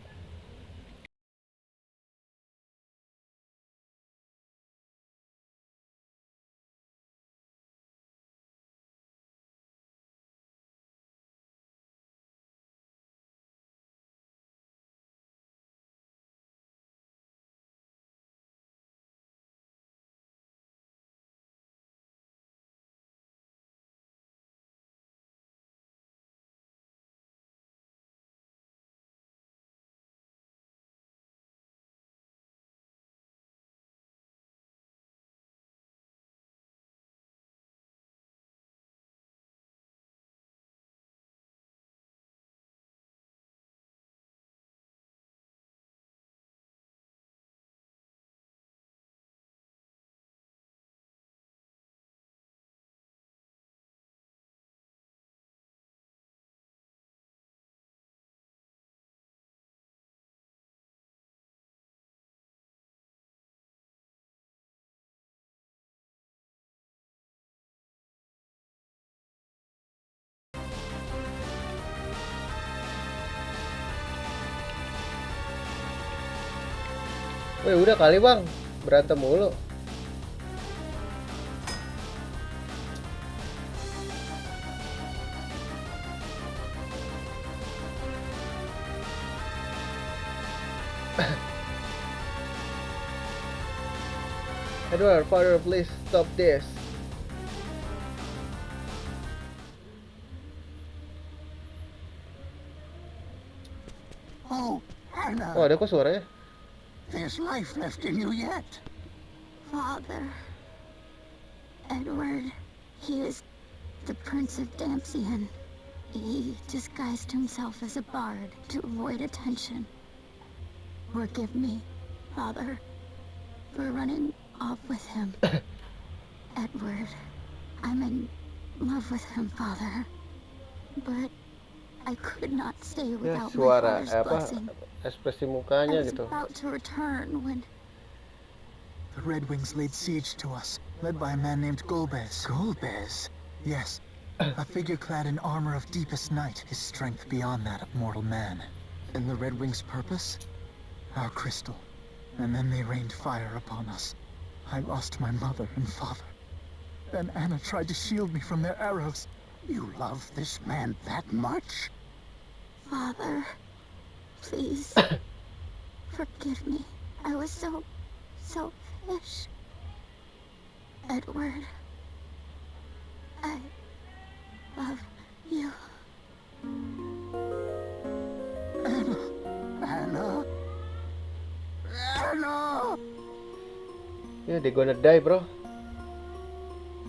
Weh udah kali bang, berantem mulu. Edward, father, please stop this. Oh, Anna. Oh, ada kok suaranya? There's life left in you yet. Father. Edward. He is the Prince of Damsian. He disguised himself as a bard to avoid attention. Forgive me, Father, for running off with him. Edward, I'm in love with him, Father. But I could not stay Ya, without my suara father's apa blessing. ekspresi I mukanya was gitu. about to return when The Red Wings laid siege to us, led by a man named Golbez. Golbez? Yes. A figure clad in armor of deepest night, his strength beyond that of mortal man. And the Red Wings' purpose? Our crystal. And then they rained fire upon us. I lost my mother and father. Then Anna tried to shield me from their arrows. You love this man that much? Father, please, forgive me. I was so selfish. Edward, I love you. Anna! Anna! Anna! Ya, they gonna die, bro.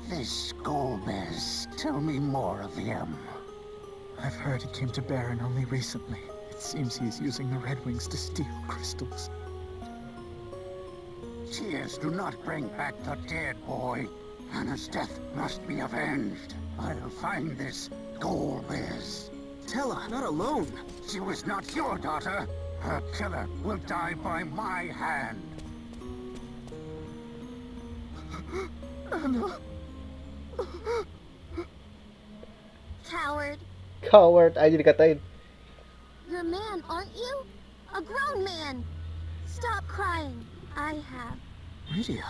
This Golbez. Tell me more of him. I've heard he came to Baron only recently. It seems he's using the Red Wings to steal crystals. Tears do not bring back the dead, boy. Anna's death must be avenged. I'll find this Golbez. Tella, not alone. She was not your daughter. Her killer will die by my hand. Anna. Coward. Coward aja dikatain. You're a man, aren't you? A grown man. Stop crying. I have. Rydia,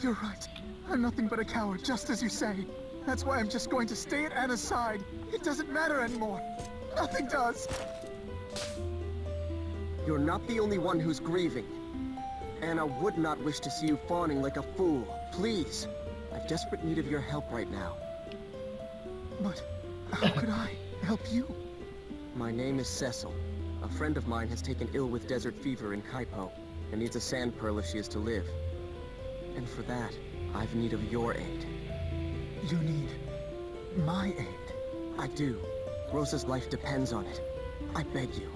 you're right. I'm nothing but a coward, just as you say. That's why I'm just going to stay at Anna's side. It doesn't matter anymore. Nothing does. You're not the only one who's grieving. Anna would not wish to see you fawning like a fool. Please, I've desperate need of your help right now. But how could I help you? My name is Cecil. A friend of mine has taken ill with desert fever in Kaipo, and needs a sand pearl if she is to live. And for that, I've need of your aid. You need my aid. I do. Rosa's life depends on it. I beg you.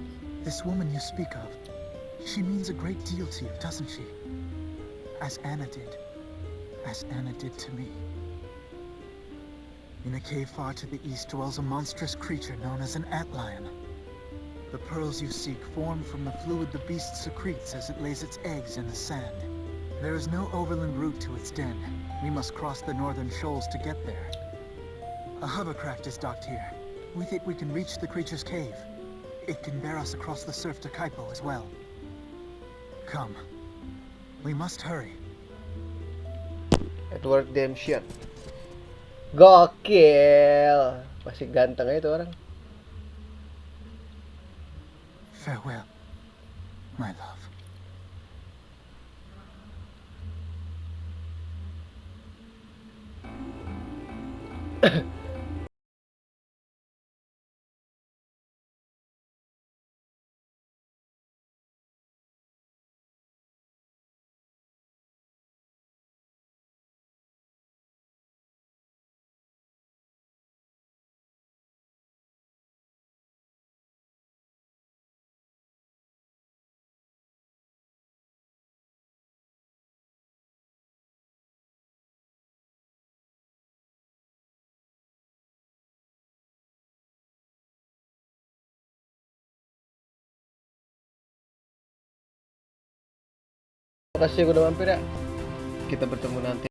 This woman you speak of, she means a great deal to you, doesn't she? As Anna did. As Anna did to me. In a cave far to the east dwells a monstrous creature known as an antlion. The pearls you seek form from the fluid the beast secretes as it lays its eggs in the sand. There is no overland route to its den. We must cross the northern shoals to get there. A hovercraft is docked here. With it we can reach the creature's cave. It can bear us across the surf to Kaipo as well. Come. We must hurry. Edward Dempsey. Gokil. Masih ganteng aja tuh orang. Farewell, my love. Makasih udah mampir ya. Kita bertemu nanti